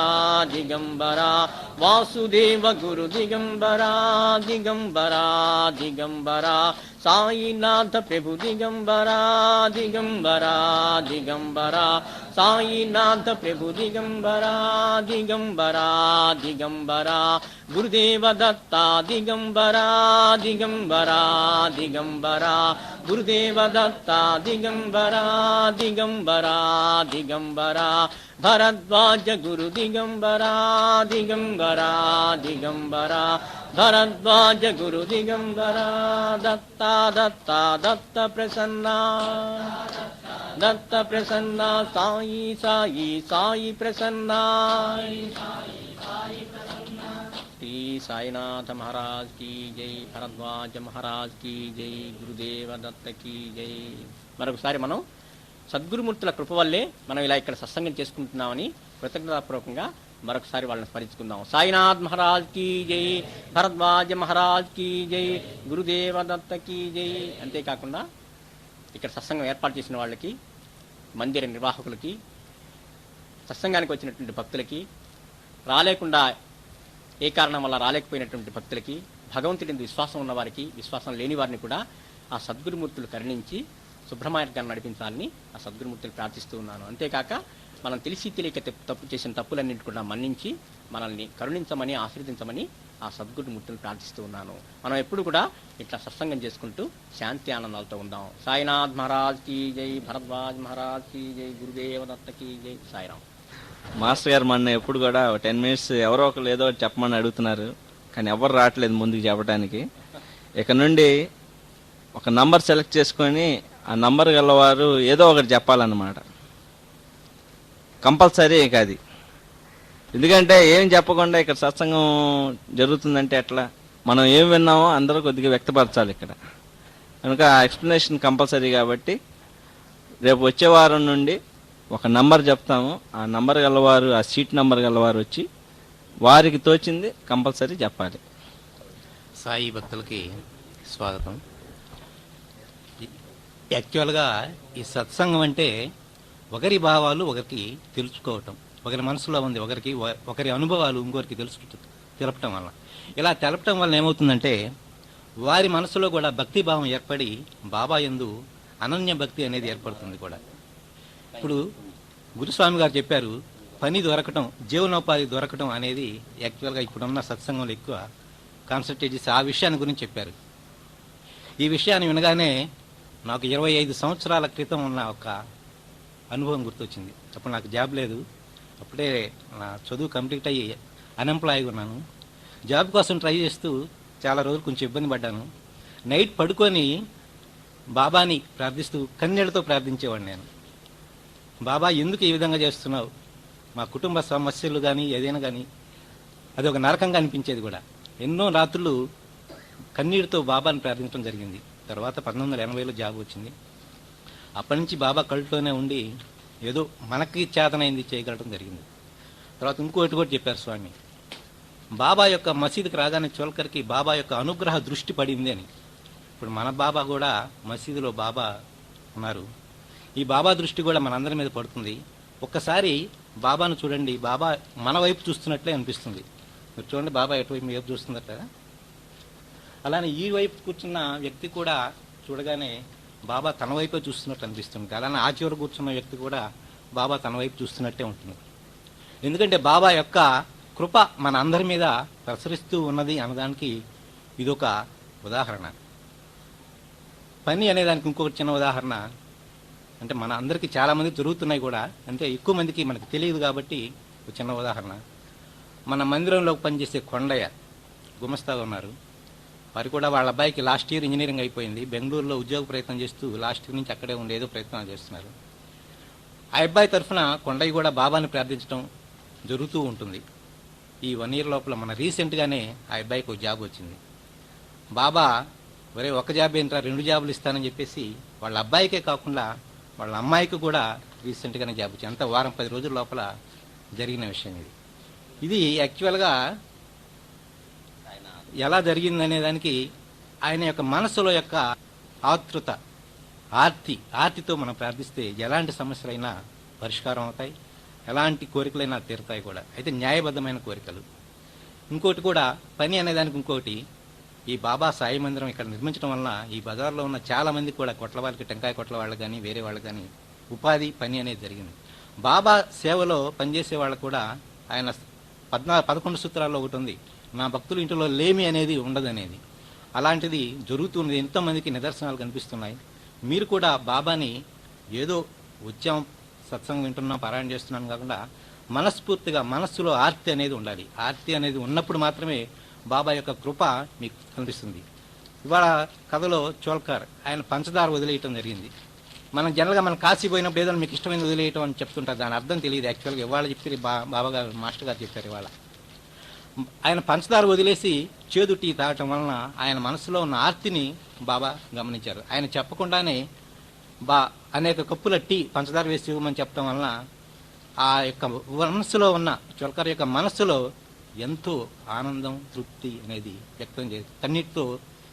S2: దిగంబరా వాసుదేవ గురు దిగంబరా. దిగంబరా దిగంబరా సాయినాథ ప్రభు దిగంబరా. దిగంబరా దిగంబరా సాయినాథ ప్రభు దిగంబరా. దిగంబరా దిగంబరా గురుదేవ దత్త దిగంబరా. దిగంబరా దిగంబరా గురుదేవ దత్త దిగంబరా. దిగంబరా దిగంబరా భరద్వాజ గురు దిగంబరా. దిగంబరా దిగంబరా భరద్వాజ గురు దిగంబరా. దత్త దత్త దత్త ప్రసన్న. దత్త ప్రసన్న సాయి సాయి సాయి ప్రసన్న. శ్రీ సాయినాథ మహారాజ్ की జై. భరద్వాజ మహారాజ్ की జై. గురుదేవ దత్త की జై. మరొకసారి మనం సద్గురుమూర్తుల కృప వల్లే మనం ఇలా ఇక్కడ సత్సంగం చేసుకుంటున్నామని కృతజ్ఞతాపూర్వకంగా మరొకసారి వాళ్ళని స్మరించుకుందాం. సాయినాథ్ మహారాజ్ की జై. భరద్వాజ మహారాజ్ की జై. గురుదేవ దత్త की జై. అంతేకాకుండా ఇక్కడ సత్సంగం ఏర్పాటు చేసిన వాళ్ళకి, మందిర నిర్వాహకులకి, సత్సంగానికి వచ్చినటువంటి భక్తులకి, రాలేకుండా ఏ కారణం వల్ల రాలేకపోయినటువంటి భక్తులకి, భగవంతుడి విశ్వాసం ఉన్నవారికి, విశ్వాసం లేని వారిని కూడా ఆ సద్గురుమూర్తులు కరుణించి శుభ్రమార్గాన్ని నడిపించాలని ఆ సద్గురుమూర్తులు ప్రార్థిస్తూ ఉన్నాను. అంతేకాక మనం తెలిసి తెలియక తప్పు చేసిన తప్పులన్నింటి కూడా మన్నించి మనల్ని కరుణించమని, ఆశీర్వదించమని ఆ సద్గురుమూర్తులు ప్రార్థిస్తూ ఉన్నాను. మనం ఎప్పుడు కూడా ఇట్లా సత్సంగం చేసుకుంటూ శాంతి ఆనందాలతో ఉందాం. సాయినాథ్ మహారాజ్ की జై. భరద్వాజ్ మహారాజ్ की జై. గురుదేవ దత్త की జై. సాయిరాం.
S3: మాస్టర్ గారు మొన్న ఎప్పుడు కూడా 10 minutes ఎవరో ఒకరు ఏదో ఒకటి చెప్పమని అడుగుతున్నారు, కానీ ఎవరు రావట్లేదు ముందుకు చెప్పడానికి. ఇక నుండి ఒక నంబర్ సెలెక్ట్ చేసుకొని ఆ నంబర్ గలవారు ఏదో ఒకటి చెప్పాలన్నమాట, కంపల్సరీ. ఇక అది ఎందుకంటే ఏం చెప్పకుండా ఇక్కడ సత్సంగం జరుగుతుందంటే ఎట్లా? మనం ఏం విన్నామో అందరూ కొద్దిగా వ్యక్తపరచాలి ఇక్కడ. కనుక ఎక్స్ప్లెనేషన్ కంపల్సరీ. కాబట్టి రేపు వచ్చే వారం నుండి ఒక నంబర్ చెప్తాము. ఆ నంబర్ గలవారు, ఆ సీట్ నంబర్ గలవారు వచ్చి వారికి తోచింది కంపల్సరీ చెప్పాలి.
S4: సాయి భక్తులకి స్వాగతం. యాక్చువల్గా ఈ సత్సంగం అంటే ఒకరి భావాలు ఒకరికి తెలుసుకోవటం, ఒకరి మనసులో ఉంది ఒకరి అనుభవాలు ఇంకొకరికి తెలపటం వల్ల, ఇలా తెలపటం వల్ల ఏమవుతుందంటే వారి మనసులో కూడా భక్తి భావం ఏర్పడి బాబా యందు అనన్య భక్తి అనేది ఏర్పడుతుంది కూడా. ఇప్పుడు గురుస్వామి గారు చెప్పారు, పని దొరకటం, జీవనోపాధి దొరకటం అనేది యాక్చువల్గా ఇప్పుడున్న సత్సంగంలో ఎక్కువ కాన్సన్ట్రేట్ చేసి ఆ విషయాన్ని గురించి చెప్పారు. ఈ విషయాన్ని వినగానే నాకు 25 సంవత్సరాల క్రితం ఉన్న ఒక అనుభవం గుర్తొచ్చింది. అప్పుడు నాకు జాబ్ లేదు, అప్పుడే నా చదువు కంప్లీట్ అయ్యి అన్ఎంప్లాయ్గా ఉన్నాను. జాబ్ కోసం ట్రై చేస్తూ చాలా రోజులు కొంచెం ఇబ్బంది పడ్డాను. నైట్ పడుకొని బాబాని ప్రార్థిస్తూ కన్నీళ్లతో ప్రార్థించేవాడిని నేను. బాబా ఎందుకు ఈ విధంగా చేస్తున్నావు, మా కుటుంబ సమస్యలు కానీ ఏదైనా కానీ అది ఒక నరకంగా అనిపించేది కూడా. ఎన్నో రాత్రులు కన్నీటితో బాబాని ప్రార్థించడం జరిగింది. తర్వాత 1980లో జాబ్ వచ్చింది. అప్పటి నుంచి బాబా కళ్ళతోనే ఉండి ఏదో మనకి చేతనైంది చేయగలడం జరిగింది. తర్వాత ఇంకోటి కూడా చెప్పారు స్వామి, బాబా యొక్క మసీదుకి రాగానే చోల్కర్కి బాబా యొక్క అనుగ్రహ దృష్టి పడింది అని. ఇప్పుడు మన బాబా కూడా మసీదులో బాబా ఉన్నారు. ఈ బాబా దృష్టి కూడా మనందరి మీద పడుతుంది. ఒక్కసారి బాబాను చూడండి, బాబా మన వైపు చూస్తున్నట్లే అనిపిస్తుంది. మీరు చూడండి, బాబా ఎటువైపు మీ వైపు చూస్తున్నట్ట. అలానే ఈ వైపు కూర్చున్న వ్యక్తి కూడా చూడగానే బాబా తన వైపే చూస్తున్నట్టు అనిపిస్తుంది. అలానే ఆ చివర కూర్చున్న వ్యక్తి కూడా బాబా తన వైపు చూస్తున్నట్టే ఉంటుంది. ఎందుకంటే బాబా యొక్క కృప మన అందరి మీద ప్రసరిస్తూ ఉన్నది అనడానికి ఇదొక ఉదాహరణ. పని అనేదానికి ఇంకొక చిన్న ఉదాహరణ, అంటే మన అందరికీ చాలామంది జరుగుతున్నాయి కూడా, అంటే ఎక్కువ మందికి మనకు తెలియదు కాబట్టి ఒక చిన్న ఉదాహరణ. మన మందిరంలో పనిచేసే కొండయ్య గుమస్తాగా ఉన్నారు. వారు కూడా వాళ్ళ అబ్బాయికి లాస్ట్ ఇయర్ ఇంజనీరింగ్ అయిపోయింది. బెంగళూరులో ఉద్యోగ ప్రయత్నం చేస్తూ లాస్ట్ ఇయర్ నుంచి అక్కడే ఉండి ఏదో ప్రయత్నాలు చేస్తున్నారు. ఆ అబ్బాయి తరఫున కొండయ్య కూడా బాబాని ప్రార్థించడం జరుగుతూ ఉంటుంది. ఈ 1 year లోపల మన రీసెంట్గానే ఆ అబ్బాయికి ఒక జాబ్ వచ్చింది. బాబా ఒరే ఒక జాబ్ ఏంట్రా 2 జాబులు ఇస్తానని చెప్పేసి వాళ్ళ అబ్బాయికే కాకుండా వాళ్ళ అమ్మాయికి కూడా రీసెంట్గానే జాబ్ వచ్చింది. అంత వారం 10 రోజుల లోపల జరిగిన విషయం ఇది. ఇది యాక్చువల్గా ఎలా జరిగిందనే దానికి ఆయన యొక్క మనసులో యొక్క ఆతృత, ఆర్తితో మనం ప్రార్థిస్తే ఎలాంటి సమస్యలైనా పరిష్కారం అవుతాయి, ఎలాంటి కోరికలైనా తీరుతాయి కూడా. అయితే న్యాయబద్ధమైన కోరికలు. ఇంకోటి కూడా పని అనేదానికి ఇంకోటి, ఈ బాబా సాయి మందిరం ఇక్కడ నిర్మించడం వలన ఈ బజార్లో ఉన్న చాలా మంది కూడా కొట్ల వాళ్ళకి, టెంకాయ కొట్ల వాళ్ళకి కానీ వేరే వాళ్ళకి కానీ ఉపాధి పని అనేది జరిగింది. బాబా సేవలో పనిచేసే వాళ్ళకు కూడా ఆయన 11 సూత్రాల్లో ఒకటి ఉంది, నా భక్తుల ఇంటిలో లేమి అనేది ఉండదనేది. అలాంటిది జరుగుతున్నది. ఎంతోమందికి నిదర్శనాలు కనిపిస్తున్నాయి. మీరు కూడా బాబాని ఏదో వచ్చాం సత్సంగం వింటున్నాం పారాయణ చేస్తున్నాం కాకుండా మనస్ఫూర్తిగా మనస్సులో ఆర్తి అనేది ఉండాలి. ఆర్తి అనేది ఉన్నప్పుడు మాత్రమే బాబా యొక్క కృప మీకు కనిపిస్తుంది. ఇవాళ కథలో చోల్కర్ ఆయన పంచదార వదిలేయటం జరిగింది. మనం జనరల్గా మనం కాశీ పోయినప్పుడు ఏదైనా మీకు ఇష్టమైన వదిలేయటం అని చెప్తుంటారు. దాని అర్థం తెలియదు. యాక్చువల్గా ఇవాళ చెప్పి బాబా గారు మాస్టర్ గారు చెప్పారు. ఇవాళ ఆయన పంచదార వదిలేసి చేదు టీ తాగటం వలన ఆయన మనసులో ఉన్న ఆర్తిని బాబా గమనించారు. ఆయన చెప్పకుండానే అనేక కప్పుల టీ పంచదార వేసి ఇవ్వమని చెప్పడం వలన ఆ యొక్క మనస్సులో ఉన్న చొల్కర్ యొక్క మనస్సులో ఎంతో ఆనందం, తృప్తి అనేది వ్యక్తం చేసి కన్నీటితో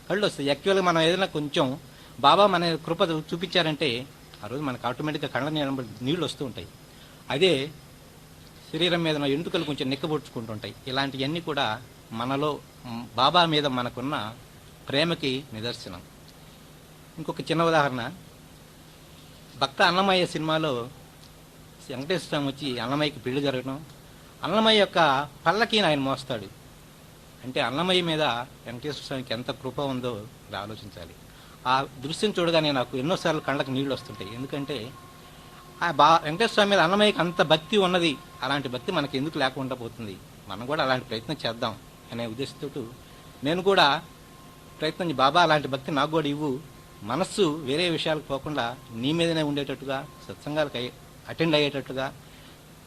S4: కళ్ళు వస్తాయి. యాక్చువల్గా మనం ఏదైనా కొంచెం బాబా మన కృప చూపించారంటే ఆ రోజు మనకు ఆటోమేటిక్గా కళ్ళ నీళ్ళు వస్తూ ఉంటాయి. అదే శరీరం మీద ఎంటుకలు కొంచెం నిక్కబొట్టుకుంటుంటాయి. ఇలాంటివన్నీ కూడా మనలో బాబా మీద మనకున్న ప్రేమకి నిదర్శనం. ఇంకొక చిన్న ఉదాహరణ, భక్త అన్నమయ్య సినిమాలో వెంకటేశ్వర స్వామి వచ్చి అన్నమయ్యకి పెళ్లి జరగడం, అన్నమయ్య యొక్క పల్లకీని ఆయన మోస్తాడు. అంటే అన్నమయ్య మీద వెంకటేశ్వర స్వామికి ఎంత కృప ఉందో ఆలోచించాలి. ఆ దృశ్యం చూడగానే నాకు ఎన్నోసార్లు కళ్ళకు నీళ్ళు వస్తుంటాయి. ఎందుకంటే వెంకటేశ్వర స్వామి మీద అన్నమయ్యకి అంత భక్తి ఉన్నది. అలాంటి భక్తి మనకి ఎందుకు లేకుండా పోతుంది? మనం కూడా అలాంటి ప్రయత్నం చేద్దాం అనే ఉద్దేశంతో నేను కూడా ప్రయత్నం, బాబా అలాంటి భక్తి నాకు కూడా ఇవ్వు, మనస్సు వేరే విషయాలకు పోకుండా నీ మీదనే ఉండేటట్టుగా, సత్సంగాలకు అటెండ్ అయ్యేటట్టుగా,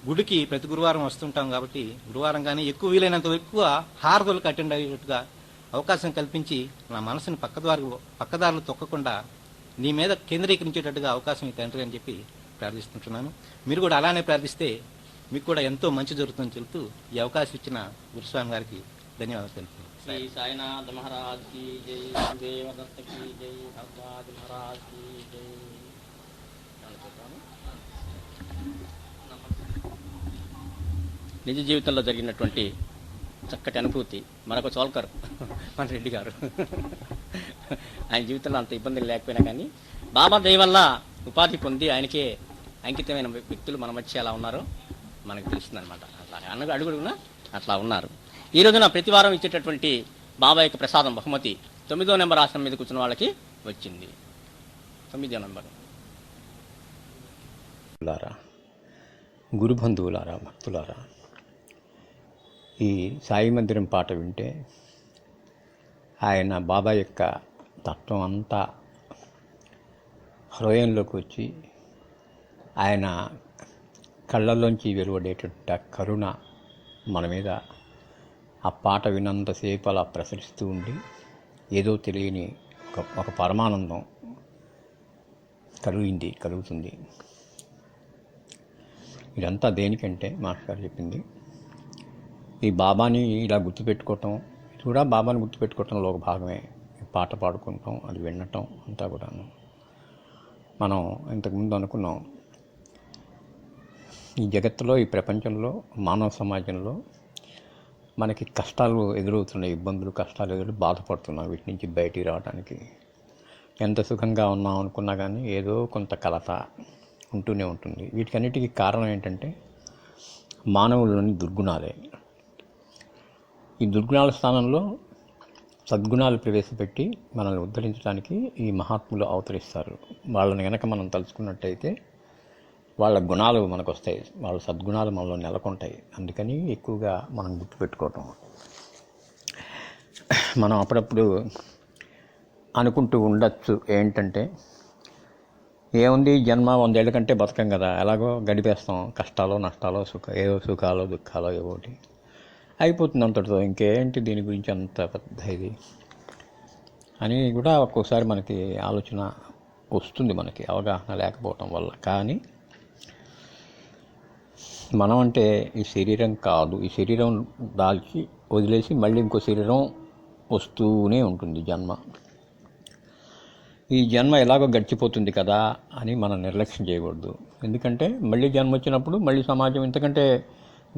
S4: గుడికి ప్రతి గురువారం వస్తుంటాం కాబట్టి గురువారం కానీ ఎక్కువ వీలైనంత ఎక్కువ హారతులకు అటెండ్ అయ్యేటట్టుగా అవకాశం కల్పించి నా మనసుని పక్కదారులు తొక్కకుండా నీ మీద కేంద్రీకరించేటట్టుగా అవకాశం ఈ తండ్రి అని చెప్పి ప్రార్థిస్తుంటున్నాను. మీరు కూడా అలానే ప్రార్థిస్తే మీకు కూడా ఎంతో మంచి జరుగుతుందని చెబుతూ ఈ అవకాశం ఇచ్చిన గురుస్వామి గారికి ధన్యవాదాలు తెలుపుతున్నాను.
S3: శ్రీ సాయినాథ్ మహారాజ్ కి జై, దేవదత్త కి జై, భగవాన్ మహారాజ్ కి జై. నిజ జీవితంలో జరిగినటువంటి చక్కటి అనుభూతి మరొక చోల్కర్ మన రెడ్డి గారు. ఆయన జీవితంలో అంత ఇబ్బందులు లేకపోయినా కానీ బాబా దయ వల్ల ఉపాధి పొంది ఆయనకే అంకితమైన వ్యక్తులు మన మధ్య ఎలా ఉన్నారో మనకు తెలుస్తుందన్నమాట. అట్లా అడుగుడుగునా అట్లా ఉన్నారు. ఈ రోజున ప్రతి వారం ఇచ్చేటటువంటి బాబా యొక్క ప్రసాదం బహుమతి 9వ నెంబర్ ఆసనం మీద కూర్చున్న వాళ్ళకి వచ్చింది. 9వ నెంబర్.
S5: గురుబంధువులారా, భక్తులారా, ఈ సాయి మందిరం పాట వింటే ఆయన బాబా యొక్క తత్వం అంతా హృదయంలోకి వచ్చి ఆయన కళ్ళల్లోంచి వెలువడేట కరుణ మన మీద ఆ పాట విన్నంతసేపు అలా ప్రసరిస్తూ ఉండి ఏదో తెలియని ఒక పరమానందం కలుగుతుంది. ఇదంతా దేనికంటే మాస్టర్ గారు చెప్పింది ఈ బాబాని ఇలా గుర్తుపెట్టుకోవటం, ఇది కూడా బాబాని గుర్తుపెట్టుకోవటంలో ఒక భాగమే. పాట పాడుకుంటాం, అది వినటం అంతా కూడాను. మనం ఇంతకుముందు అనుకున్నాం, ఈ జగత్తులో, ఈ ప్రపంచంలో, మానవ సమాజంలో మనకి కష్టాలు ఎదురవుతున్నాయి, ఇబ్బందులు, కష్టాలు బాధపడుతున్నాం. వీటి నుంచి బయటికి రావడానికి ఎంత సుఖంగా ఉన్నాం అనుకున్నా కానీ ఏదో కొంత కలత ఉంటూనే ఉంటుంది. వీటికన్నిటికీ కారణం ఏంటంటే మానవుల్లోని దుర్గుణాలే. ఈ దుర్గుణాల స్థానంలో సద్గుణాలు ప్రవేశపెట్టి మనల్ని ఉద్ధరించడానికి ఈ మహాత్ములు అవతరిస్తారు. వాళ్ళని కనుక మనం తలుచుకున్నట్టయితే వాళ్ళ గుణాలు మనకు వస్తాయి, వాళ్ళ సద్గుణాలు మనలో నెలకొంటాయి. అందుకని ఎక్కువగా మనం గుర్తుపెట్టుకోవటం. మనం అప్పుడప్పుడు అనుకుంటూ ఉండొచ్చు ఏంటంటే, ఏముంది జన్మ 100 ఏళ్ళ కంటే బతకం కదా, ఎలాగో గడిపేస్తాం, కష్టాలు నష్టాలు ఏదో సుఖాలు దుఃఖాలు ఏవోటి అయిపోతుంది అంతటితో, ఇంకేంటి దీని గురించి అంత పెద్ద ఇది అని కూడా ఒక్కోసారి మనకి ఆలోచన వస్తుంది, మనకి అవగాహన లేకపోవటం వల్ల. కానీ మనం అంటే ఈ శరీరం కాదు, ఈ శరీరం దాల్చి వదిలేసి మళ్ళీ ఇంకో శరీరం వస్తూనే ఉంటుంది జన్మ. ఈ జన్మ ఎలాగో గడిచిపోతుంది కదా అని మనం నిర్లక్ష్యం చేయకూడదు. ఎందుకంటే మళ్ళీ జన్మ వచ్చినప్పుడు మళ్ళీ సమాజం ఇంతకంటే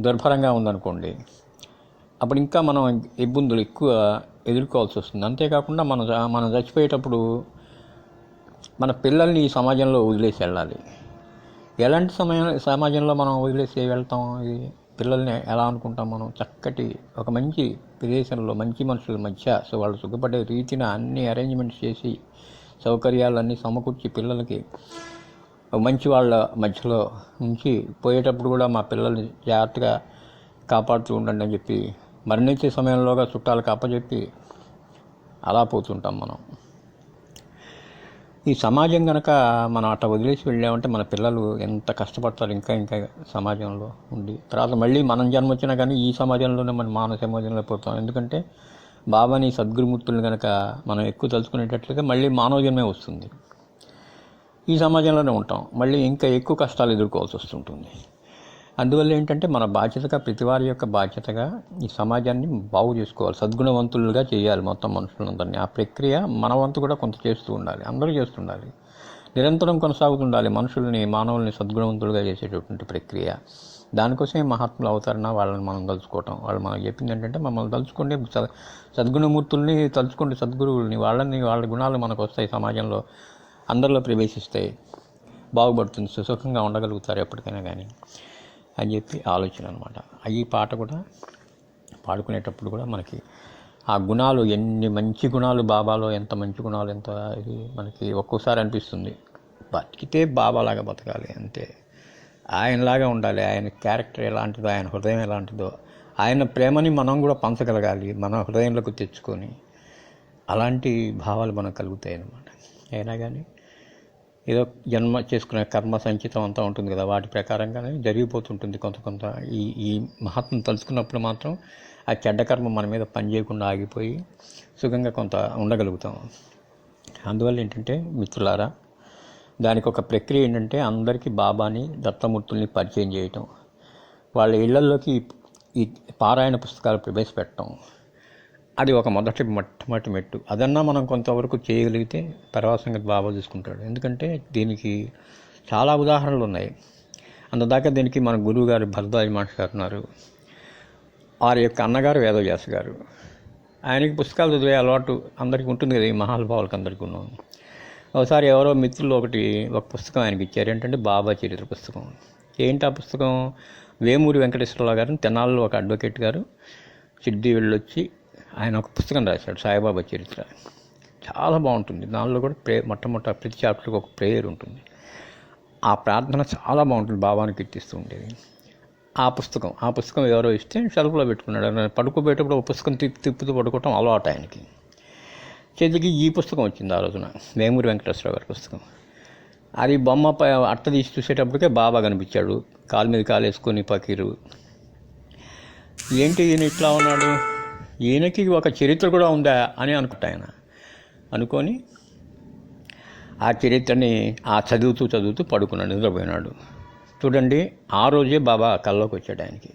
S5: దుర్భరంగా ఉందనుకోండి, అప్పుడు ఇంకా మనం ఇబ్బందులు ఎక్కువ ఎదుర్కోవాల్సి వస్తుంది. అంతేకాకుండా మనం చచ్చిపోయేటప్పుడు మన పిల్లల్ని ఈ సమాజంలో వదిలేసి వెళ్ళాలి. ఎలాంటి సమాజంలో మనం వదిలేసి వెళ్తాం? ఈ పిల్లల్ని ఎలా అనుకుంటాం మనం? చక్కటి ఒక మంచి ప్రదేశంలో మంచి మనుషుల మధ్య వాళ్ళు సుఖపడే రీతిన అన్ని అరేంజ్మెంట్స్ చేసి సౌకర్యాలన్నీ సమకూర్చి పిల్లలకి మంచి వాళ్ళ మధ్యలో ఉంచి పోయేటప్పుడు కూడా మా పిల్లల్ని జాగ్రత్తగా కాపాడుతూ ఉండండి అని చెప్పి మరణించే సమయంలోగా చుట్టాలకు అప్పచెప్పి అలా పోతుంటాం మనం. ఈ సమాజం కనుక మనం అట్లా వదిలేసి వెళ్ళామంటే మన పిల్లలు ఎంత కష్టపడతారు ఇంకా ఇంకా సమాజంలో ఉండి. తర్వాత మళ్ళీ మనం జన్మ వచ్చినా కానీ ఈ సమాజంలోనే మనం మానవ సమాజంలో పోతాం. ఎందుకంటే బాబాని సద్గురుమూర్తులను కనుక మనం ఎక్కువ తలుచుకునేటట్లయితే మళ్ళీ మానవ జన్మే వస్తుంది. ఈ సమాజంలోనే ఉంటాం, మళ్ళీ ఇంకా ఎక్కువ కష్టాలు ఎదుర్కోవాల్సి వస్తుంటుంది. అందువల్ల ఏంటంటే మన బాధ్యతగా, ప్రతివారి యొక్క బాధ్యతగా ఈ సమాజాన్ని బాగు చేసుకోవాలి, సద్గుణవంతులుగా చేయాలి మొత్తం మనుషులందరినీ. ఆ ప్రక్రియ మన వంతు కూడా కొంత చేస్తూ ఉండాలి, అందరూ చేస్తుండాలి, నిరంతరం కొనసాగుతుండాలి. మానవుల్ని సద్గుణవంతులుగా చేసేటటువంటి ప్రక్రియ. దానికోసమే మహాత్ముల అవతరణ, వాళ్ళని మనం తలుచుకోవటం. వాళ్ళు మనకు చెప్పింది ఏంటంటే మమ్మల్ని తలుచుకోండి, సద్గుణమూర్తుల్ని తలుచుకోండి, సద్గురువుల్ని, వాళ్ళ గుణాలు మనకు వస్తాయి, సమాజంలో అందరిలో ప్రవేశిస్తాయి, బాగుపడుతుంది, సుఖంగా ఉండగలుగుతారు ఎప్పటికైనా కానీ అని చెప్పి ఆలోచన అనమాట. ఈ పాట కూడా పాడుకునేటప్పుడు కూడా మనకి ఆ గుణాలు, ఎన్ని మంచి గుణాలు బాబాలో, ఎంత మంచి గుణాలు, ఎంత ఇది మనకి ఒక్కోసారి అనిపిస్తుంది. బతికితే బాబాలాగా బతకాలి అంతే, ఆయనలాగా ఉండాలి, ఆయన క్యారెక్టర్ ఎలాంటిదో, ఆయన హృదయం ఎలాంటిదో, ఆయన ప్రేమని మనం కూడా పంచగలగాలి, మన హృదయంలోకి తెచ్చుకొని. అలాంటి భావాలు మనకు కలుగుతాయి అన్నమాట. అయినా కానీ ఏదో జన్మ చేసుకునే కర్మ సంచితం అంతా ఉంటుంది కదా, వాటి ప్రకారంగానే జరిగిపోతుంటుంది కొంత. ఈ మహాత్మను తలుచుకున్నప్పుడు మాత్రం ఆ చెడ్డ కర్మ మన మీద పని చేయకుండా ఆగిపోయి సుఖంగా కొంత ఉండగలుగుతాం. అందువల్ల ఏంటంటే మిత్రులారా, దానికి ఒక ప్రక్రియ ఏంటంటే అందరికీ బాబాని, దత్తమూర్తుల్ని పరిచయం చేయటం, వాళ్ళ ఇళ్లల్లోకి ఈ పారాయణ పుస్తకాలు ప్రవేశపెట్టడం. అది ఒక మొట్టమొదటి మెట్టు. అదన్నా మనం కొంతవరకు చేయగలిగితే తర్వాత సంగతి బాబా చూసుకుంటాడు. ఎందుకంటే దీనికి చాలా ఉదాహరణలు ఉన్నాయి. అంతదాకా దీనికి మన గురువు గారు భరద్వాజ మాస్టర్ గారు ఉన్నారు. వారి యొక్క అన్నగారు వేదవ్యాస గారు. ఆయనకి పుస్తకాలు చదివే అలవాటు అందరికీ ఉంటుంది కదా, ఈ మహానుభావులకు అందరికీ ఉన్నాం. ఒకసారి ఎవరో మిత్రులు ఒక పుస్తకం ఆయనకి ఇచ్చారు. ఏంటంటే బాబా చరిత్ర పుస్తకం. ఏంటి ఆ పుస్తకం? వేమూరి వెంకటేశ్వరరావు గారు, తెనాలిలో ఒక అడ్వకేట్ గారు సిద్ధి వెళ్ళొచ్చి ఆయన ఒక పుస్తకం రాశాడు, సాయిబాబా చరిత్ర. చాలా బాగుంటుంది. దానిలో కూడా మొట్టమొదటి ప్రతి చాప్టర్కి ఒక ప్రేయర్ ఉంటుంది. ఆ ప్రార్థన చాలా బాగుంటుంది, బాబాని కీర్తిస్తూ ఉండేది. ఆ పుస్తకం ఎవరో ఇస్తే షెల్ఫ్లో పెట్టుకున్నాడు. పడుకోబెట్టేటప్పుడు ఒక పుస్తకం తిప్పుతూ పడుకోవటం అలవాటు ఆయనకి. చేతికి ఈ పుస్తకం వచ్చింది ఆ రోజున, వేమూరి వెంకటేశ్వరరావు గారి పుస్తకం. అది బొమ్మ అట్ట తీసి చూసేటప్పటికే బాబా కనిపించాడు, కాలు మీద కాలు వేసుకొని పకీరు. ఏంటి ఈయన ఇట్లా ఉన్నాడు, ఈయనకి ఒక చరిత్ర కూడా ఉందా అని అనుకుంటా. ఆయన అనుకొని ఆ చరిత్రని చదువుతూ పడుకున్నాడు, నిద్రపోయినాడు. చూడండి, ఆ రోజే బాబా కల్లోకి వచ్చాడు ఆయనకి.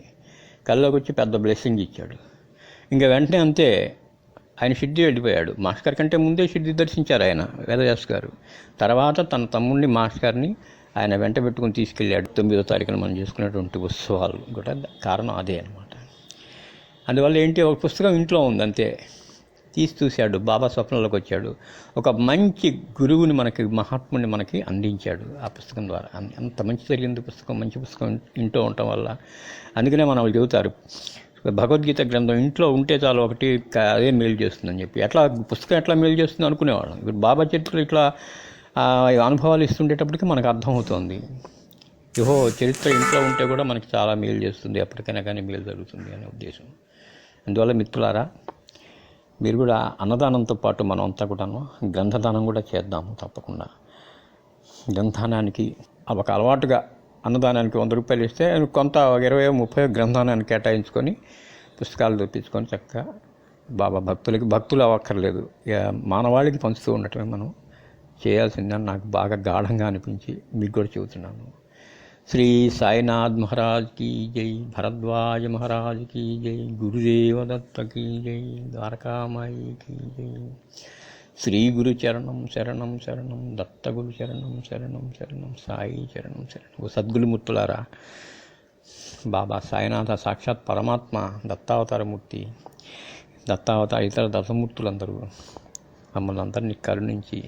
S5: కల్లోకి వచ్చి పెద్ద బ్లెస్సింగ్ ఇచ్చాడు. ఇంకా వెంటనే అంతే ఆయన షిర్డీ వెళ్ళిపోయాడు. మాస్టర్ కంటే ముందే షిర్డీ దర్శించారు ఆయన, వేదవ్యాస్ గారు. తర్వాత తన తమ్ముడిని మాస్టర్ని ఆయన వెంట పెట్టుకుని తీసుకెళ్ళాడు. 9వ తారీఖున మనం చేసుకునేటువంటి ఉత్సవాలు కూడా కారణం అదే అనమాట. అందువల్ల ఏంటి, ఒక పుస్తకం ఇంట్లో ఉంది అంతే, తీసి చూశాడు, బాబా స్వప్నంలోకి వచ్చాడు, ఒక మంచి గురువుని మనకి, మహాత్ముని మనకి అందించాడు ఆ పుస్తకం ద్వారా. అంత మంచి జరిగింది పుస్తకం, మంచి పుస్తకం ఇంట్లో ఉండటం వల్ల. అందుకనే మన వాళ్ళు చెబుతారు, భగవద్గీత గ్రంథం ఇంట్లో ఉంటే చాలు, ఒకటి అదే మేలు చేస్తుందని చెప్పి. ఎట్లా పుస్తకం ఎట్లా మేలు చేస్తుంది అనుకునేవాళ్ళం. ఇప్పుడు బాబా చరిత్రలు ఇట్లా అనుభవాలు ఇస్తుండేటప్పటికి మనకు అర్థమవుతుంది, ఇహో చరిత్ర ఇంట్లో ఉంటే కూడా మనకి చాలా మేలు చేస్తుంది, ఎప్పటికైనా కానీ మేలు జరుగుతుంది అనే ఉద్దేశం. అందువల్ల మిత్రులారా, మీరు కూడా అన్నదానంతో పాటు మనం అంతా కూడాను గ్రంథదానం కూడా చేద్దాము తప్పకుండా. గ్రంథదానానికి ఒక అలవాటుగా అన్నదానానికి 100 రూపాయలు ఇస్తే కొంత 20-30 గ్రంథదానానికి కేటాయించుకొని పుస్తకాలు తెప్పించుకొని చక్కగా బాబా భక్తులు అవ్వక్కర్లేదు, మానవాళికి పంచుతూ ఉండటమే మనం చేయాల్సిందని నాకు బాగా గాఢంగా అనిపించి మీకు కూడా చెబుతున్నాను. శ్రీ సాయినాథ్ మహారాజ్ కీ జై, భరద్వాజ మహారాజ్ కీ జై, గురుదేవ దత్త కీ జై, ద్వారకామాయి కీ జై. శ్రీ గురు చరణం శరణం శరణం, దత్త గురు చరణం శరణం శరణం, సాయి చరణం శరణం. ఓ సద్గురుమూర్తులారా, బాబా సాయినాథ సాక్షాత్ పరమాత్మ, దత్తావతారమూర్తి, ఇతర దశమూర్తులందరూ మమ్మల్ని అందరినీ కరుణించి